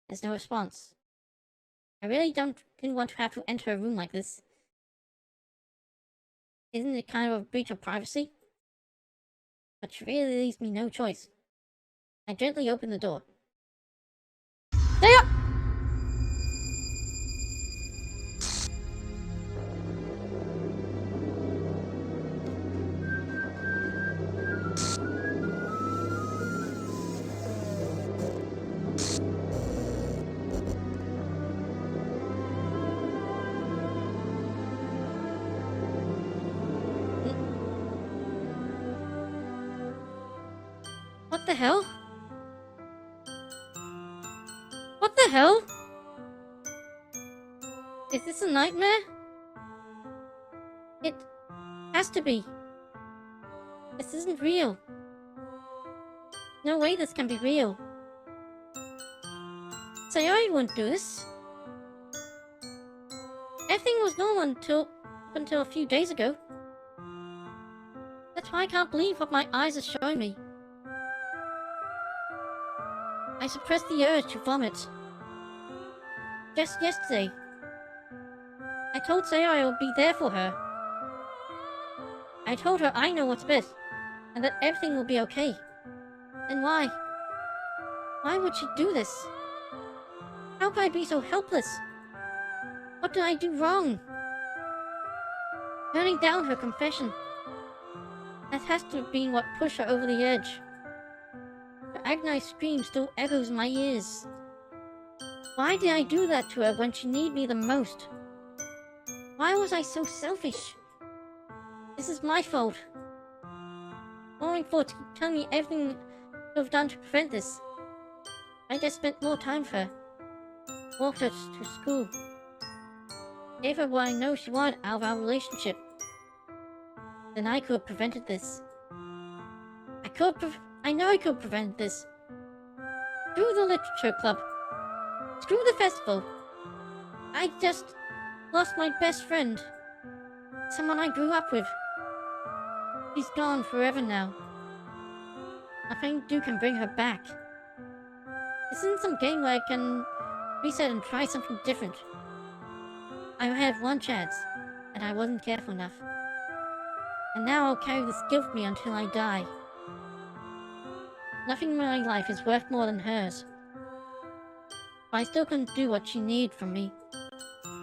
There's no response. I really didn't want to have to enter a room like this. Isn't it kind of a breach of privacy? But she really leaves me no choice. I gently open the door. Stay up! What the hell? What the hell? Is this a nightmare? It has to be. This isn't real. No way this can be real. Sayori wouldn't do this. Everything was normal until a few days ago. That's why I can't believe what my eyes are showing me. I suppressed the urge to vomit. Just yesterday, I told Sayori I would be there for her. I told her I know what's best, and that everything will be okay. Then why? Why would she do this? How could I be so helpless? What did I do wrong? Turning down her confession. That has to have been what pushed her over the edge. Her agonized scream still echoes in my ears. Why did I do that to her when she needed me the most? Why was I so selfish? This is my fault. Falling for to keep telling me everything I have done to prevent this. I just spent more time with her. Walked her to school. Gave her what I know she wanted out of our relationship. Then I could have prevented this. I know I could have prevented this. Screw the literature club. Screw the festival. I just lost my best friend. Someone I grew up with. She's gone forever now. Nothing to do can bring her back. This isn't some game where I can reset and try something different. I had one chance, and I wasn't careful enough. And now I'll carry this guilt with me until I die. Nothing in my life is worth more than hers. But I still couldn't do what she needed from me.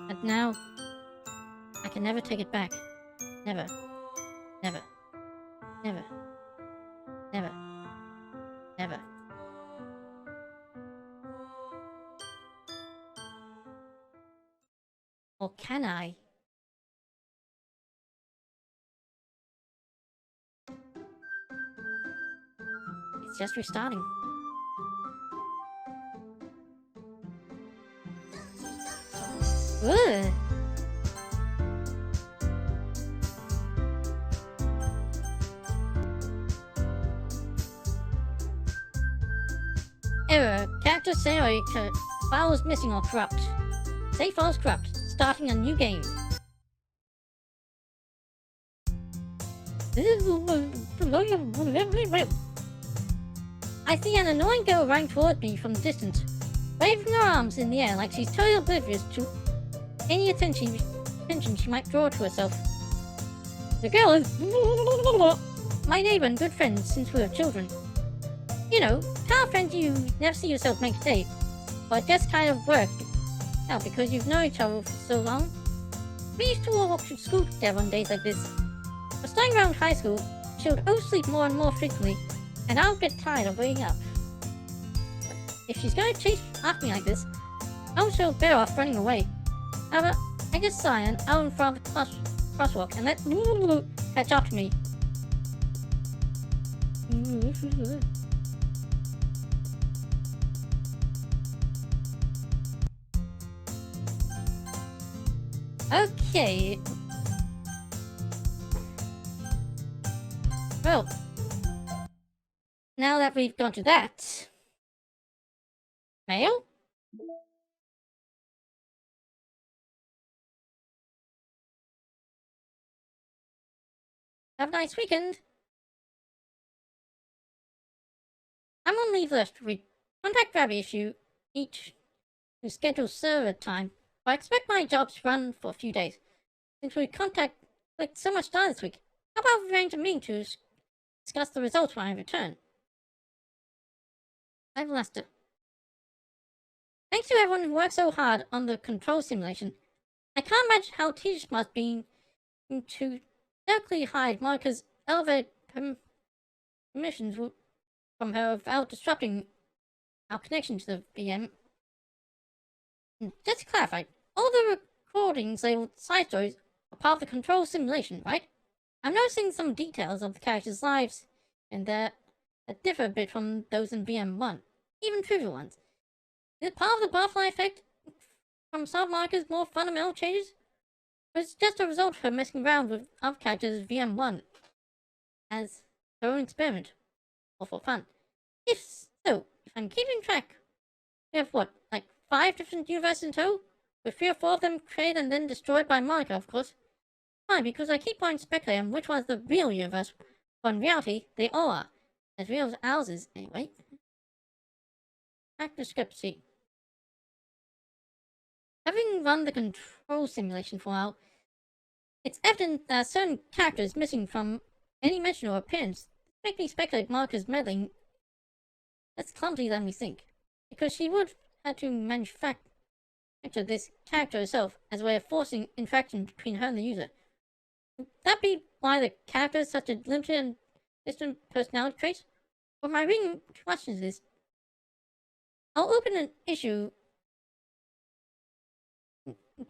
And now, I can never take it back. Never. Never. Never. Never. Never. Or can I? It's just restarting. Ugh. Error. Character Sayori file is missing or corrupt. Save file is corrupt. Starting a new game. I see an annoying girl running towards me from the distance, waving her arms in the air like she's totally oblivious to any attention she might draw to herself. The girl is my neighbor and good friend since we were children. You know, kind of friends you never see yourself make a date, but just kind of work out because you've known each other for so long. We used to all walk to school together on days like this. But starting around high school, she would oversleep more and more frequently, and I would get tired of waking up. But if she's going to chase after me like this, I would feel better off running away. However, I just sigh and out in front of the crosswalk and let catch up to me. Okay. Well, now that we've gone to that, mail? Have a nice weekend. I'm on leave list to read contact Gravity issue each to schedule server time. But I expect my job to run for a few days. Since we clicked so much data this week, how about we arrange a meeting to discuss the results when I return? I've Lester. Thanks to everyone who worked so hard on the control simulation. I can't imagine how tedious it must be to directly hide Monica's elevated permissions from her without disrupting our connection to the VM. Just to clarify, all the recordings labeled side stories are part of the control simulation, right? I'm noticing some details of the characters' lives and that that differ a bit from those in VM1, even trivial ones. Is it part of the butterfly effect from some markers more fundamental changes? Or is it just a result of her messing around with other characters in VM1 as her own experiment, or for fun? If so, if I'm keeping track, we have what, like 5 different universes in total? With 3 or 4 of them created and then destroyed by Monica, of course. Fine, because I keep wanting to speculate on which one's the real universe, but in reality, they all are. As real as ours is, anyway. Fact discrepancy. Having run the control simulation for a while, it's evident that a certain character is missing from any mention or appearance. This makes me speculate Monica's meddling less clumsy than we think, because she would have to manufacture this character herself as a way of forcing interaction between her and the user. Would that be why the character is such a limited and distant personality trait? Or am I reading too much into this? I'll open an issue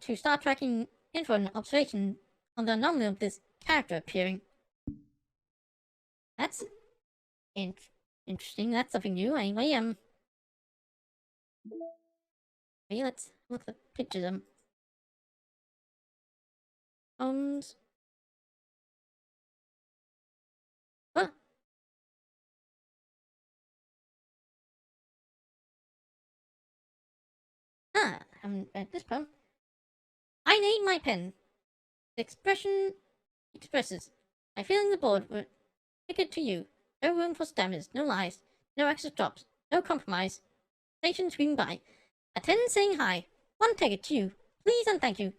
to start tracking info and observation on the anomaly of this character appearing. That's interesting. That's something new. Anyway, okay, let's look at the pictures. What? I haven't read this poem. I named my pen. The expression expresses. My feeling the board were ticket to you. No room for stammers, no lies, no extra stops, no compromise. Station screaming by. Attendant saying hi. One ticket to you. Please and thank you.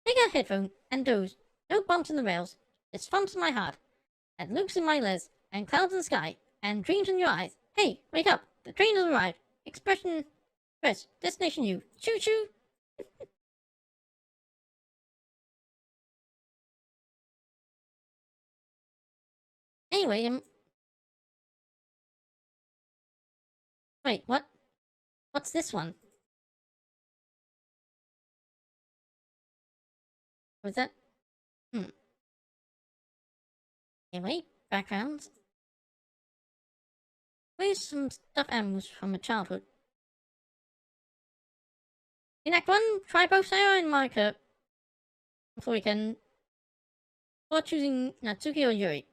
Take a headphone and doze. No bumps in the rails. Just thumps in my heart. And loops in my legs. And clouds in the sky. And dreams in your eyes. Hey, wake up. The train has arrived. Expression express. Destination you. Choo choo. Anyway, wait, what? What's this one? Was that? Anyway, backgrounds. Where's some stuffed animals from my childhood? In Act 1, try both Sarah and Monica before we can. Before choosing Natsuki or Yuri.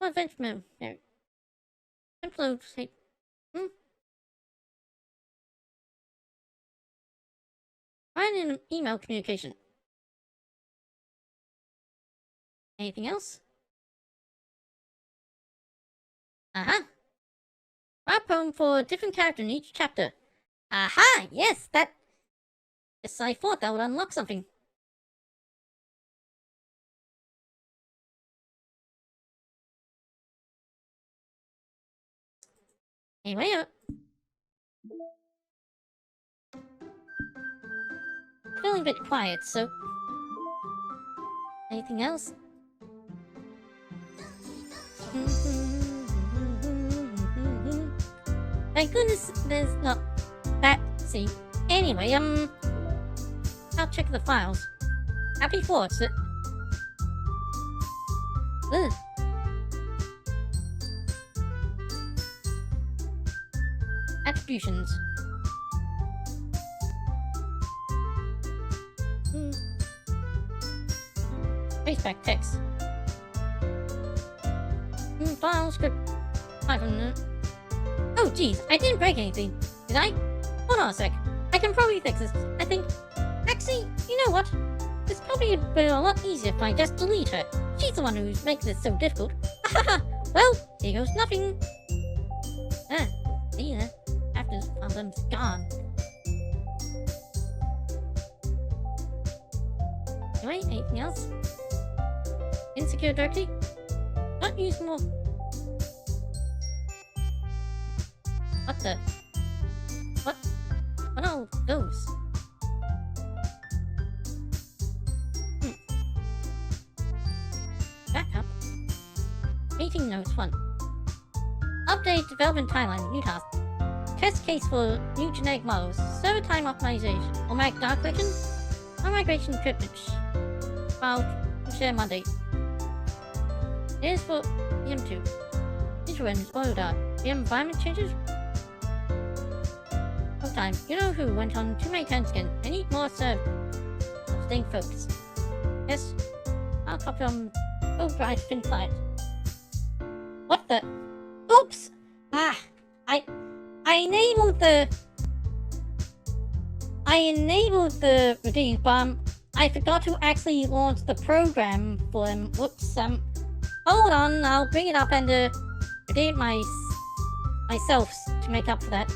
What adventure mode? Upload say. Find an email communication. Anything else? Write a poem for a different character in each chapter. Yes, that. Yes, I thought that would unlock something. Anyway, feeling a bit quiet, so. Anything else? Thank goodness there's not that scene. Anyway, I'll check the files. Happy thoughts. Ugh. Attributions. Traceback text. File script 500. Oh geez, I didn't break anything, did I? Hold on a sec. I can probably fix this, I think. Actually, you know what? It's probably be a lot easier if I just delete her. She's the one who's making it so difficult. Well, here goes nothing. See ya. After this problem's gone. Anyway, anything else? Insecure directly? Don't use more. What the? What are those? Backup. Meeting notes 1. Update development timeline, new task. Test case for new genetic models. Server time optimization. Automatic dark collection. Migration equipment. File share Monday. It is for EM2. Interim spoiled out. The environment changes? No time. You know who went on too many times again. I need more serve. Staying focused. Yes. I'll copy on overdrive fin flight. What the? Oops! Ah! I enabled the routine, but I forgot to actually launch the program for him. Whoops, hold on, I'll bring it up and redeem myself to make up for that.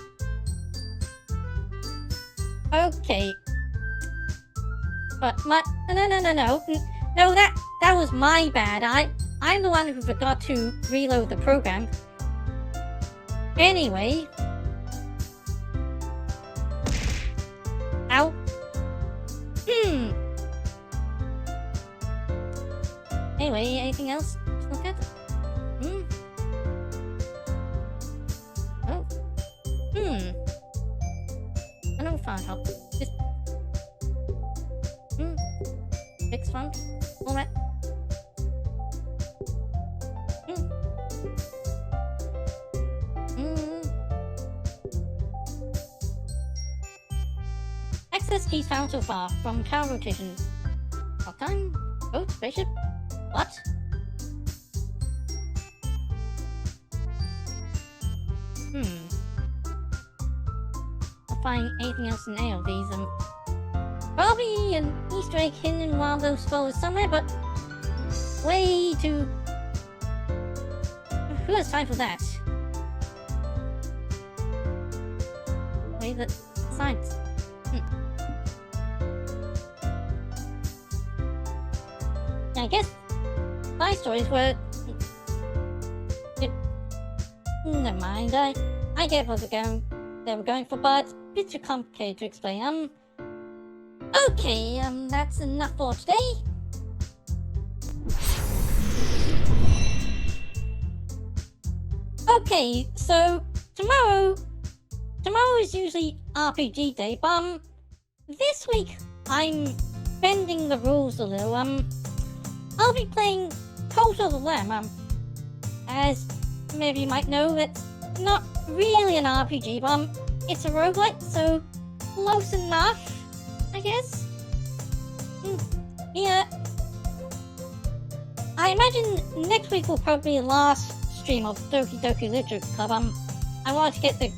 Okay. But no, that was my bad. I'm the one who forgot to reload the program. Anyway. Ow. Anyway, anything else to look at? Oh. I know font help. Just fix font. Alright. Access keys found so far from tower rotation. Talk time? Boat? Spaceship? What? I'll find anything else in any of these. Probably an Easter egg hidden in one of those photos somewhere, but way too. Who has time for that? Wait, the science. I guess my stories were. Never mind. I get what they were going for, but a bit too complicated to explain. Okay, that's enough for today. Okay, so tomorrow is usually RPG day, but this week I'm bending the rules a little. I'll be playing Cult of the Lamb. As maybe you might know, it's not really an RPG, but it's a roguelike, so close enough, I guess. Yeah. I imagine next week will probably be the last stream of Doki Doki Literature Club. I wanted to get the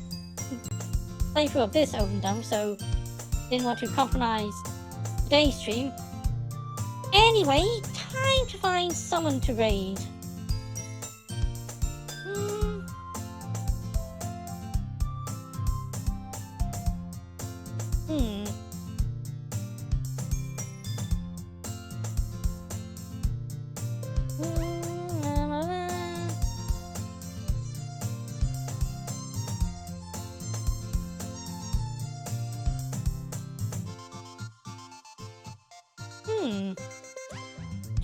playthrough of this over and done, so didn't want to compromise today's stream. Anyway, time to find someone to raid.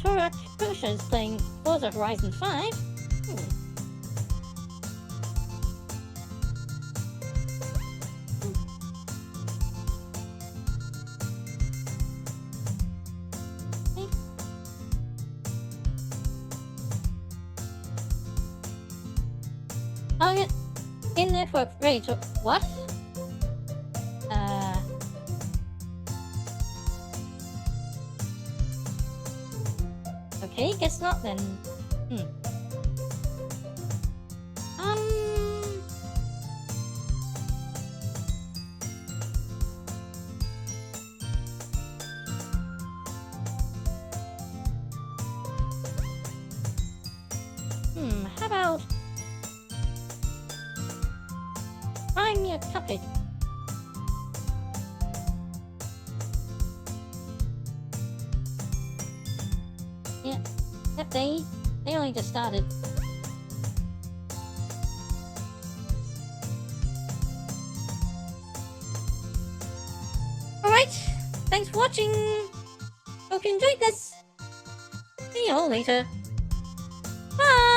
Torak Pusha is playing Forza Horizon 5. Target in-network rate. What? Okay, guess not then. How about find me a cupcake? Yeah, that they only just started. Alright, thanks for watching. Hope you enjoyed this. See you all later. Bye!